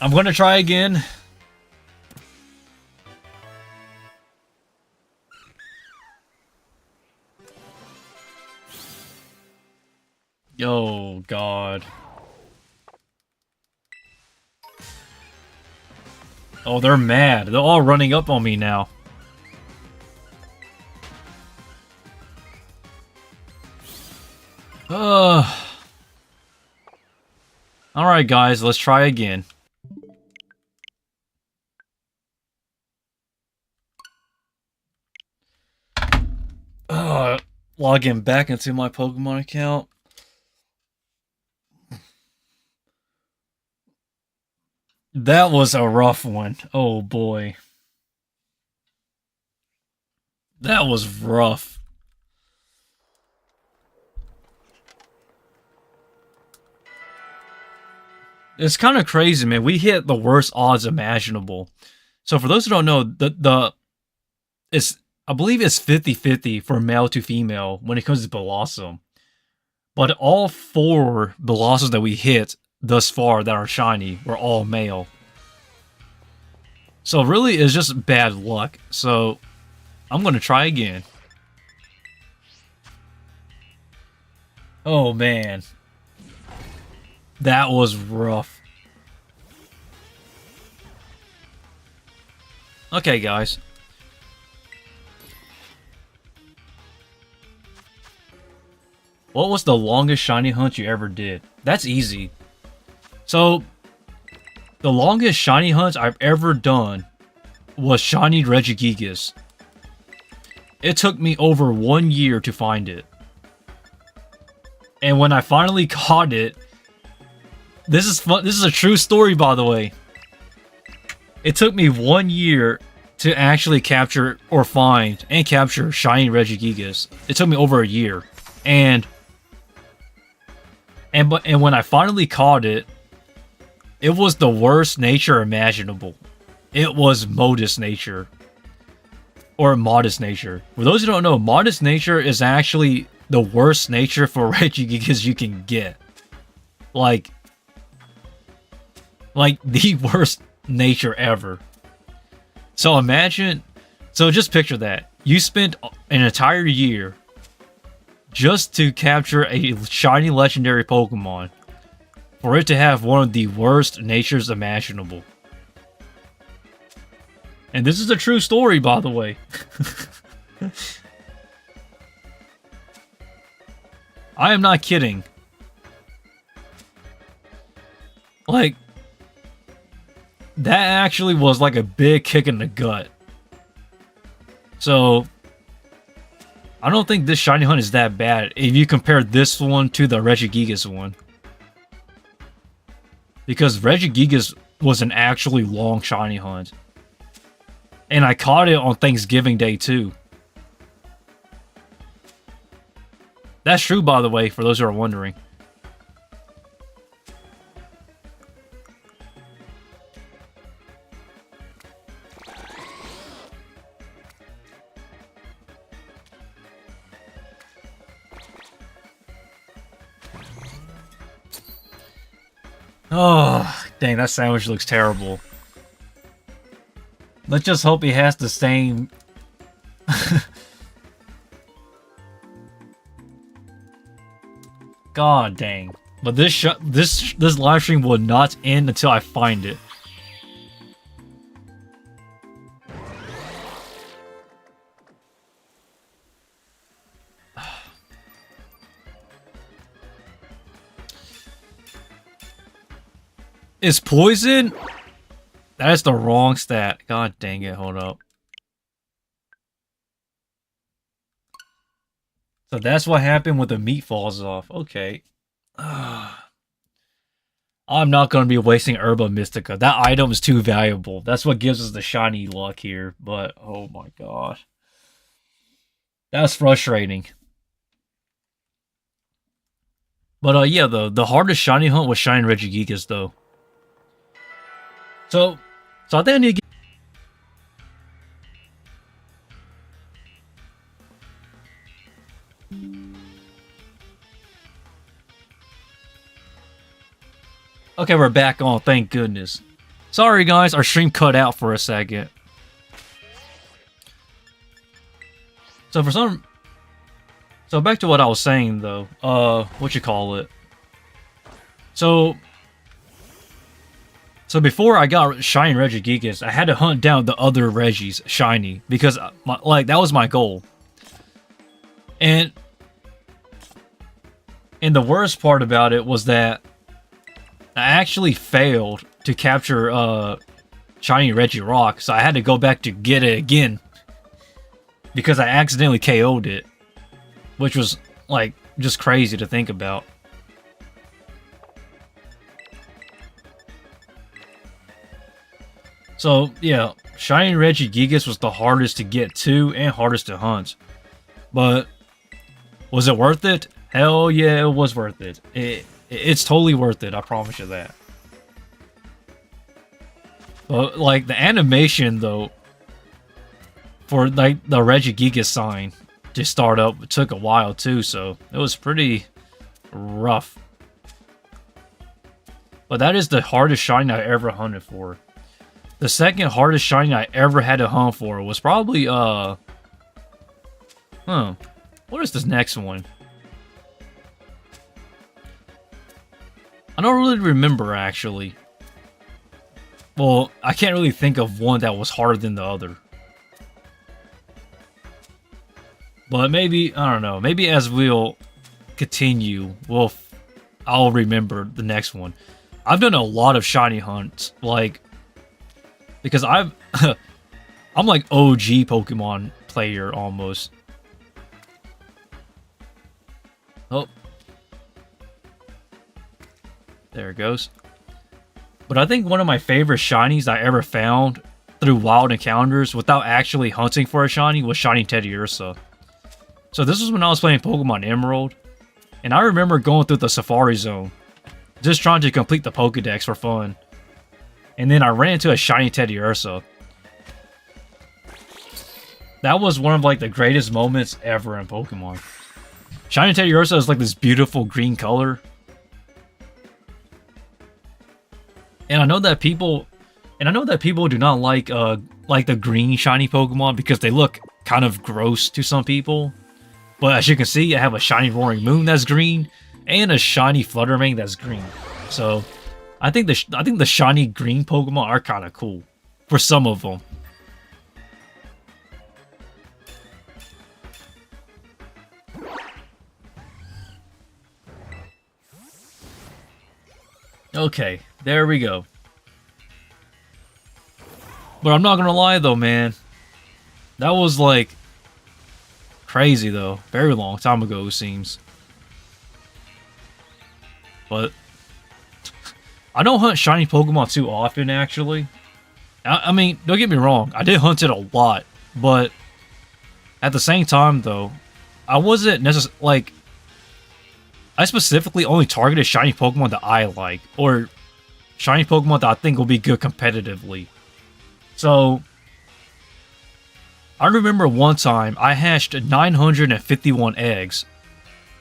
I'm gonna try again. Oh, God. Oh, they're mad. They're all running up on me now. Alright, guys, let's try again. Logging back into my Pokemon account. That was a rough one. Oh, boy. That was rough. It's kind of crazy, man. We hit the worst odds imaginable. So for those who don't know, I believe it's 50-50 for male to female when it comes to Bellossom. But all 4 Belossoms that we hit thus far that are shiny were all male. So really, it's just bad luck. So I'm going to try again. Oh, man. That was rough. Okay, guys. What was the longest shiny hunt you ever did? That's easy. So, the longest shiny hunt I've ever done was shiny Regigigas. It took me over 1 year to find it. And when I finally caught it, this is fun. This is a true story, by the way. It took me 1 year to actually capture or find and capture shiny Regigigas. It took me over a year. And when I finally caught it, it was the worst nature imaginable. It was modest nature. Or modest nature. For those who don't know, modest nature is actually the worst nature for Regigigas you can get. Like the worst nature ever. So imagine, so just picture that. You spent an entire year just to capture a shiny legendary Pokemon for it to have one of the worst natures imaginable. And this is a true story, by the way. I am not kidding. Like, that actually was like a big kick in the gut. So, I don't think this shiny hunt is that bad if you compare this one to the Regigigas one. Because Regigigas was an actually long shiny hunt. And I caught it on Thanksgiving Day too. That's true, by the way, for those who are wondering. Oh, dang, that sandwich looks terrible. Let's just hope he has the same... God dang. But this live stream will not end until I find it. Is poison? That is the wrong stat. God dang it, hold up. So that's what happened when the meat falls off. Okay. I'm not going to be wasting Herba Mystica. That item is too valuable. That's what gives us the shiny luck here. But, oh my god. That's frustrating. But, yeah, the hardest shiny hunt was shiny Regigigas, though. So I think I need to get... Okay, we're back on, thank goodness. Sorry guys, our stream cut out for a second. So back to what I was saying though. What you call it? So before I got Shiny Regigigas, I had to hunt down the other Regis Shiny because that was my goal. And the worst part about it was that I actually failed to capture Shiny Regirock, so I had to go back to get it again because I accidentally KO'd it, which was like just crazy to think about. So yeah, Shiny Regigigas was the hardest to get to and hardest to hunt. But was it worth it? Hell yeah, it was worth it. It's totally worth it, I promise you that. But like the animation though, for like the Regigigas sign to start up, it took a while too, so it was pretty rough. But that is the hardest shiny I ever hunted for. The second hardest shiny I ever had to hunt for was probably what is this next one? I don't really remember actually. Well, I can't really think of one that was harder than the other. But maybe, I don't know, maybe as we'll continue, I'll remember the next one. I've done a lot of shiny hunts, like, because I'm like OG Pokemon player almost. Oh. There it goes. But I think one of my favorite shinies I ever found through wild encounters without actually hunting for a shiny was Shiny Teddiursa. So this was when I was playing Pokemon Emerald, and I remember going through the Safari Zone, just trying to complete the Pokedex for fun. And then I ran into a Shiny Teddiursa. That was one of like the greatest moments ever in Pokemon. Shiny Teddiursa is like this beautiful green color. And I know that people do not like the green shiny Pokemon because they look kind of gross to some people. But as you can see, I have a shiny Roaring Moon that's green and a shiny Fluttermane that's green. So I think the shiny green Pokemon are kind of cool for some of them. Okay, there we go. But I'm not gonna lie though, man. That was like crazy though. Very long time ago, it seems. But I don't hunt shiny Pokemon too often, actually. I mean, don't get me wrong. I did hunt it a lot. But at the same time, though, I wasn't necessarily like... I specifically only targeted shiny Pokemon that I like, or shiny Pokemon that I think will be good competitively. So, I remember one time I hatched 951 eggs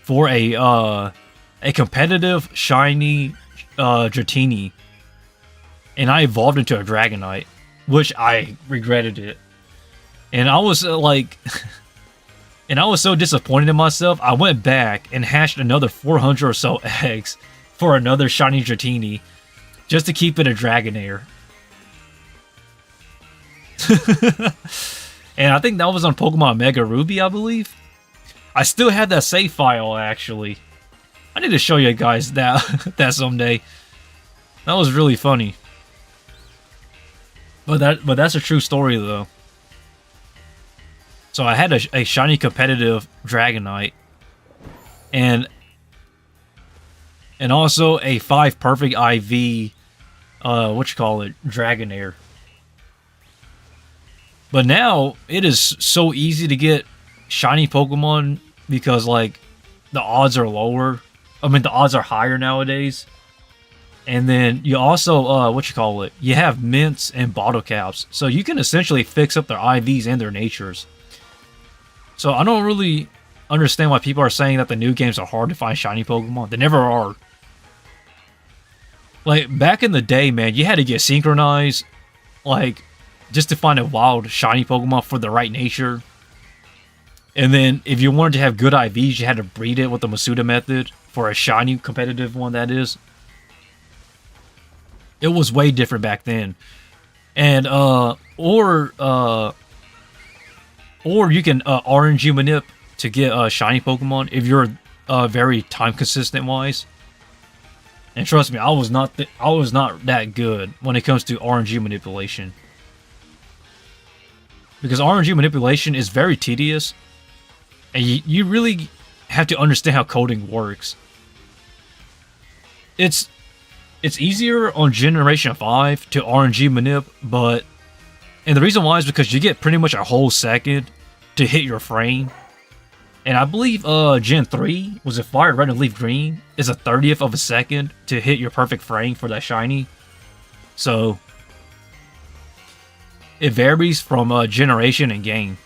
for a competitive shiny Dratini, and I evolved into a Dragonite, which I regretted it. And I was like... And I was so disappointed in myself, I went back and hatched another 400 or so eggs for another shiny Dratini, just to keep it a Dragonair. And I think that was on Pokemon Mega Ruby, I believe. I still have that save file, actually. I need to show you guys that someday. That was really funny. But that's a true story, though. So I had a shiny competitive Dragonite, and also a 5 perfect IV, Dragonair. But now it is so easy to get shiny Pokemon because like the odds are lower. I mean the odds are higher nowadays. And then you also you have mints and bottle caps, so you can essentially fix up their IVs and their natures. So I don't really understand why people are saying that the new games are hard to find shiny Pokemon. They never are. Like, back in the day, man, you had to get synchronized, like, just to find a wild, shiny Pokemon for the right nature. And then, if you wanted to have good IVs, you had to breed it with the Masuda method for a shiny competitive one, that is. It was way different back then. And, or you can RNG manip to get shiny Pokemon if you're very time consistent wise. And trust me, I was not that good when it comes to RNG manipulation. Because RNG manipulation is very tedious, and you really have to understand how coding works. It's easier on Generation 5 to RNG manip, and the reason why is because you get pretty much a whole second to hit your frame. And I believe Gen 3, was it Fire Red and Leaf Green, is a 30th of a second to hit your perfect frame for that shiny. So it varies from generation and game.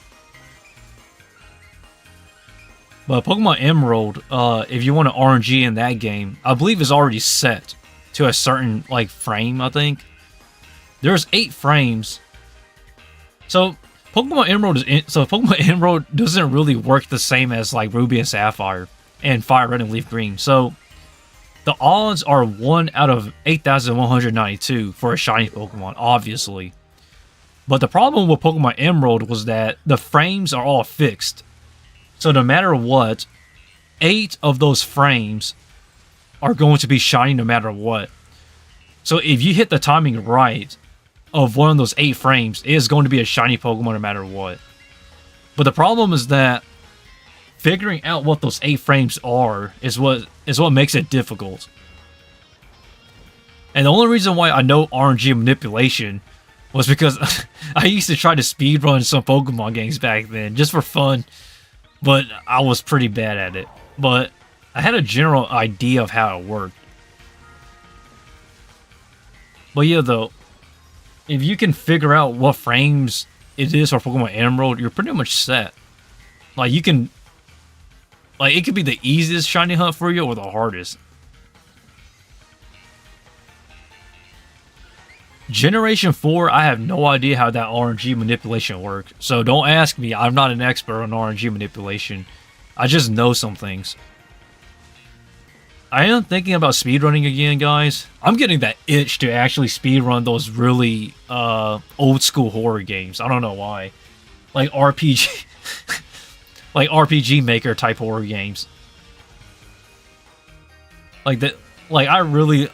But Pokemon Emerald, if you want to RNG in that game, I believe is already set to a certain like frame, I think. There's 8 frames. So Pokemon Emerald doesn't really work the same as like Ruby and Sapphire and Fire Red and Leaf Green. So the odds are 1 out of 8,192 for a shiny Pokemon, obviously. But the problem with Pokemon Emerald was that the frames are all fixed. So no matter what, 8 of those frames are going to be shiny no matter what. So if you hit the timing right of one of those 8 frames, it is going to be a shiny Pokemon no matter what. But the problem is that figuring out what those 8 frames are is what makes it difficult. And the only reason why I know RNG manipulation was because I used to try to speedrun some Pokemon games back then, just for fun. But I was pretty bad at it. But I had a general idea of how it worked. But yeah, though, if you can figure out what frames it is for Pokemon Emerald, you're pretty much set. Like, you can... Like, it could be the easiest shiny hunt for you or the hardest. Generation 4, I have no idea how that RNG manipulation works. So don't ask me, I'm not an expert on RNG manipulation. I just know some things. I am thinking about speedrunning again, guys. I'm getting that itch to actually speedrun those really old school horror games. I don't know why. Like RPG like RPG Maker type horror games. Like that, like I really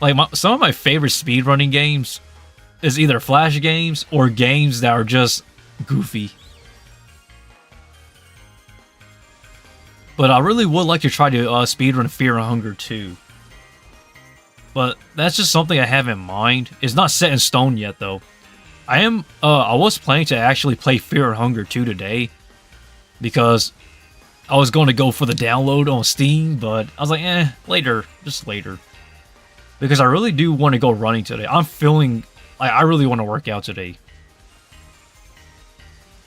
like some of my favorite speedrunning games is either Flash games or games that are just goofy. But I really would like to try to speedrun Fear and Hunger 2. But that's just something I have in mind. It's not set in stone yet, though. I was planning to actually play Fear and Hunger 2 today, because I was going to go for the download on Steam, but I was like, later, just later. Because I really do want to go running today. I'm feeling like I really want to work out today.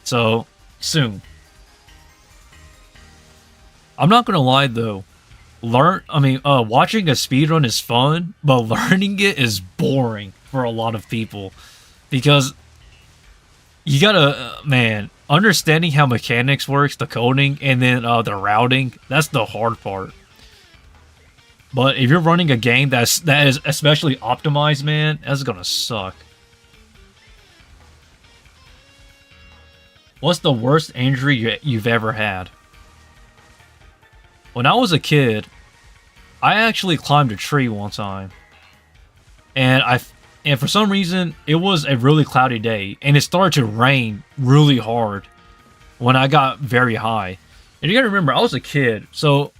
So, soon. I'm not gonna lie though, watching a speedrun is fun, but learning it is boring for a lot of people. Because you gotta, understanding how mechanics works, the coding, and then the routing, that's the hard part. But if you're running a game that is especially optimized, man, that's gonna suck. What's the worst injury you've ever had? When I was a kid, I actually climbed a tree one time. And for some reason, it was a really cloudy day, and it started to rain really hard when I got very high. And you gotta remember, I was a kid, so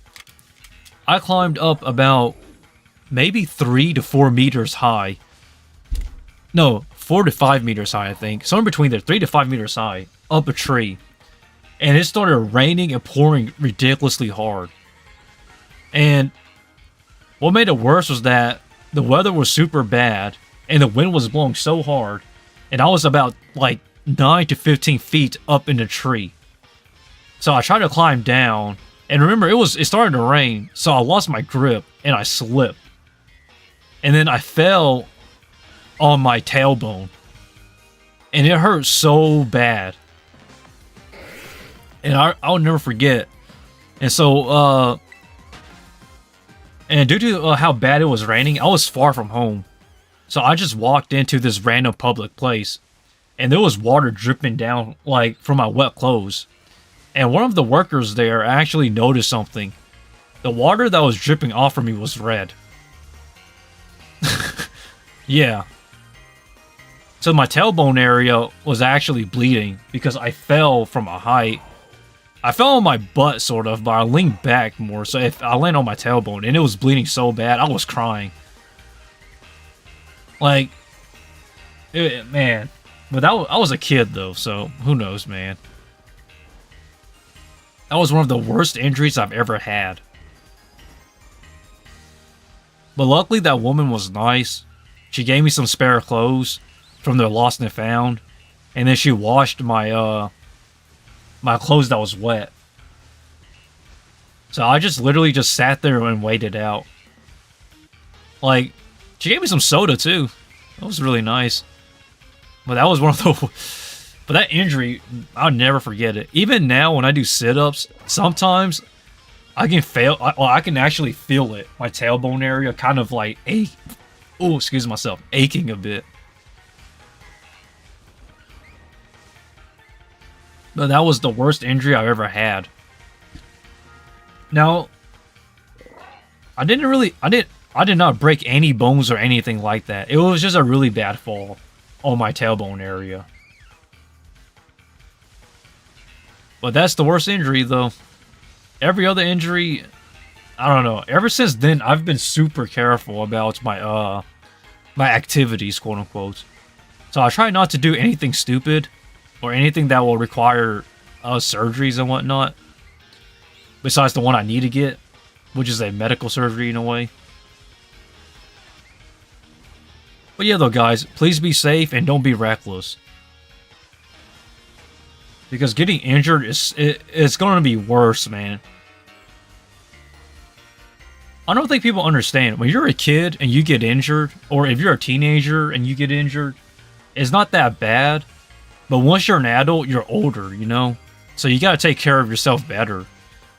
I climbed up about maybe 3 to 4 meters high. No, 4 to 5 meters high, I think. Somewhere between there, 3 to 5 meters high, up a tree. And it started raining and pouring ridiculously hard. And what made it worse was that the weather was super bad, and the wind was blowing so hard, and I was about like 9 to 15 feet up in the tree. So I tried to climb down, and remember, it started to rain, so I lost my grip, and I slipped. and then I fell on my tailbone, and it hurt so bad. And I'll never forget. And so, and due to how bad it was raining, I was far from home. So I just walked into this random public place, and there was water dripping down, like, from my wet clothes. And one of the workers there actually noticed something. The water that was dripping off of me was red. Yeah. So my tailbone area was actually bleeding because I fell from a height. I fell on my butt, sort of, but I leaned back more, so if I landed on my tailbone, and it was bleeding so bad, I was crying. Like, man. But I was a kid, though, so who knows, man. That was one of the worst injuries I've ever had. But luckily, that woman was nice. She gave me some spare clothes from their lost and found, and then she washed my my clothes that was wet. So I just literally just sat there and waited out. Like, she gave me some soda too. That was really nice. But that was one of the... But that injury, I'll never forget it. Even now, when I do sit-ups, sometimes I can I can actually feel it. My tailbone area kind of like excuse myself, aching a bit. But that was the worst injury I've ever had. Now, I did not break any bones or anything like that. It was just a really bad fall on my tailbone area. But that's the worst injury, though. Every other injury, I don't know. Ever since then, I've been super careful about my my activities, quote unquote. So I try not to do anything stupid or anything that will require surgeries and whatnot. Besides the one I need to get, which is a medical surgery in a way. But yeah, though, guys, please be safe and don't be reckless. Because getting injured it's going to be worse, man. I don't think people understand. When you're a kid and you get injured, or if you're a teenager and you get injured, it's not that bad. But once you're an adult, you're older, you know? So you gotta take care of yourself better.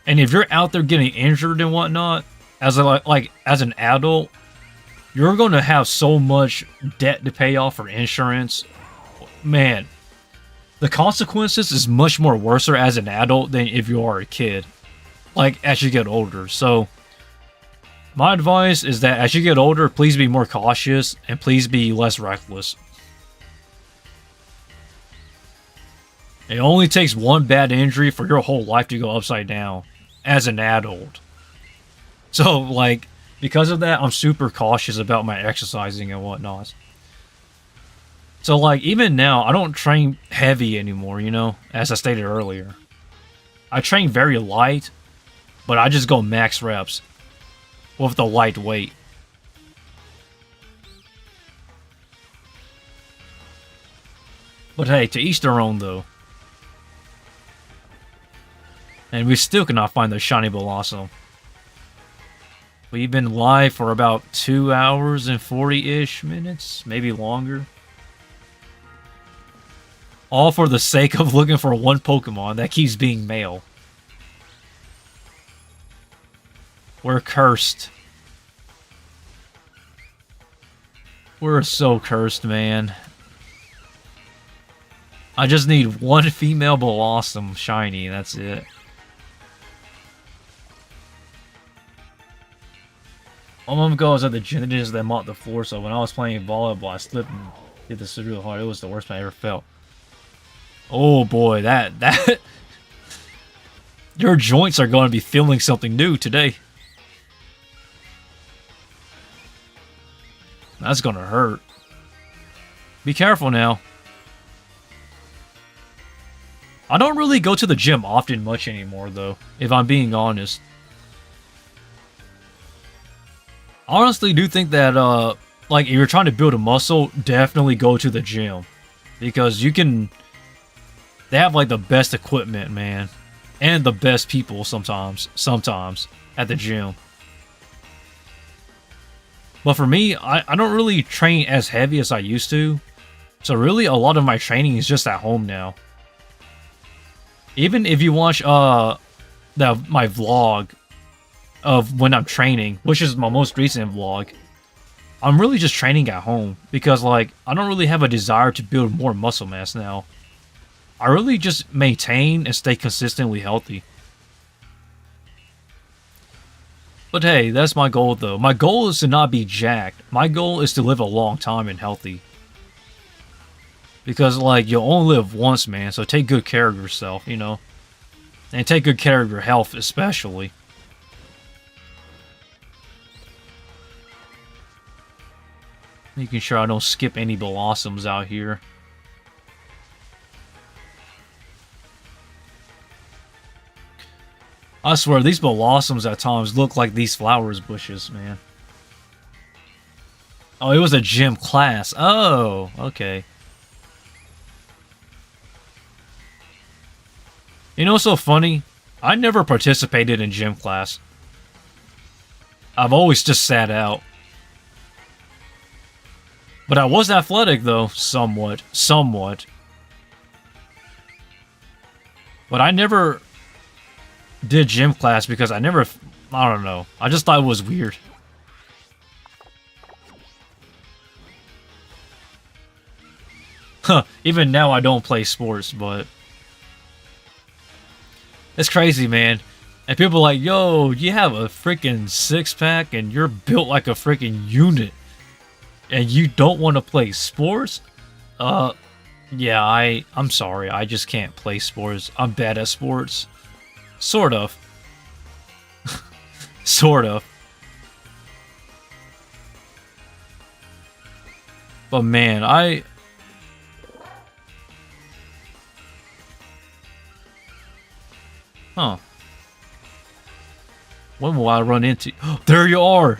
And if you're out there getting injured and whatnot, as an adult, you're gonna have so much debt to pay off for insurance. Man, the consequences is much more worse as an adult than if you are a kid. Like, as you get older. So, my advice is that as you get older, please be more cautious and please be less reckless. It only takes one bad injury for your whole life to go upside down as an adult. So, like, because of that, I'm super cautious about my exercising and whatnot. So, like, even now, I don't train heavy anymore, you know, as I stated earlier. I train very light, but I just go max reps with the light weight. But hey, to each their own, though. And we still cannot find the shiny Bellossom. We've been live for about 2 hours and 40-ish minutes, maybe longer. All for the sake of looking for one Pokemon that keeps being male. We're cursed. We're so cursed, man. I just need one female Bellossom shiny, that's it. A month ago, I was at the gym and they mopped the floor, so when I was playing volleyball, I slipped and hit this really hard. It was the worst pain I ever felt. Oh boy, that your joints are going to be feeling something new today. That's going to hurt. Be careful now. I don't really go to the gym often much anymore, though, if I'm being honest. I honestly do think that, like, if you're trying to build a muscle, definitely go to the gym. Because you can... They have, like, the best equipment, man. And the best people sometimes, at the gym. But for me, I don't really train as heavy as I used to. So really, a lot of my training is just at home now. Even if you watch my vlog of when I'm training, which is my most recent vlog, I'm really just training at home because like I don't really have a desire to build more muscle mass now. I really just maintain and stay consistently healthy. But hey, that's my goal though. My goal is to not be jacked. My goal is to live a long time and healthy. Because like you'll only live once, man, so take good care of yourself, you know. And take good care of your health especially. Making sure I don't skip any Bellossoms out here. I swear, these Bellossoms at times look like these flowers bushes, man. Oh, it was a gym class. Oh, okay. You know what's so funny? I never participated in gym class. I've always just sat out. But I was athletic, though, somewhat. Somewhat. But I never did gym class because I don't know. I just thought it was weird. Huh, even now I don't play sports, but it's crazy, man. And people are like, yo, you have a freaking six-pack and you're built like a freaking unit. And you don't want to play sports? Yeah, I'm sorry. I just can't play sports. I'm bad at sports. Sort of. Sort of. But man, Huh. When will I run into... There you are!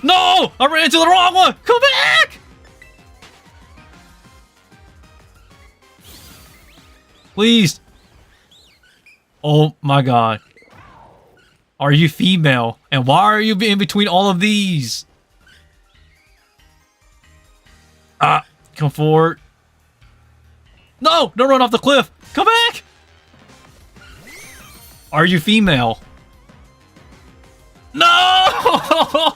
No! I ran into the wrong one! Come back! Please. Oh my god. Are you female? And why are you in between all of these? Ah, come forward. No! Don't run off the cliff! Come back! Are you female? No!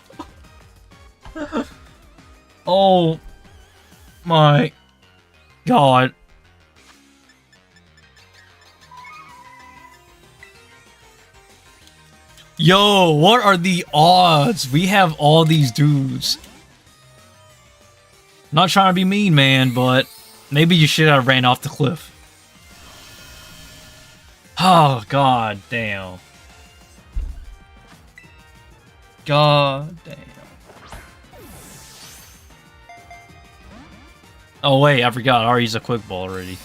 Oh my god. Yo, what are the odds? We have all these dudes. Not trying to be mean, man, but maybe you should have ran off the cliff. Oh, god damn. God damn. Oh wait, I forgot. I already used a quick ball already.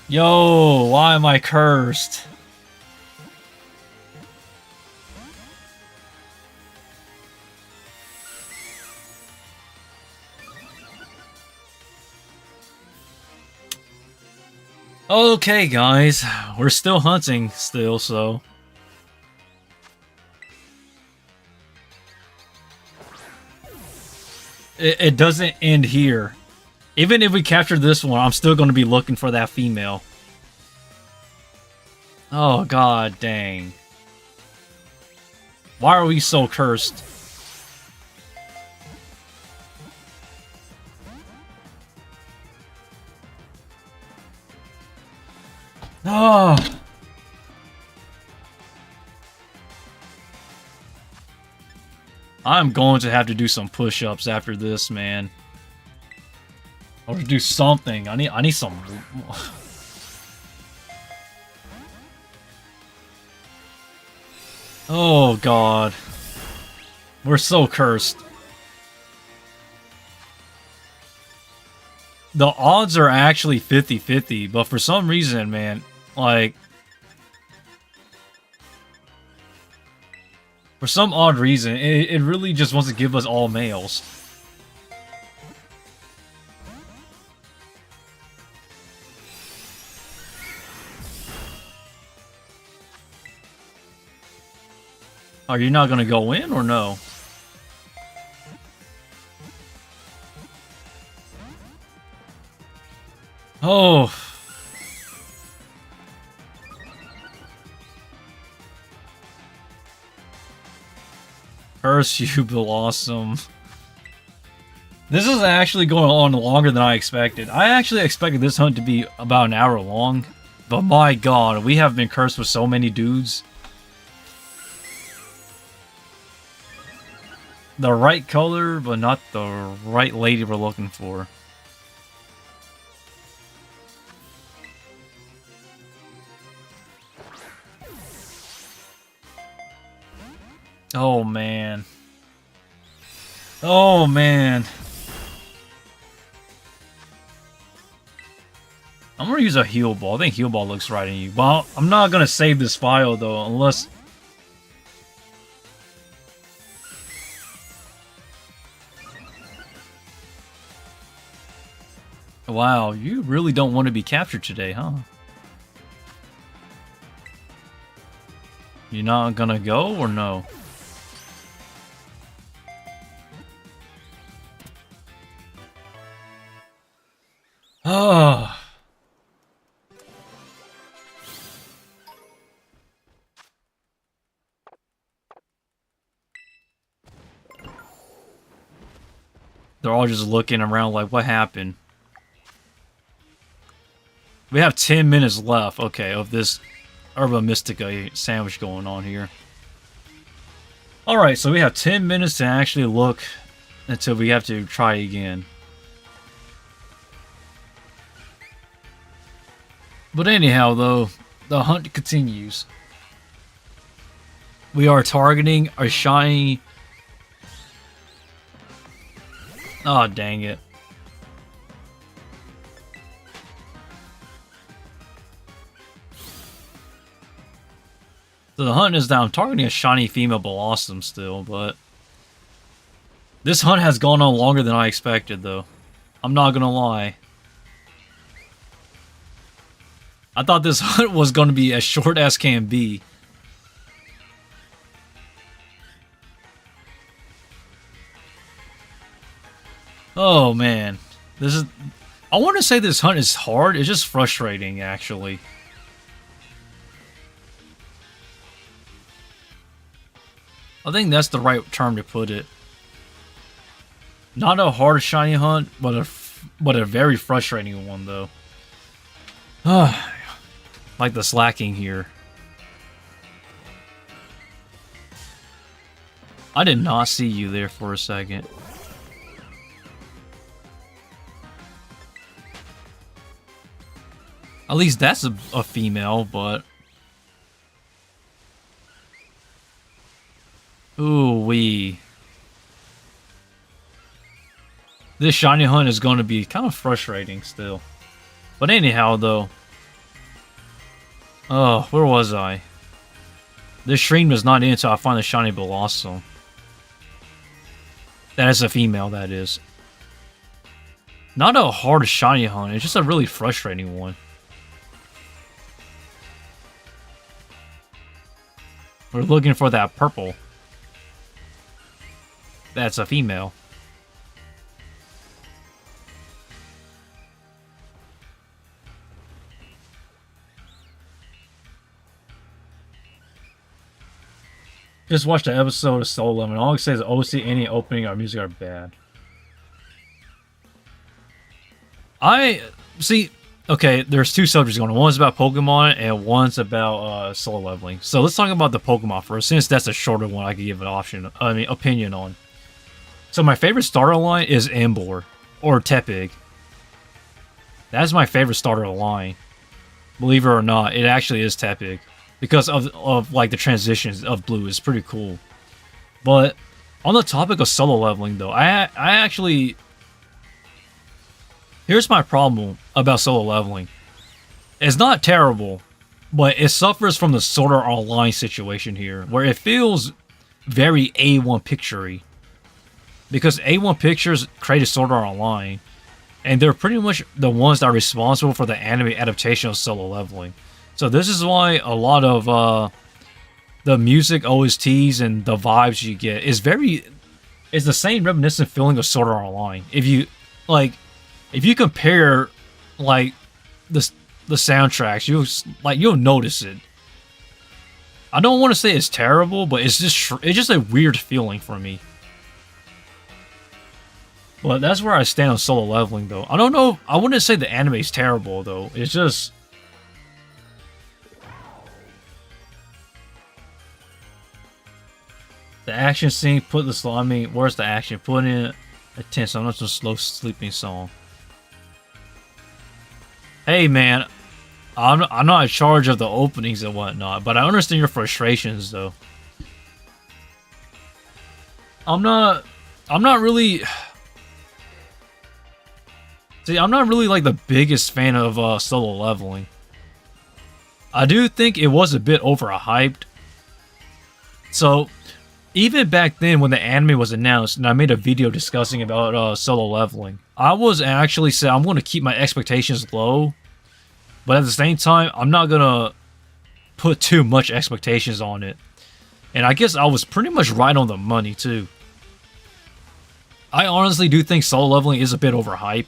Yo, why am I cursed? Okay, guys, we're still hunting still, so... It doesn't end here. Even if we capture this one, I'm still going to be looking for that female. Oh, god dang. Why are we so cursed? Oh. I'm going to have to do some push-ups after this, man. Or do something. I need some. Oh god. We're so cursed. The odds are actually 50-50, but for some reason, man, like... For some odd reason, it really just wants to give us all males. Are you not gonna go in or no? Oh. Curse you, Bellossom. This is actually going on longer than I expected. I actually expected this hunt to be about an hour long. But my god, we have been cursed with so many dudes. The right color, but not the right lady we're looking for. Oh man. Oh man. I'm gonna use a heal ball. I think heal ball looks right in you. Well, I'm not gonna save this file though, unless... Wow, you really don't want to be captured today, huh? You're not gonna go or no? Oh. They're all just looking around like, what happened? We have 10 minutes left, okay, of this Herba Mystica sandwich going on here. Alright, so we have 10 minutes to actually look until we have to try again. But anyhow, though, the hunt continues. We are targeting a shiny... Oh, dang it. So the hunt is down. I'm targeting a shiny female Bellossom still, but... This hunt has gone on longer than I expected, though. I'm not gonna lie. I thought this hunt was gonna be as short as can be. Oh, man. This is... I want to say this hunt is hard. It's just frustrating, actually. I think that's the right term to put it. Not a hard shiny hunt, but a very frustrating one, though. Like the slacking here. I did not see you there for a second. At least that's a female, but... Ooh-wee. This shiny hunt is going to be kind of frustrating still. But anyhow, though... Oh, where was I? This stream is not in until I find the shiny Bellossom. That is a female, that is. Not a hard shiny hunt, it's just a really frustrating one. We're looking for that purple. That's a female. Just watched the episode of Soul Lemon. All it says OC, any opening, or music are bad. See, okay, there's two subjects going on. One's about Pokemon, and one's about solo leveling. So let's talk about the Pokemon first, since that's a shorter one I could give an opinion on. So my favorite starter line is Emboar, or Tepig. That's my favorite starter line. Believe it or not, it actually is Tepig. Because of like the transitions of blue is pretty cool. But on the topic of solo leveling though, I actually... Here's my problem about solo leveling. It's not terrible, but it suffers from the Sword Art Online situation here, where it feels very A1 Picture-y. Because A1 Pictures created Sword Art Online, and they're pretty much the ones that are responsible for the anime adaptation of solo leveling. So this is why a lot of the music OSTs and the vibes you get is it's the same reminiscent feeling of Sword Art Online. If you compare like the soundtracks, you'll notice it. I don't want to say it's terrible, but it's just a weird feeling for me. Well, that's where I stand on Solo Leveling, though. I don't know. I wouldn't say the anime's terrible, though. It's just the action scene. Put the slow. I mean, where's the action? Put in a tense. I'm not some slow sleeping song. Hey, man. I'm not in charge of the openings and whatnot, but I understand your frustrations, though. I'm not really. See, I'm not really like the biggest fan of Solo Leveling. I do think it was a bit overhyped. So, even back then when the anime was announced and I made a video discussing about Solo Leveling, I was actually saying I'm going to keep my expectations low. But at the same time, I'm not going to put too much expectations on it. And I guess I was pretty much right on the money too. I honestly do think Solo Leveling is a bit overhyped.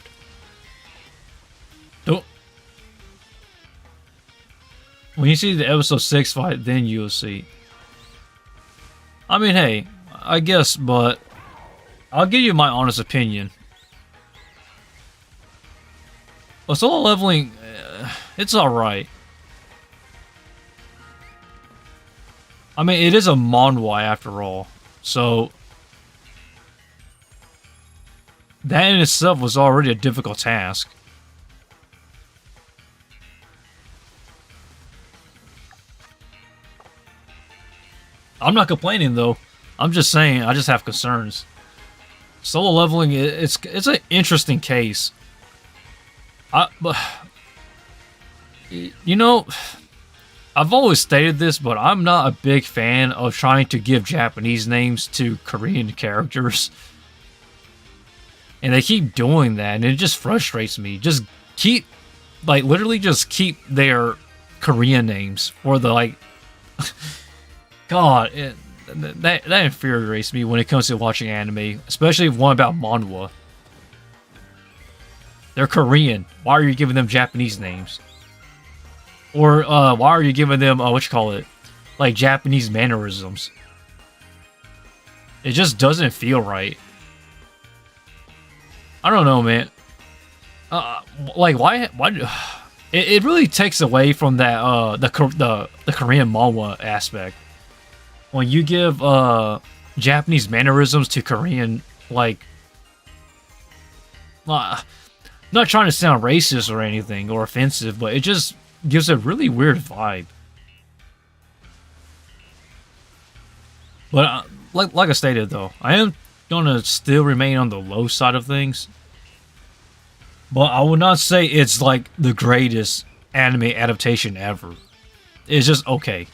When you see the episode 6 fight, then you'll see. I mean, hey, I guess, but I'll give you my honest opinion. Well, Solo Leveling, it's alright. I mean, it is a manhwa after all, so that in itself was already a difficult task. I'm not complaining though. I'm just saying I just have concerns. Solo Leveling, it's an interesting case. But you know, I've always stated this, but I'm not a big fan of trying to give Japanese names to Korean characters. And they keep doing that, and it just frustrates me. Just keep, like, literally just keep their Korean names, or the, like... God, that infuriates me when it comes to watching anime, especially one about manhwa. They're Korean. Why are you giving them Japanese names? Or why are you giving them like Japanese mannerisms? It just doesn't feel right. I don't know, man. Like why? It really takes away from that the Korean manhwa aspect. When you give Japanese mannerisms to Korean, like, not trying to sound racist or anything or offensive, but it just gives a really weird vibe. But like I stated though, I am gonna still remain on the low side of things. But I would not say it's like the greatest anime adaptation ever. It's just okay.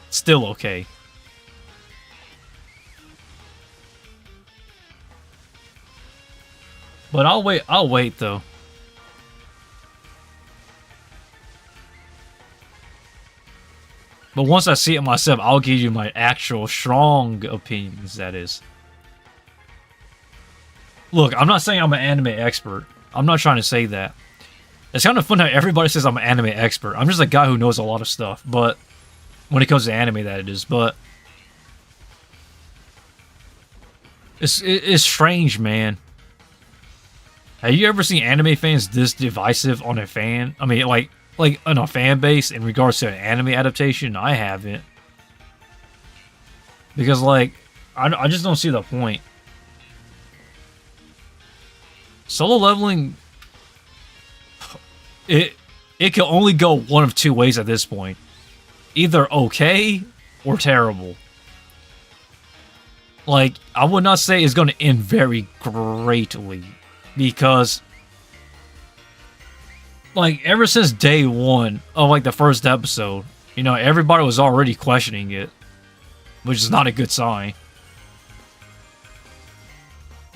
Still okay. But I'll wait though. But once I see it myself, I'll give you my actual strong opinions, that is. Look, I'm not saying I'm an anime expert. I'm not trying to say that. It's kind of fun how everybody says I'm an anime expert. I'm just a guy who knows a lot of stuff, but when it comes to anime, that it is. But it's strange, man. Have you ever seen anime fans this divisive on a fan? I mean, like on a fan base in regards to an anime adaptation? I haven't. Because, like, I just don't see the point. Solo Leveling, it can only go one of two ways at this point. Either okay or terrible. Like, I would not say it's going to end very greatly. Because, like, ever since day one of, like, the first episode, you know, everybody was already questioning it. Which is not a good sign.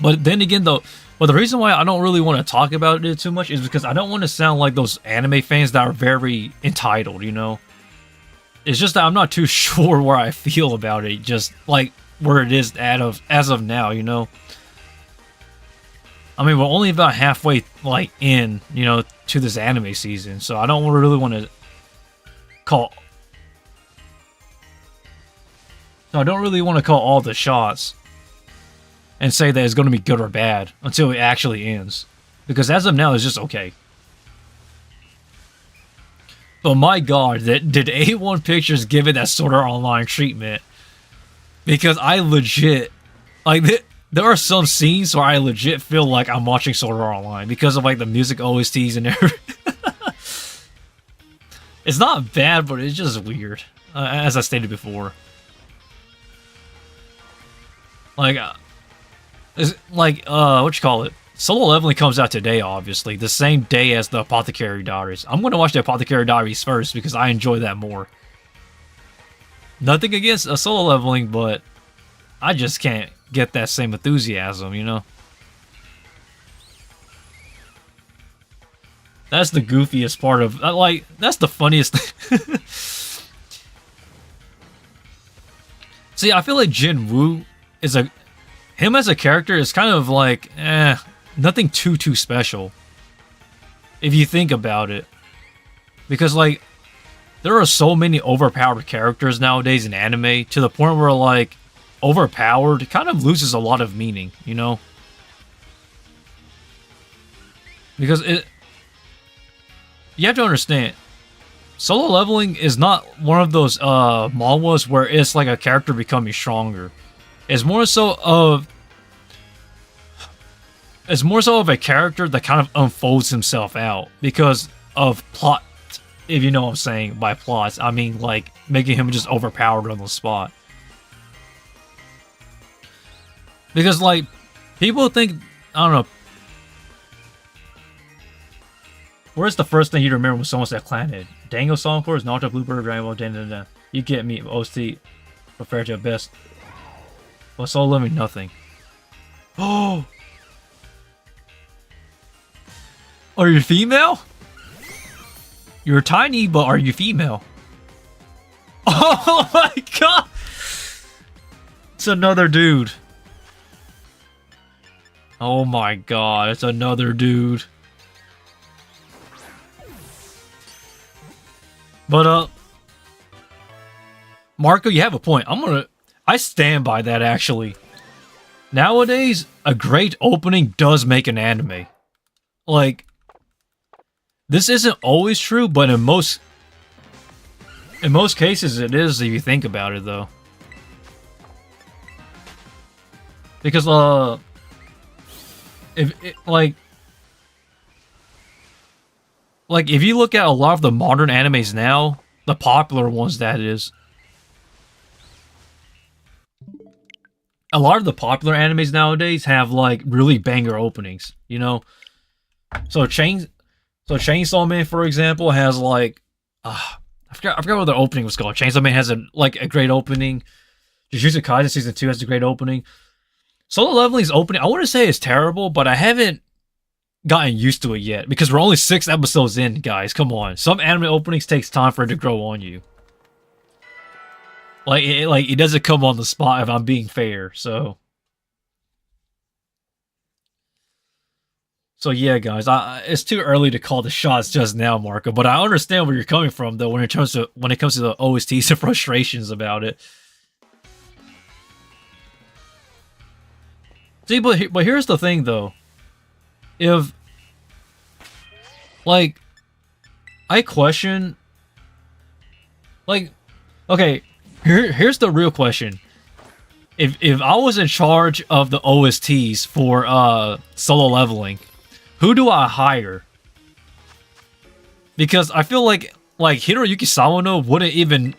But then again, though, the reason why I don't really want to talk about it too much is because I don't want to sound like those anime fans that are very entitled, you know? It's just that I'm not too sure where I feel about it. Just like where it is as of now, you know. I mean, we're only about halfway like in, you know, to this anime season, so I don't really want to call. So I don't really want to call all the shots and say that it's going to be good or bad until it actually ends, because as of now, it's just okay. But my god, did A1 Pictures give it that Sword Art Online treatment? Because I legit, like, there are some scenes where I legit feel like I'm watching Sword Art Online because of, like, the music OSTs and everything. It's not bad, but it's just weird, as I stated before. Like, what you call it? Solo Leveling comes out today, obviously, the same day as the Apothecary Diaries. I'm going to watch the Apothecary Diaries first because I enjoy that more. Nothing against Solo Leveling, but I just can't get that same enthusiasm, you know? That's the goofiest part of, like, that's the funniest thing. See, I feel like Jin Woo is him as a character is kind of like, nothing too special, if you think about it. Because, like, there are so many overpowered characters nowadays in anime to the point where, like, overpowered kind of loses a lot of meaning, you know? Because you have to understand, Solo Leveling is not one of those manhwas where it's like a character becoming stronger. It's more so of a character that kind of unfolds himself out because of plot, if you know what I'm saying. By plots, I mean, like, making him just overpowered on the spot. Because, like, people think, I don't know, where's the first thing you remember when someone said Clanhead? Dango Song Chorus, Naruto, Bluebird, Dragon Ball, da. You get me, OST, prefer to best. Well, Solo Leveling, nothing. Oh! Are you female? You're tiny, but are you female? Oh my god! It's another dude. Oh my god, it's another dude. But, Marco, you have a point. I stand by that, actually. Nowadays, a great opening does make an anime. Like, this isn't always true, but in most cases it is, if you think about it, though. Because, if you look at a lot of the modern animes now, the popular ones, that is, a lot of the popular animes nowadays have, like, really banger openings, you know? So Chainsaw Man, for example, has, like, I forgot what the opening was called. Chainsaw Man has a great opening. Jujutsu Kaisen Season 2 has a great opening. Solo Leveling's opening, I wouldn't say it's terrible, but I haven't gotten used to it yet, because we're only 6 episodes in, guys. Come on. Some anime openings takes time for it to grow on you. Like, it doesn't come on the spot, if I'm being fair, so... So yeah, guys, it's too early to call the shots just now, Marco, but I understand where you're coming from, though, when it comes to the OSTs and frustrations about it. See, but here's the thing, though. If, like, I question, like, okay, here's the real question. If I was in charge of the OSTs for Solo Leveling, who do I hire? Because I feel like Hiroyuki Sawano wouldn't even...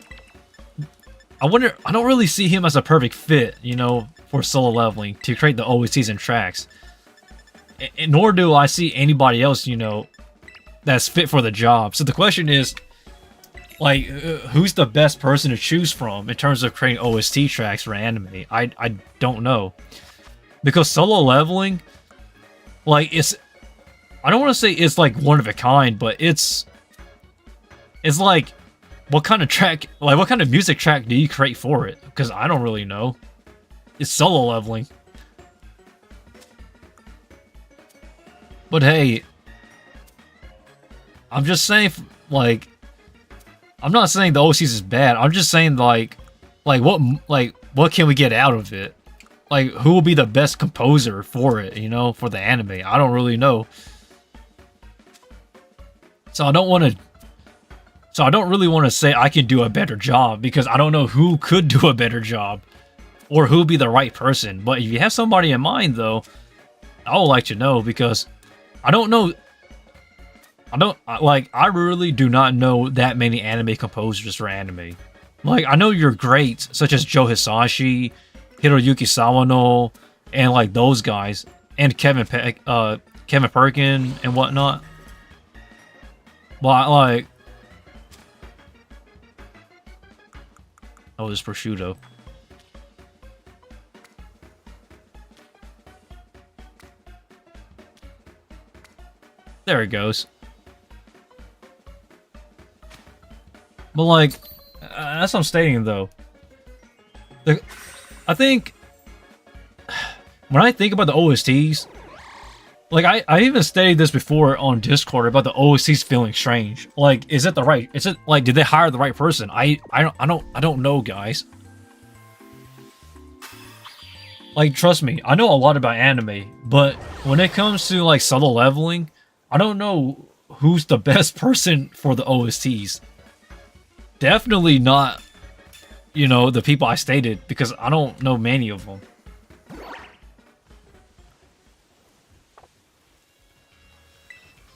I don't really see him as a perfect fit, you know, for Solo Leveling to create the OSTs and tracks. And nor do I see anybody else, you know, that's fit for the job. So the question is, like, who's the best person to choose from in terms of creating OST tracks for anime? I don't know. Because Solo Leveling, like, I don't want to say it's, like, one of a kind, but it's like what kind of track, like what kind of music track do you create for it? Because I don't really know. It's solo leveling. But hey, I'm just saying, like, I'm not saying the OCs is bad. I'm just saying, like what can we get out of it? Like, who will be the best composer for it, you know, for the anime? I don't really know. So I don't really want to say I can do a better job, because I don't know who could do a better job or who would be the right person. But if you have somebody in mind, though, I would like to know, because I don't know. I really do not know that many anime composers for anime. Like, I know you're great, such as Joe Hisashi, Hiroyuki Sawano, and like those guys, and Kevin Perkin and whatnot. But like, oh, this prosciutto. There it goes. But like, that's what I'm stating, though. I think when I think about the OSTs, like I even stated this before on Discord about the OSTs feeling strange. Like, is it the right? Is it like, did they hire the right person? I don't know, guys. Like, trust me, I know a lot about anime, but when it comes to like solo leveling, I don't know who's the best person for the OSTs. Definitely not, you know, the people I stated, because I don't know many of them.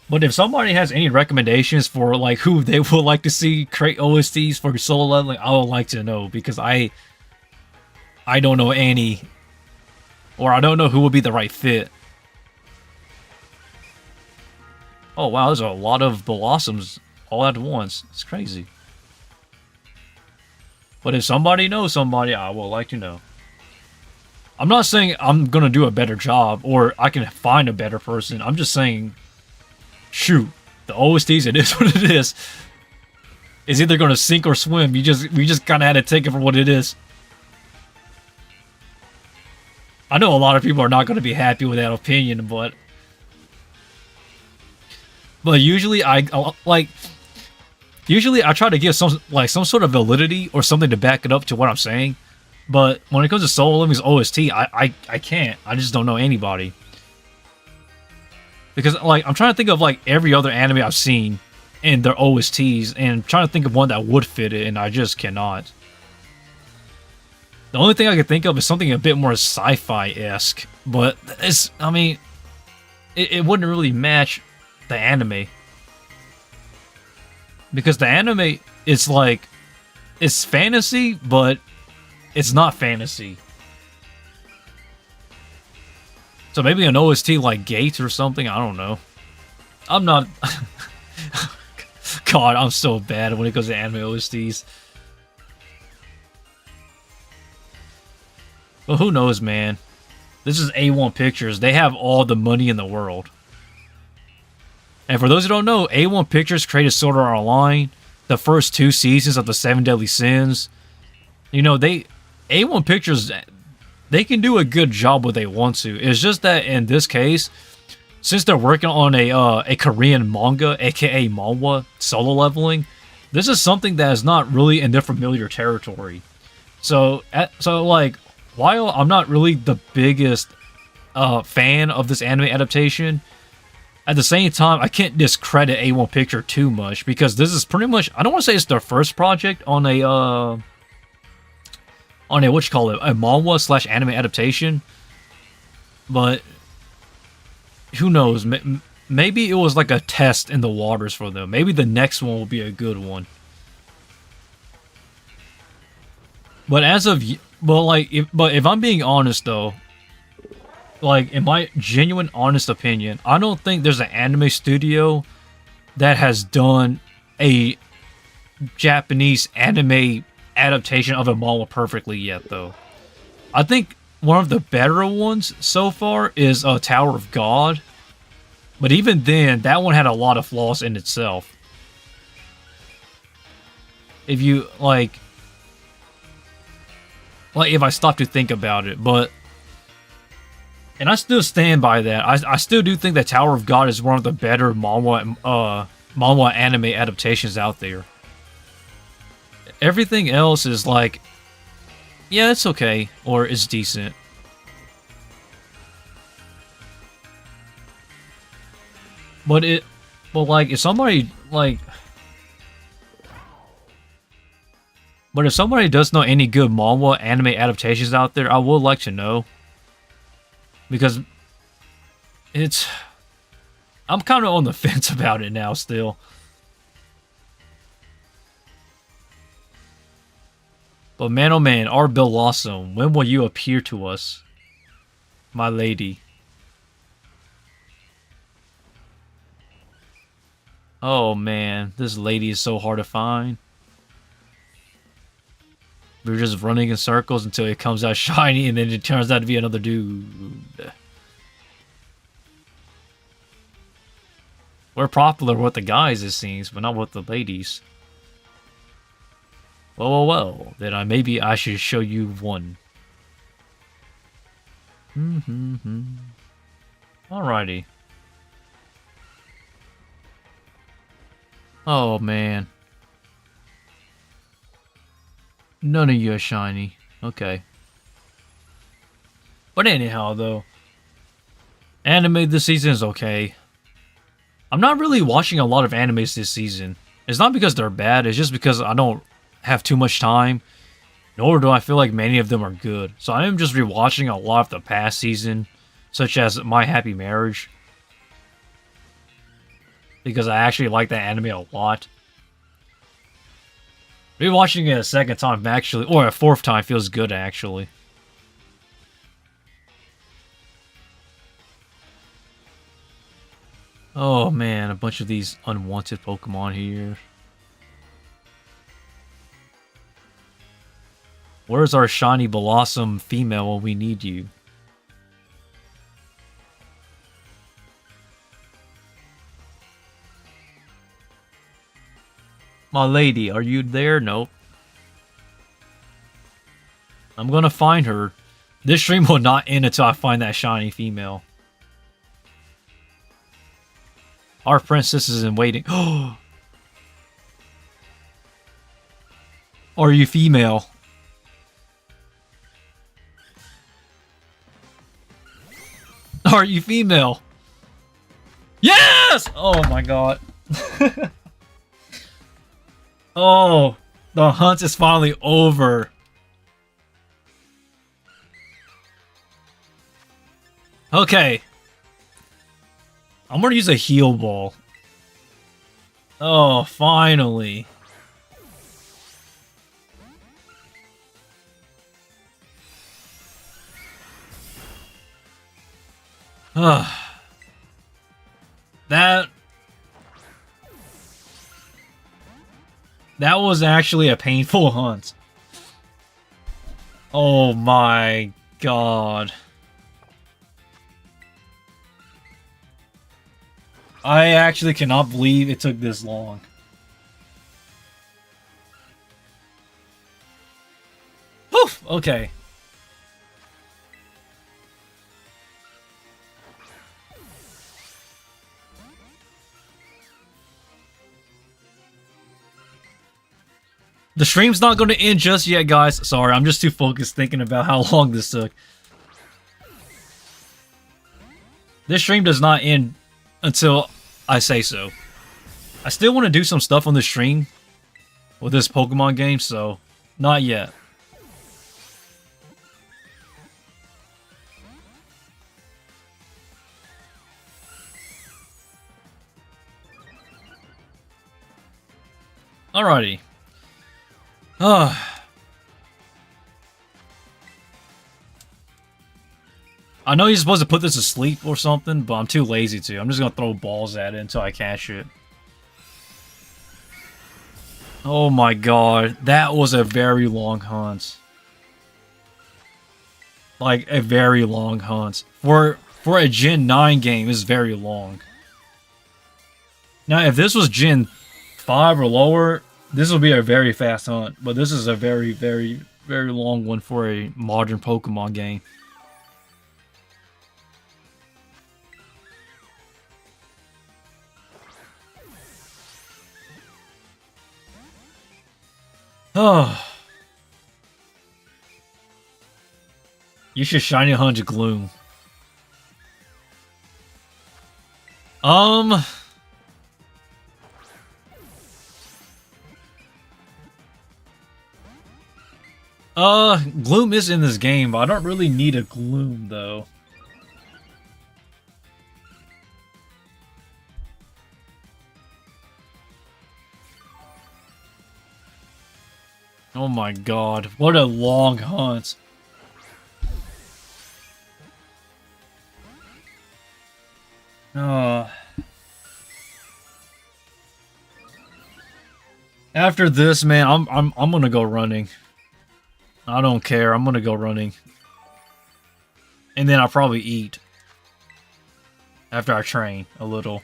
But if somebody has any recommendations for like who they would like to see create OSTs for solo leveling, I would like to know, because I don't know any, or I don't know who would be the right fit. Oh wow, there's a lot of Bellossoms all at once. It's crazy. But if somebody knows somebody, I would like to know. I'm not saying I'm gonna do a better job, or I can find a better person. I'm just saying, shoot, the OSTs, it is what it is. It's either gonna sink or swim. We just kind of had to take it for what it is. I know a lot of people are not gonna be happy with that opinion, but usually Usually I try to give some sort of validity or something to back it up to what I'm saying. But when it comes to solo leveling's OST, I can't. I just don't know anybody. Because like, I'm trying to think of like every other anime I've seen and their OSTs, and trying to think of one that would fit it, and I just cannot. The only thing I can think of is something a bit more sci-fi-esque, but it's, I mean, it wouldn't really match the anime. Because the anime is like, it's fantasy, but it's not fantasy. So maybe an OST like Gate or something, I don't know. I'm not... God, I'm so bad when it comes to anime OSTs. But who knows, man. This is A1 Pictures. They have all the money in the world. And for those who don't know, A1 Pictures created Sword Art Online, the first 2 seasons of the 7 Deadly Sins. You know, A1 Pictures, they can do a good job when they want to. It's just that in this case, since they're working on a Korean manga, aka manhwa, solo leveling, this is something that is not really in their familiar territory. So like, while I'm not really the biggest fan of this anime adaptation, at the same time, I can't discredit A1 Picture too much, because this is pretty much, I don't want to say it's their first project on a what you call it, a manhwa / anime adaptation, but who knows, maybe it was like a test in the waters for them. Maybe the next one will be a good one. But if I'm being honest though, like, in my genuine, honest opinion, I don't think there's an anime studio that has done a Japanese anime adaptation of a manhwa perfectly yet, though. I think one of the better ones so far is Tower of God. But even then, that one had a lot of flaws in itself. If you, like if I stop to think about it, but... And I still stand by that. I still do think that Tower of God is one of the better manhwa anime adaptations out there. Everything else is like, yeah, it's okay, or it's decent. But like, if somebody, like... But if somebody does know any good manhwa anime adaptations out there, I would like to know. Because it's... I'm kind of on the fence about it now still. But man, oh man, our Bellossom, when will you appear to us? My lady. Oh man, this lady is so hard to find. We're just running in circles until it comes out shiny and then it turns out to be another dude. We're popular with the guys, it seems, but not with the ladies. Well, then maybe I should show you one. Alrighty. Oh, man. None of you are shiny. Okay. But anyhow, though. Anime this season is okay. I'm not really watching a lot of animes this season. It's not because they're bad, it's just because I don't have too much time. Nor do I feel like many of them are good. So I am just rewatching a lot of the past season, such as My Happy Marriage. Because I actually like that anime a lot. Rewatching it a second time actually, or a fourth time, feels good actually. Oh man, a bunch of these unwanted Pokemon here. Where's our shiny Bellossom female when we need you? My lady, are you there? Nope. I'm gonna find her. This stream will not end until I find that shiny female. Our princess is in waiting. Oh! Are you female? Are you female? Yes! Oh my god. Oh, the hunt is finally over. Okay. I'm gonna use a heal ball. Oh, finally. That was actually a painful hunt. Oh my god. I actually cannot believe it took this long. Poof! Okay. The stream's not going to end just yet, guys. Sorry, I'm just too focused thinking about how long this took. This stream does not end until I say so. I still want to do some stuff on the stream with this Pokemon game, so not yet. Alrighty. I know you're supposed to put this to sleep or something, but I'm too lazy to. I'm just gonna throw balls at it until I catch it. Oh my god, that was a very long hunt. Like, a very long hunt. For a Gen 9 game, it's very long. Now, if this was Gen 5 or lower, This will be a very fast hunt, but this is a very, very, very long one for a modern Pokemon game. Oh. You should shiny hunt Gloom. Gloom is in this game, but I don't really need a Gloom, though. Oh my god, what a long hunt. After this, man, I'm gonna go running. I don't care. I'm gonna go running. And then I'll probably eat. After I train a little.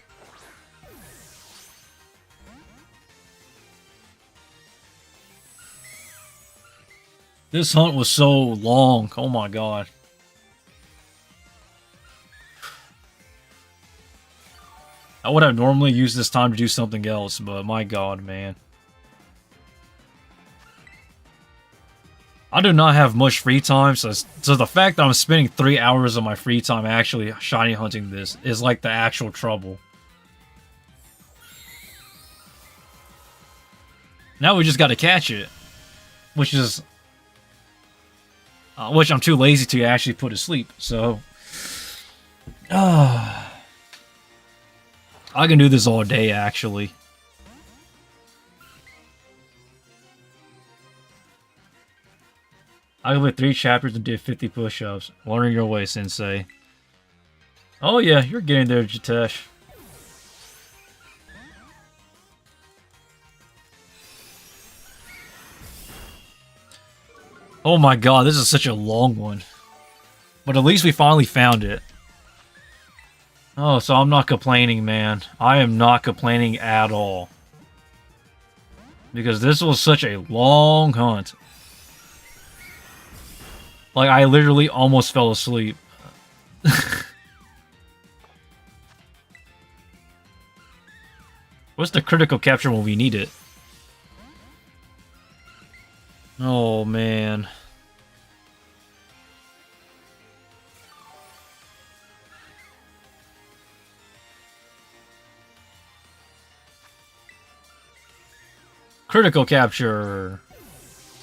This hunt was so long. Oh my god. I would have normally used this time to do something else, but my god, man. I do not have much free time, so the fact that I'm spending 3 hours of my free time actually shiny hunting this is like the actual trouble. Now we just gotta catch it. Which is... which I'm too lazy to actually put to sleep, so... I can do this all day, actually. I completed 3 chapters and did 50 push-ups. Learning your way, Sensei. Oh yeah, you're getting there, Jitesh. Oh my god, this is such a long one. But at least we finally found it. Oh, so I'm not complaining, man. I am not complaining at all. Because this was such a long hunt. Like, I literally almost fell asleep. What's the critical capture when we need it? Oh, man. Critical capture.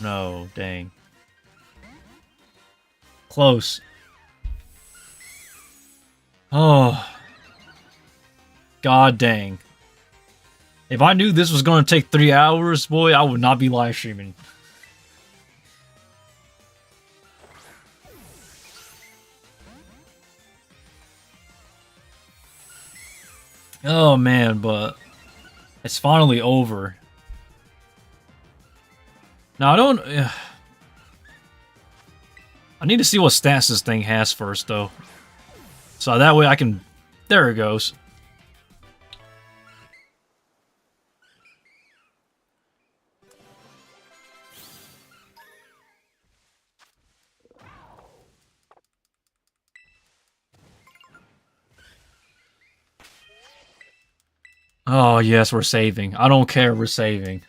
No, dang. Close. Oh. God dang. If I knew this was going to take 3 hours, boy, I would not be live streaming. Oh man, but it's finally over. Now I don't... I need to see what stats this thing has first, though. So that way I can... There it goes. Oh, yes, we're saving. I don't care, we're saving.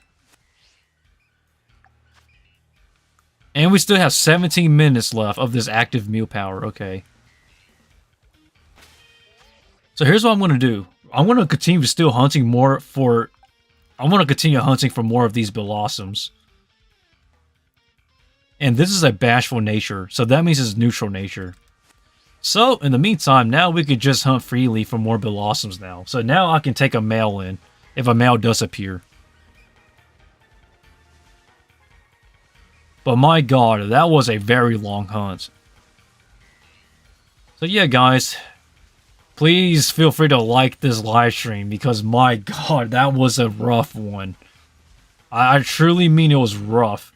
And we still have 17 minutes left of this active meal power. Okay. So here's what I'm going to do. I'm going to continue still hunting more for... I'm going to continue hunting for more of these Bellossoms. And this is a bashful nature, so that means it's neutral nature. So, in the meantime, now we could just hunt freely for more Bellossoms now. So now I can take a male in, if a male does appear. But my god, that was a very long hunt. So yeah, guys. Please feel free to like this live stream, because my god, that was a rough one. I truly mean it was rough.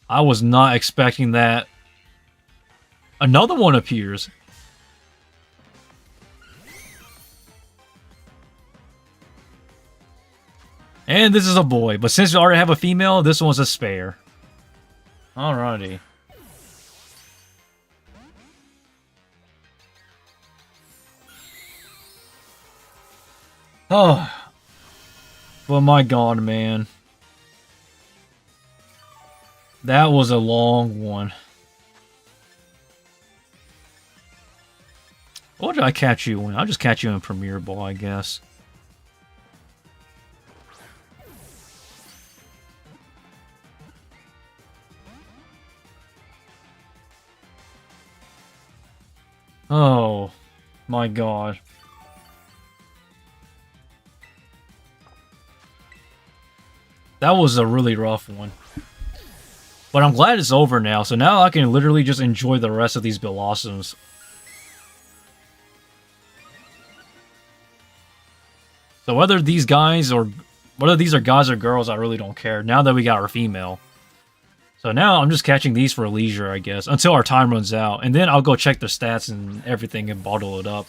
I was not expecting that. Another one appears. And this is a boy, but since we already have a female, this one's a spare. Alrighty. Oh. But my god, man. That was a long one. What did I catch you in? I'll just catch you in Premier Ball, I guess. Oh, my god. That was a really rough one. But I'm glad it's over now, so now I can literally just enjoy the rest of these Bellossoms. So whether these are guys or girls, I really don't care, now that we got our female. So now I'm just catching these for leisure, I guess, until our time runs out. And then I'll go check the stats and everything and bottle it up.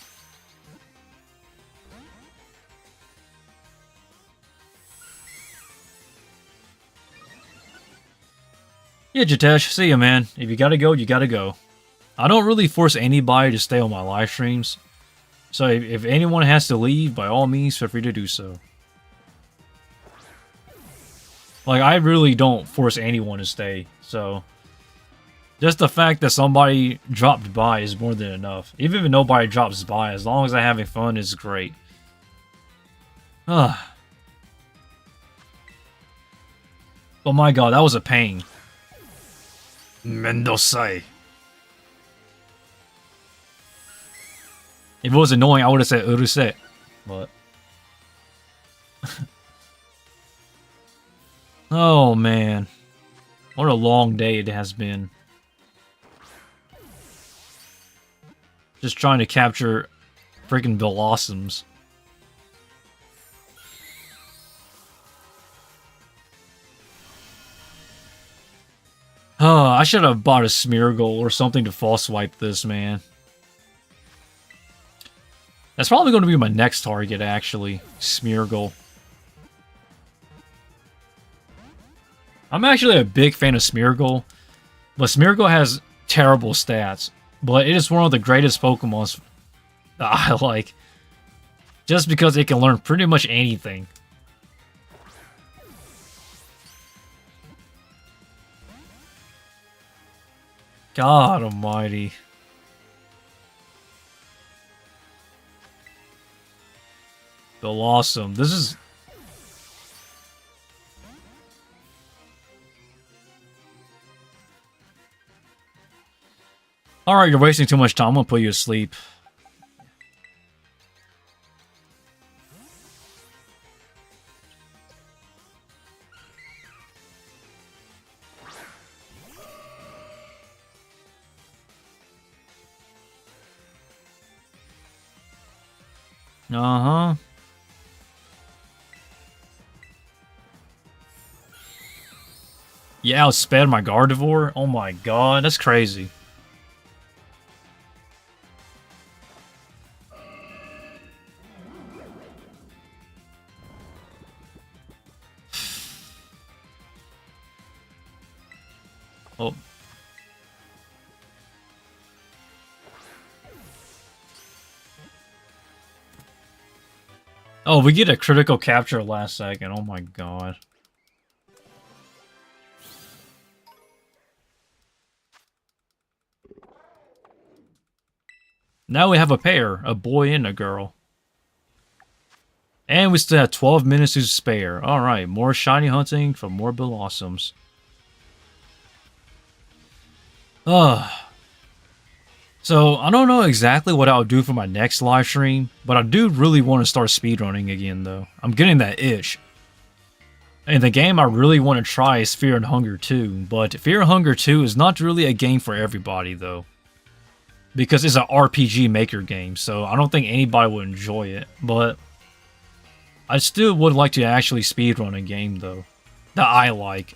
Yeah, Jitesh, see ya, man. If you gotta go, you gotta go. I don't really force anybody to stay on my live streams. So if anyone has to leave, by all means, feel free to do so. Like, I really don't force anyone to stay, so... Just the fact that somebody dropped by is more than enough. Even if nobody drops by, as long as I'm having fun, is great. Ugh. But my god, that was a pain. Mendosai. If it was annoying, I would have said uruse. But... oh, man. What a long day it has been. Just trying to capture freaking Bellossoms. Oh, I should have bought a Smeargle or something to false swipe this, man. That's probably going to be my next target, actually. Smeargle. I'm actually a big fan of Smeargle, but Smeargle has terrible stats. But it is one of the greatest Pokemons that I like. Just because it can learn pretty much anything. God almighty. Bellossom. This is... alright, you're wasting too much time. I'm gonna put you to sleep. Uh-huh. Yeah, I outsped my Gardevoir? Oh my god, that's crazy. Oh. Oh, we get a critical capture last second. Oh my god. Now we have a pair, a boy and a girl. And we still have 12 minutes to spare. Alright, more shiny hunting for more Bellossoms. Ugh. So, I don't know exactly what I'll do for my next live stream, but I do really want to start speedrunning again, though. I'm getting that itch. And the game I really want to try is Fear and Hunger 2, but Fear and Hunger 2 is not really a game for everybody, though. Because it's an RPG maker game, so I don't think anybody would enjoy it, but... I still would like to actually speedrun a game, though, that I like.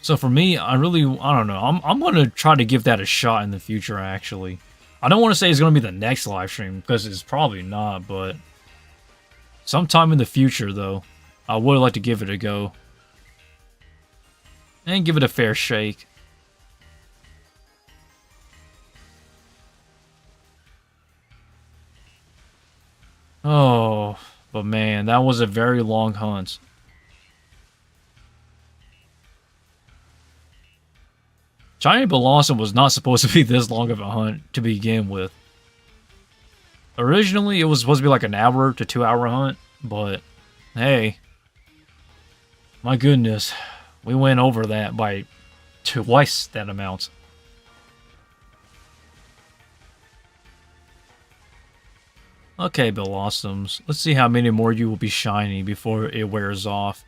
So for me, I don't know. I'm going to try to give that a shot in the future, actually. I don't want to say it's going to be the next live stream, because it's probably not, but sometime in the future, though, I would like to give it a go. And give it a fair shake. Oh, but man, that was a very long hunt. Shiny Bellossom was not supposed to be this long of a hunt to begin with. Originally, it was supposed to be like an hour to 2 hour hunt, but hey, my goodness, we went over that by twice that amount. Okay, Bellossoms, let's see how many more you will be shiny before it wears off.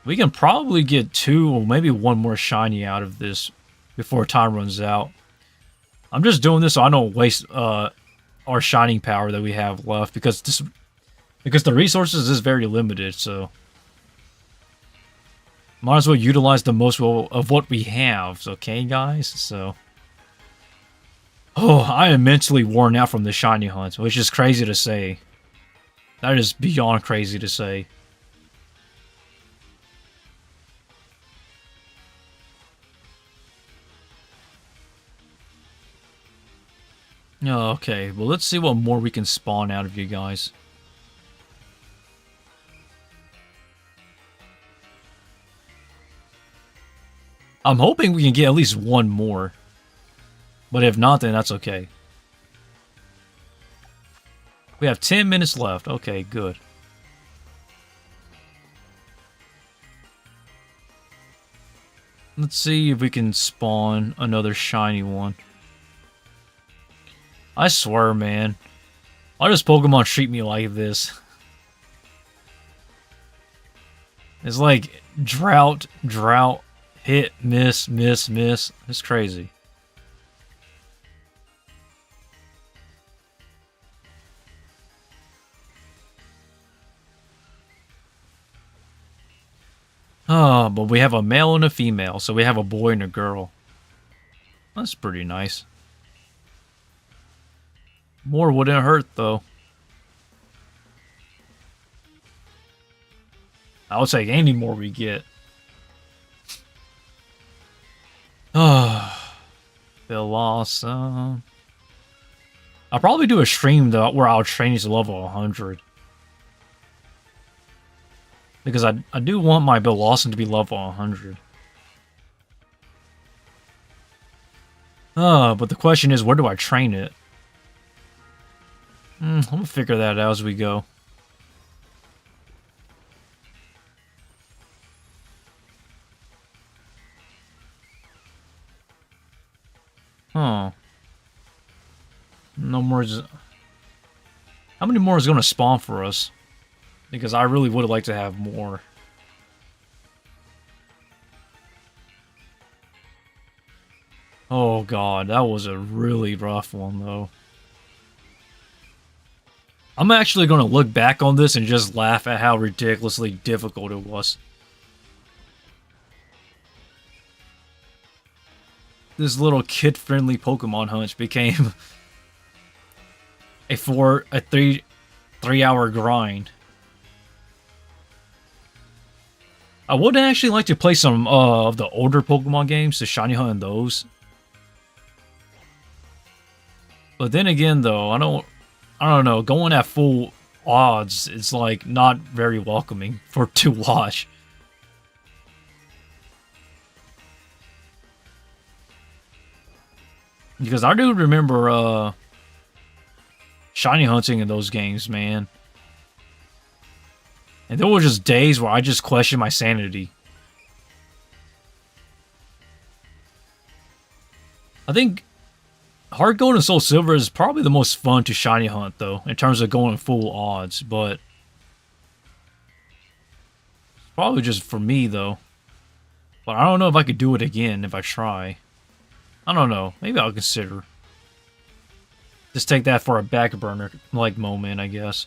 We can probably get 2 or maybe 1 more shiny out of this before time runs out. I'm just doing this so I don't waste our shining power that we have left, because the resources is very limited, so might as well utilize the most of what we have, okay guys? So oh, I am mentally worn out from the shiny hunt, which is crazy to say. That is beyond crazy to say. Okay, well, let's see what more we can spawn out of you guys. I'm hoping we can get at least 1 more. But if not, then that's okay. We have 10 minutes left. Okay, good. Let's see if we can spawn another shiny one. I swear, man. Why does Pokemon treat me like this? It's like drought, hit, miss, miss, miss. It's crazy. Oh, but we have a male and a female, so we have a boy and a girl. That's pretty nice. More wouldn't hurt, though. I would say any more we get. Oh, Bellossom. I'll probably do a stream, though, where I'll train you to level 100. Because I do want my Bellossom to be level 100. But the question is, where do I train it? I'm gonna figure that out as we go. Huh. No more. How many more is gonna spawn for us? Because I really would like to have more. Oh god, that was a really rough one though. I'm actually going to look back on this and just laugh at how ridiculously difficult it was. This little kid-friendly Pokemon hunt became a 3-hour grind. I would actually like to play some of the older Pokemon games, the shiny hunt and those. But then again, though, I don't know, going at full odds, it's like not very welcoming to watch. Because I do remember shiny hunting in those games, man. And there were just days where I just questioned my sanity. I think Heart Gold and Soul Silver is probably the most fun to shiny hunt, though, in terms of going full odds, but probably just for me, though. But I don't know if I could do it again if I try. I don't know. Maybe I'll consider. Just take that for a back burner, like, moment, I guess.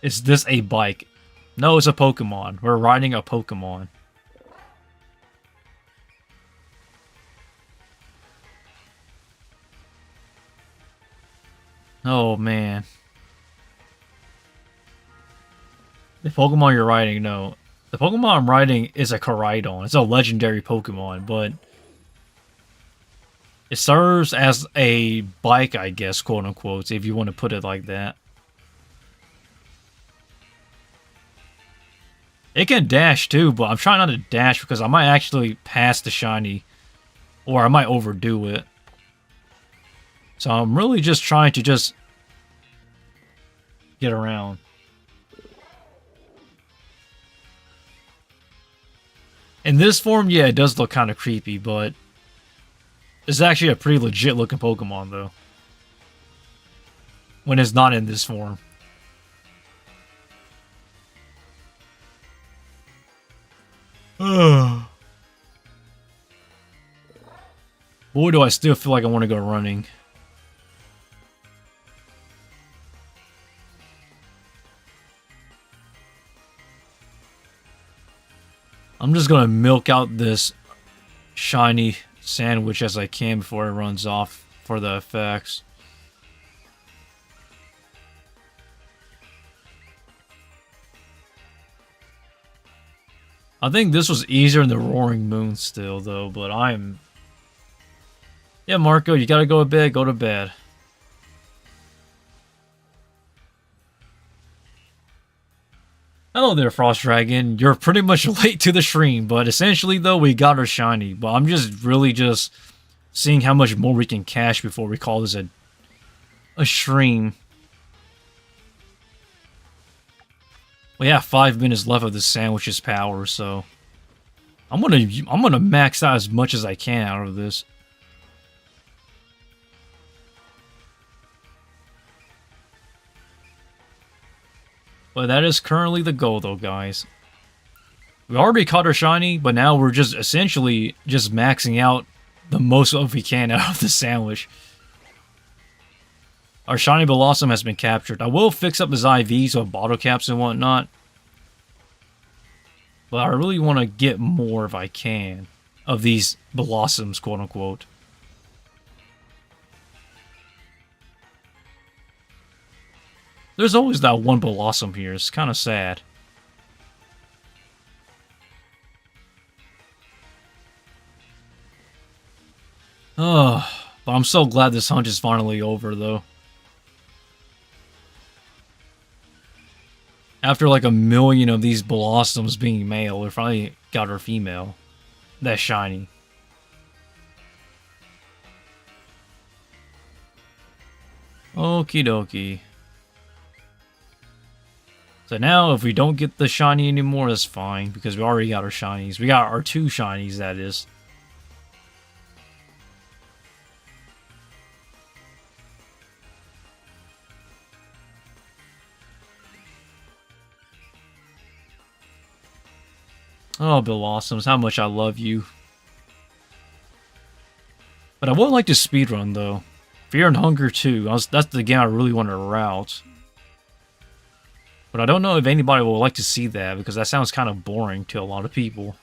Is this a bike? No, it's a Pokemon. We're riding a Pokemon. Oh, man. The Pokemon you're riding, no. The Pokemon I'm riding is a Koraidon. It's a legendary Pokemon, but it serves as a bike, I guess, quote unquote, if you want to put it like that. It can dash too, but I'm trying not to dash because I might actually pass the shiny, or I might overdo it. So I'm really just trying to just get around. In this form, yeah, it does look kind of creepy, but it's actually a pretty legit looking Pokemon, though. When it's not in this form. Boy, do I still feel like I want to go running. I'm just gonna milk out this shiny sandwich as I can before it runs off for the effects. I think this was easier in the Roaring Moon still, though, but I'm... Yeah, Marco, you gotta go to bed, go to bed. Hello there, Frost Dragon. You're pretty much late to the stream, but essentially, though, we got our shiny. But I'm just really just seeing how much more we can cash before we call this a stream. We have 5 minutes left of the sandwich's power, so I'm gonna max out as much as I can out of this. But that is currently the goal, though, guys. We already caught our shiny, but now we're just essentially just maxing out the most of we can out of the sandwich. Our shiny Bellossom has been captured. I will fix up his IVs with bottle caps and whatnot. But I really want to get more if I can of these Bellossoms, quote unquote. There's always that one Bellossom here. It's kind of sad. Oh, but I'm so glad this hunt is finally over, though. After like 1,000,000 of these Bellossoms being male, we finally got our female. That's shiny. Okie dokie. So now, if we don't get the shiny anymore, that's fine, because we already got our shinies. We got our 2 shinies, that is. Oh, Bellossoms, how much I love you. But I would like to speedrun, though. Fear and Hunger 2, that's the game I really want to route. But I don't know if anybody will like to see that, because that sounds kind of boring to a lot of people.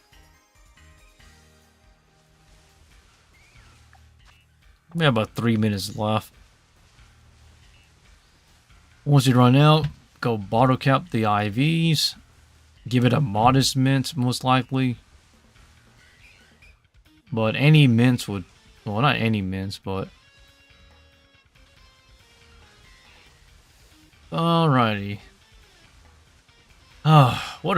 We have about 3 minutes left. Once you run out, go bottle cap the IVs. Give it a modest mint, most likely. But any mints would... Well, not any mints, but... Alrighty. Ah, what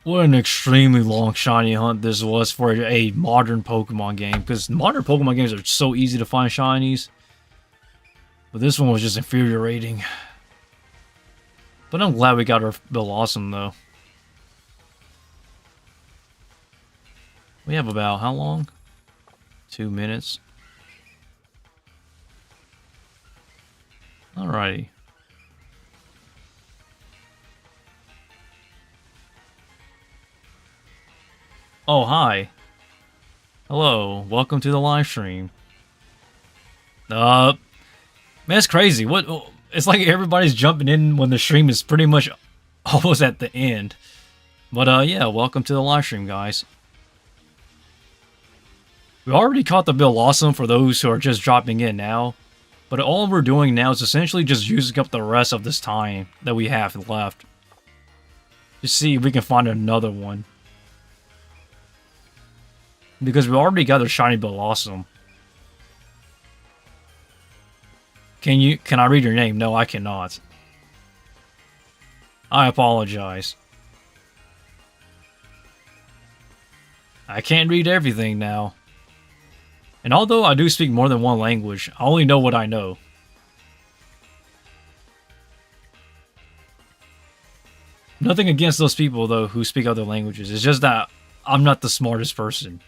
an extremely long shiny hunt this was for a modern Pokemon game. Because modern Pokemon games are so easy to find shinies. But this one was just infuriating. But I'm glad we got our Bellossom, though. We have about, how long? 2 minutes. Alrighty. Oh, hi. Hello, welcome to the live stream. Man, that's crazy. What? It's like everybody's jumping in when the stream is pretty much almost at the end. But yeah, welcome to the live stream, guys. We already caught the Bellossom for those who are just dropping in now. But all we're doing now is essentially just using up the rest of this time that we have left. To see if we can find another one. Because we already got a shiny Bellossom. Can I read your name? No, I cannot. I apologize. I can't read everything now. And although I do speak more than one language, I only know what I know. Nothing against those people, though, who speak other languages. It's just that I'm not the smartest person.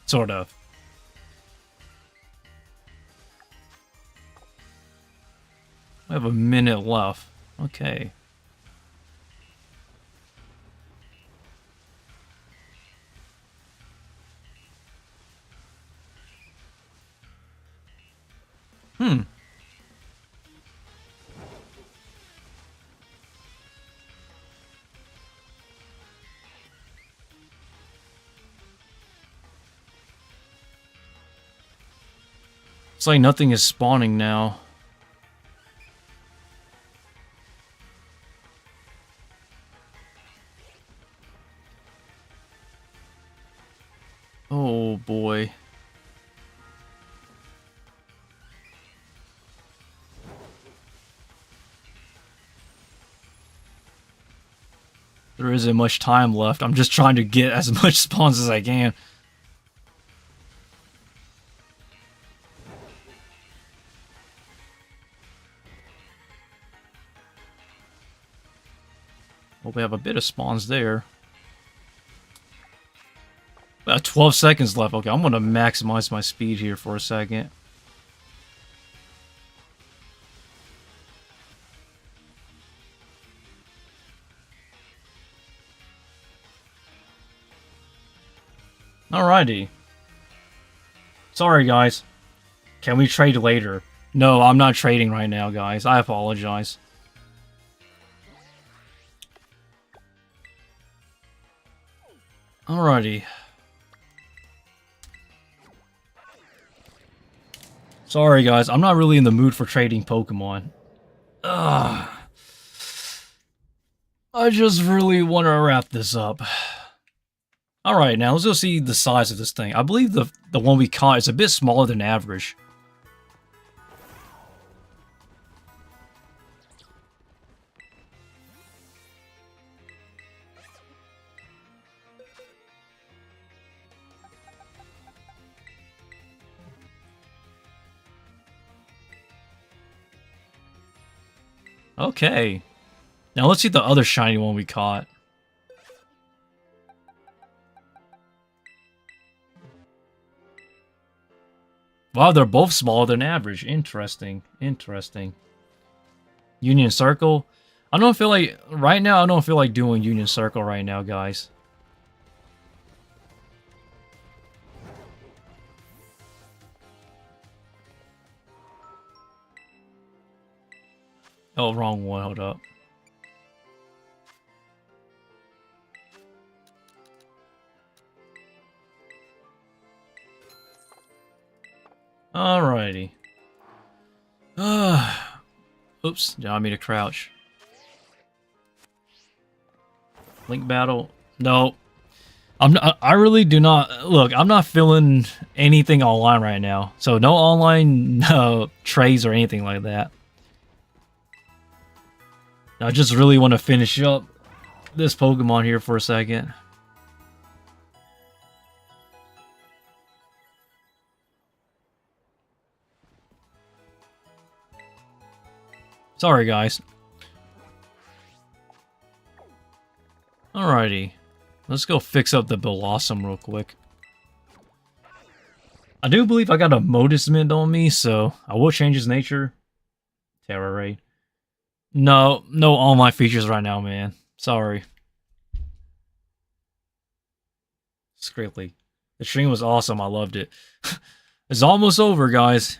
Sort of. I have a minute left. Okay. It's like nothing is spawning now. Oh boy. There isn't much time left. I'm just trying to get as much spawns as I can. Well, we have a bit of spawns there. About 12 seconds left. Okay, I'm going to maximize my speed here for a second. Alrighty. Sorry, guys. Can we trade later? No, I'm not trading right now, guys. I apologize. Alrighty. Sorry, guys. I'm not really in the mood for trading Pokemon. Ugh. I just really want to wrap this up. Alright, now let's go see the size of this thing. I believe the one we caught is a bit smaller than average. Okay. Now let's see the other shiny one we caught. Wow, they're both smaller than average. Interesting. Interesting. Union Circle? I don't feel like... Right now, I don't feel like doing Union Circle right now, guys. Oh, wrong one. Hold up. Alrighty. Oops, did I mean to crouch? Link battle? No. I really do not... Look, I'm not feeling anything online right now. So no online trades or anything like that. I just really want to finish up this Pokemon here for a second. Sorry, guys. Alrighty. Let's go fix up the Bellossom real quick. I do believe I got a Modismint on me, so I will change his nature. Terra Raid. No all my features right now, man. Sorry. Scribbly. The stream was awesome. I loved it. It's almost over, guys.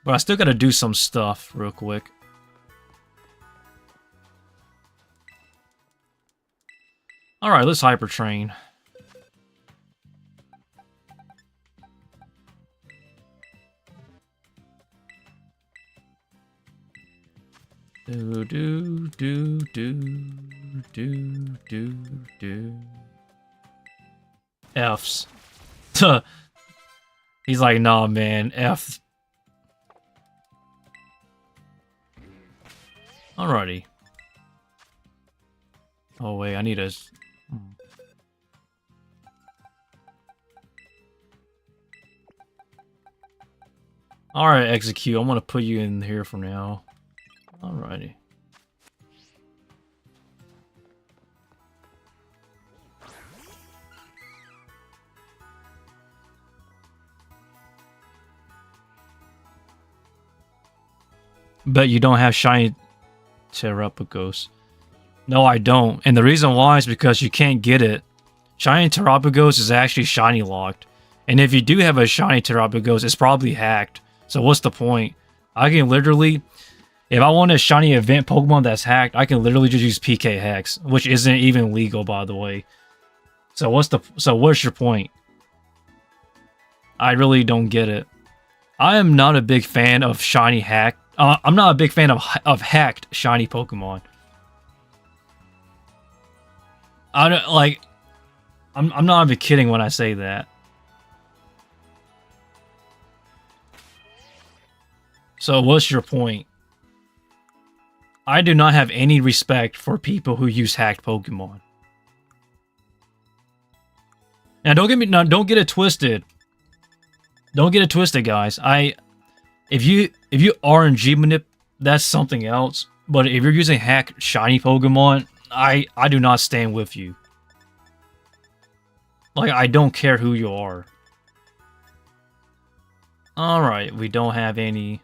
But I still gotta do some stuff real quick. Alright, let's hyper train. Do do do do do do do. F's. He's like, nah, man, F. Alrighty. Oh wait, I need a. Alright, execute. I'm gonna put you in here for now. Alrighty. But you don't have shiny Terrapagos. No, I don't. And the reason why is because you can't get it. Shiny Terrapagos is actually shiny locked. And if you do have a shiny Terrapagos, it's probably hacked. So what's the point? I can literally, if I want a shiny event Pokemon that's hacked, I can literally just use PK Hex, which isn't even legal, by the way. So what's your point? I really don't get it. I am not a big fan of shiny hack. I'm not a big fan of hacked shiny Pokemon. I don't like. I'm not even kidding when I say that. So what's your point? I do not have any respect for people who use hacked Pokemon. Now don't get it twisted. Don't get it twisted, guys. If you RNG manip, that's something else. But if you're using hacked shiny Pokemon, I do not stand with you. Like, I don't care who you are. Alright, we don't have any.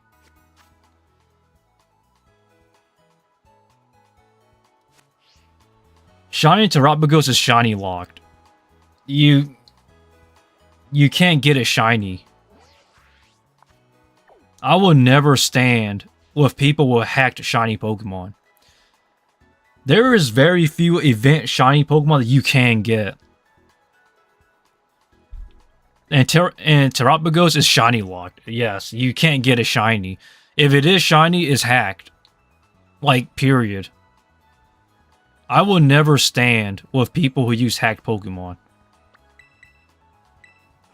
Shiny Terrapagos is shiny locked. You can't get it shiny. I will never stand with people with hacked shiny Pokemon. There is very few event shiny Pokemon that you can get. And Terrapagos is shiny locked. Yes, you can't get it shiny. If it is shiny, it's hacked. Like, period. I will never stand with people who use hacked Pokemon.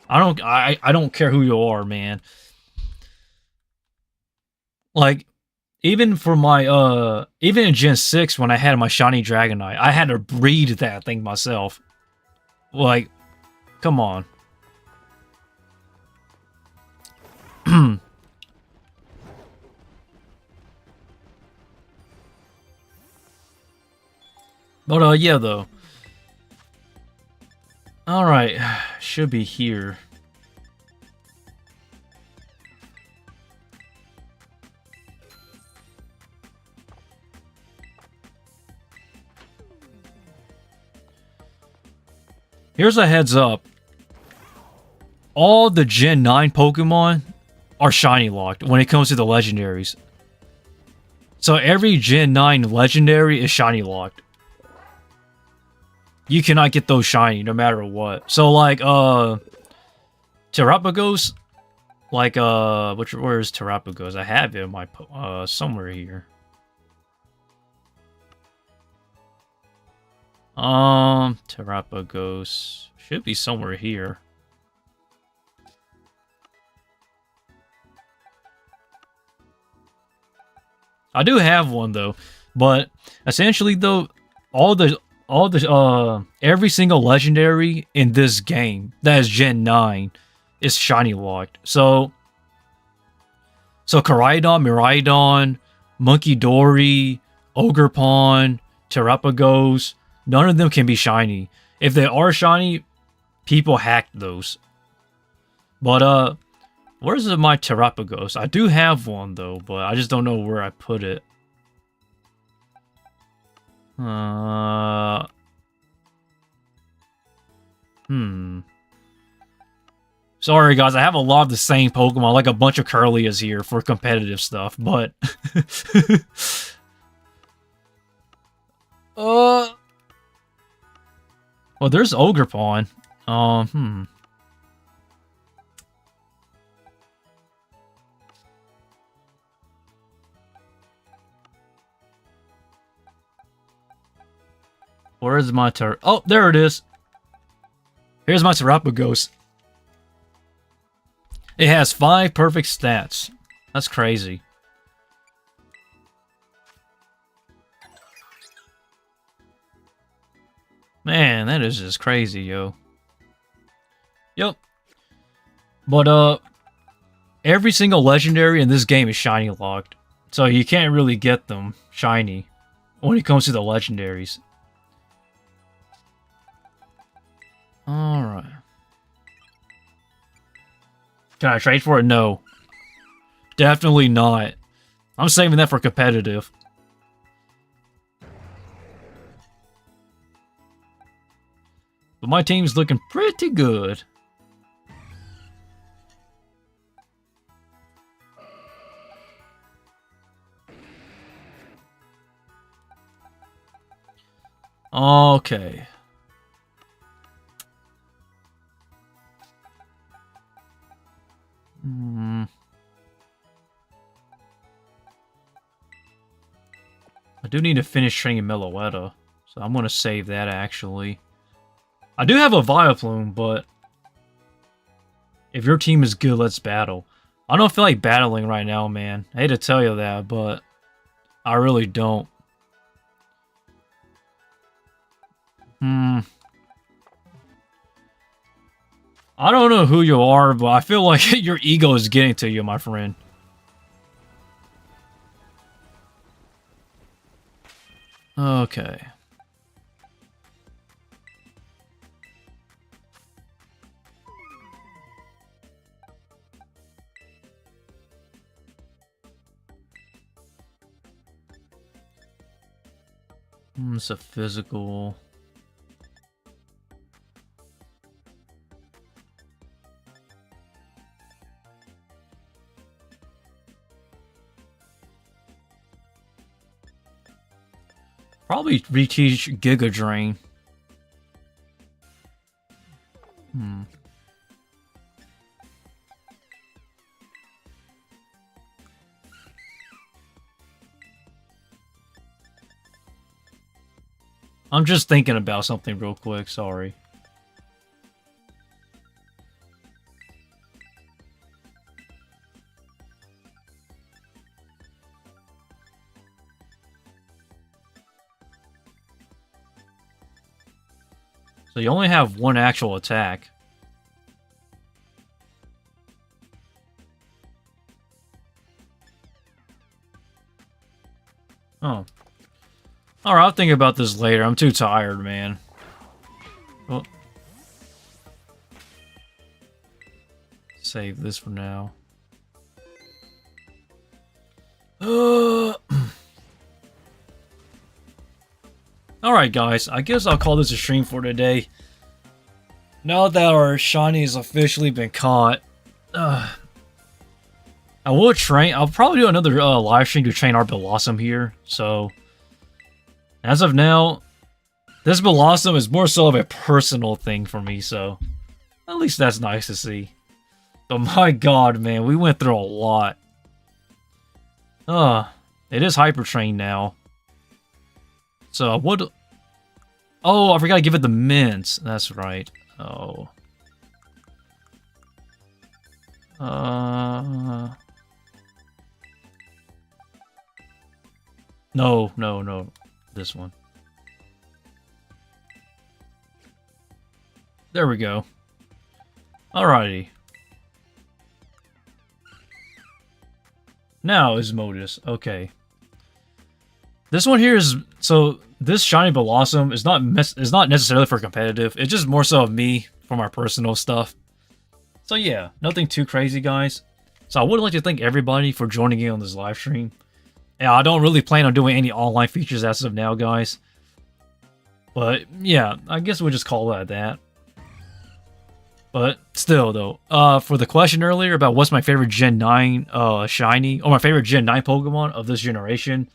I don't care who you are, man. Like, even for my, even in Gen 6, when I had my shiny Dragonite, I had to breed that thing myself. Like, come on. But, yeah, though. Alright, should be here. Here's a heads up. All the Gen 9 Pokemon are shiny locked when it comes to the legendaries. So every Gen 9 legendary is shiny locked. You cannot get those shiny no matter what. So like Terrapagos, like where is Terrapagos? I have it in my somewhere here. Terrapagos should be somewhere here. I do have one though, but essentially though, every single legendary in this game that is Gen 9 is shiny locked. So Koraidon, Miraidon, Monkey Dory, Ogerpon, Terrapagos, none of them can be shiny. If they are shiny, people hacked those. But where's my Terrapagos? I do have one though, but I just don't know where I put it. Sorry guys, I have a lot of the same Pokemon, like a bunch of Curlias here for competitive stuff, but Well, there's Ogerpon. Where is my Oh, there it is. Here's my Terapagos. It has 5 perfect stats. That's crazy. Man, that is just crazy, yo. Yep. But, every single legendary in this game is shiny locked. So you can't really get them shiny when it comes to the legendaries. Alright. Can I trade for it? No. Definitely not. I'm saving that for competitive. But my team's looking pretty good. Okay. I do need to finish training Meloetta, so I'm going to save that, actually. I do have a Vileplume, but if your team is good, let's battle. I don't feel like battling right now, man. I hate to tell you that, but I really don't. I don't know who you are, but I feel like your ego is getting to you, my friend. Okay. It's a physical. Probably reteach Giga Drain. I'm just thinking about something real quick, sorry. So you only have one actual attack. Oh. Alright, I'll think about this later. I'm too tired, man. Oh. Save this for now. Alright, guys. I guess I'll call this a stream for today. Now that our shiny has officially been caught, I will train. I'll probably do another live stream to train our Bellossom here. So, as of now, this Bellossom is more so of a personal thing for me. So, at least that's nice to see. But my god, man, we went through a lot. It is hyper trained now. So I would. Oh, I forgot to give it the mints. That's right. Oh. No. This one. There we go. Alrighty. Now is Modus. Okay. This one here is so this shiny Bellossom is not necessarily for competitive. It's just more so of me for my personal stuff. So yeah, nothing too crazy, guys. So I would like to thank everybody for joining in on this live stream. Yeah, I don't really plan on doing any online features as of now, guys. But yeah, I guess we'll just call it that. But still, though, for the question earlier about what's my favorite Gen 9 shiny, or my favorite Gen 9 Pokemon of this generation,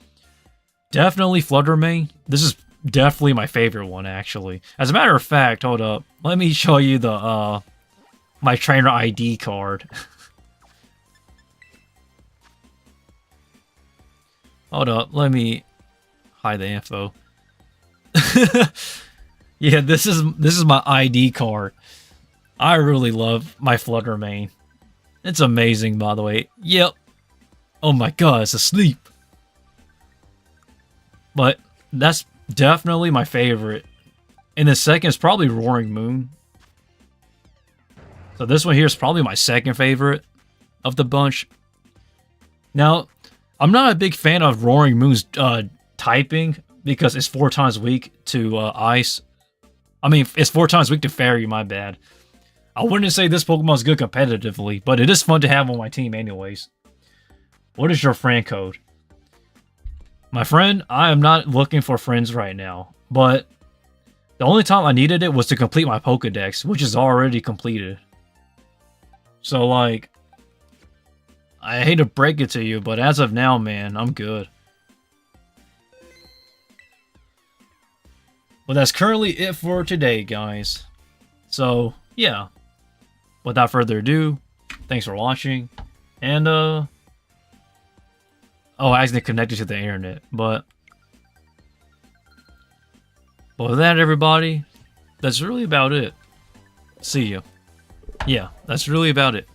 definitely Fluttermane. This is definitely my favorite one, actually. As a matter of fact, hold up. Let me show you the, my trainer ID card. Hold up, let me hide the info. Yeah, this is my ID card. I really love my Flutter main. It's amazing, by the way. Yep. Oh my god, it's asleep. But that's definitely my favorite. And the second is probably Roaring Moon. So this one here is probably my second favorite of the bunch. Now, I'm not a big fan of Roaring Moon's typing because it's 4 times weak to Ice. I mean, it's 4 times weak to Fairy, my bad. I wouldn't say this Pokemon's good competitively, but it is fun to have on my team anyways. What is your friend code? My friend, I am not looking for friends right now, but the only time I needed it was to complete my Pokedex, which is already completed. So, like, I hate to break it to you, but as of now, man, I'm good. But that's currently it for today, guys. So, yeah. Without further ado, thanks for watching. And, oh, I accidentally connected to the internet, but with that, everybody, that's really about it. See ya. Yeah, that's really about it.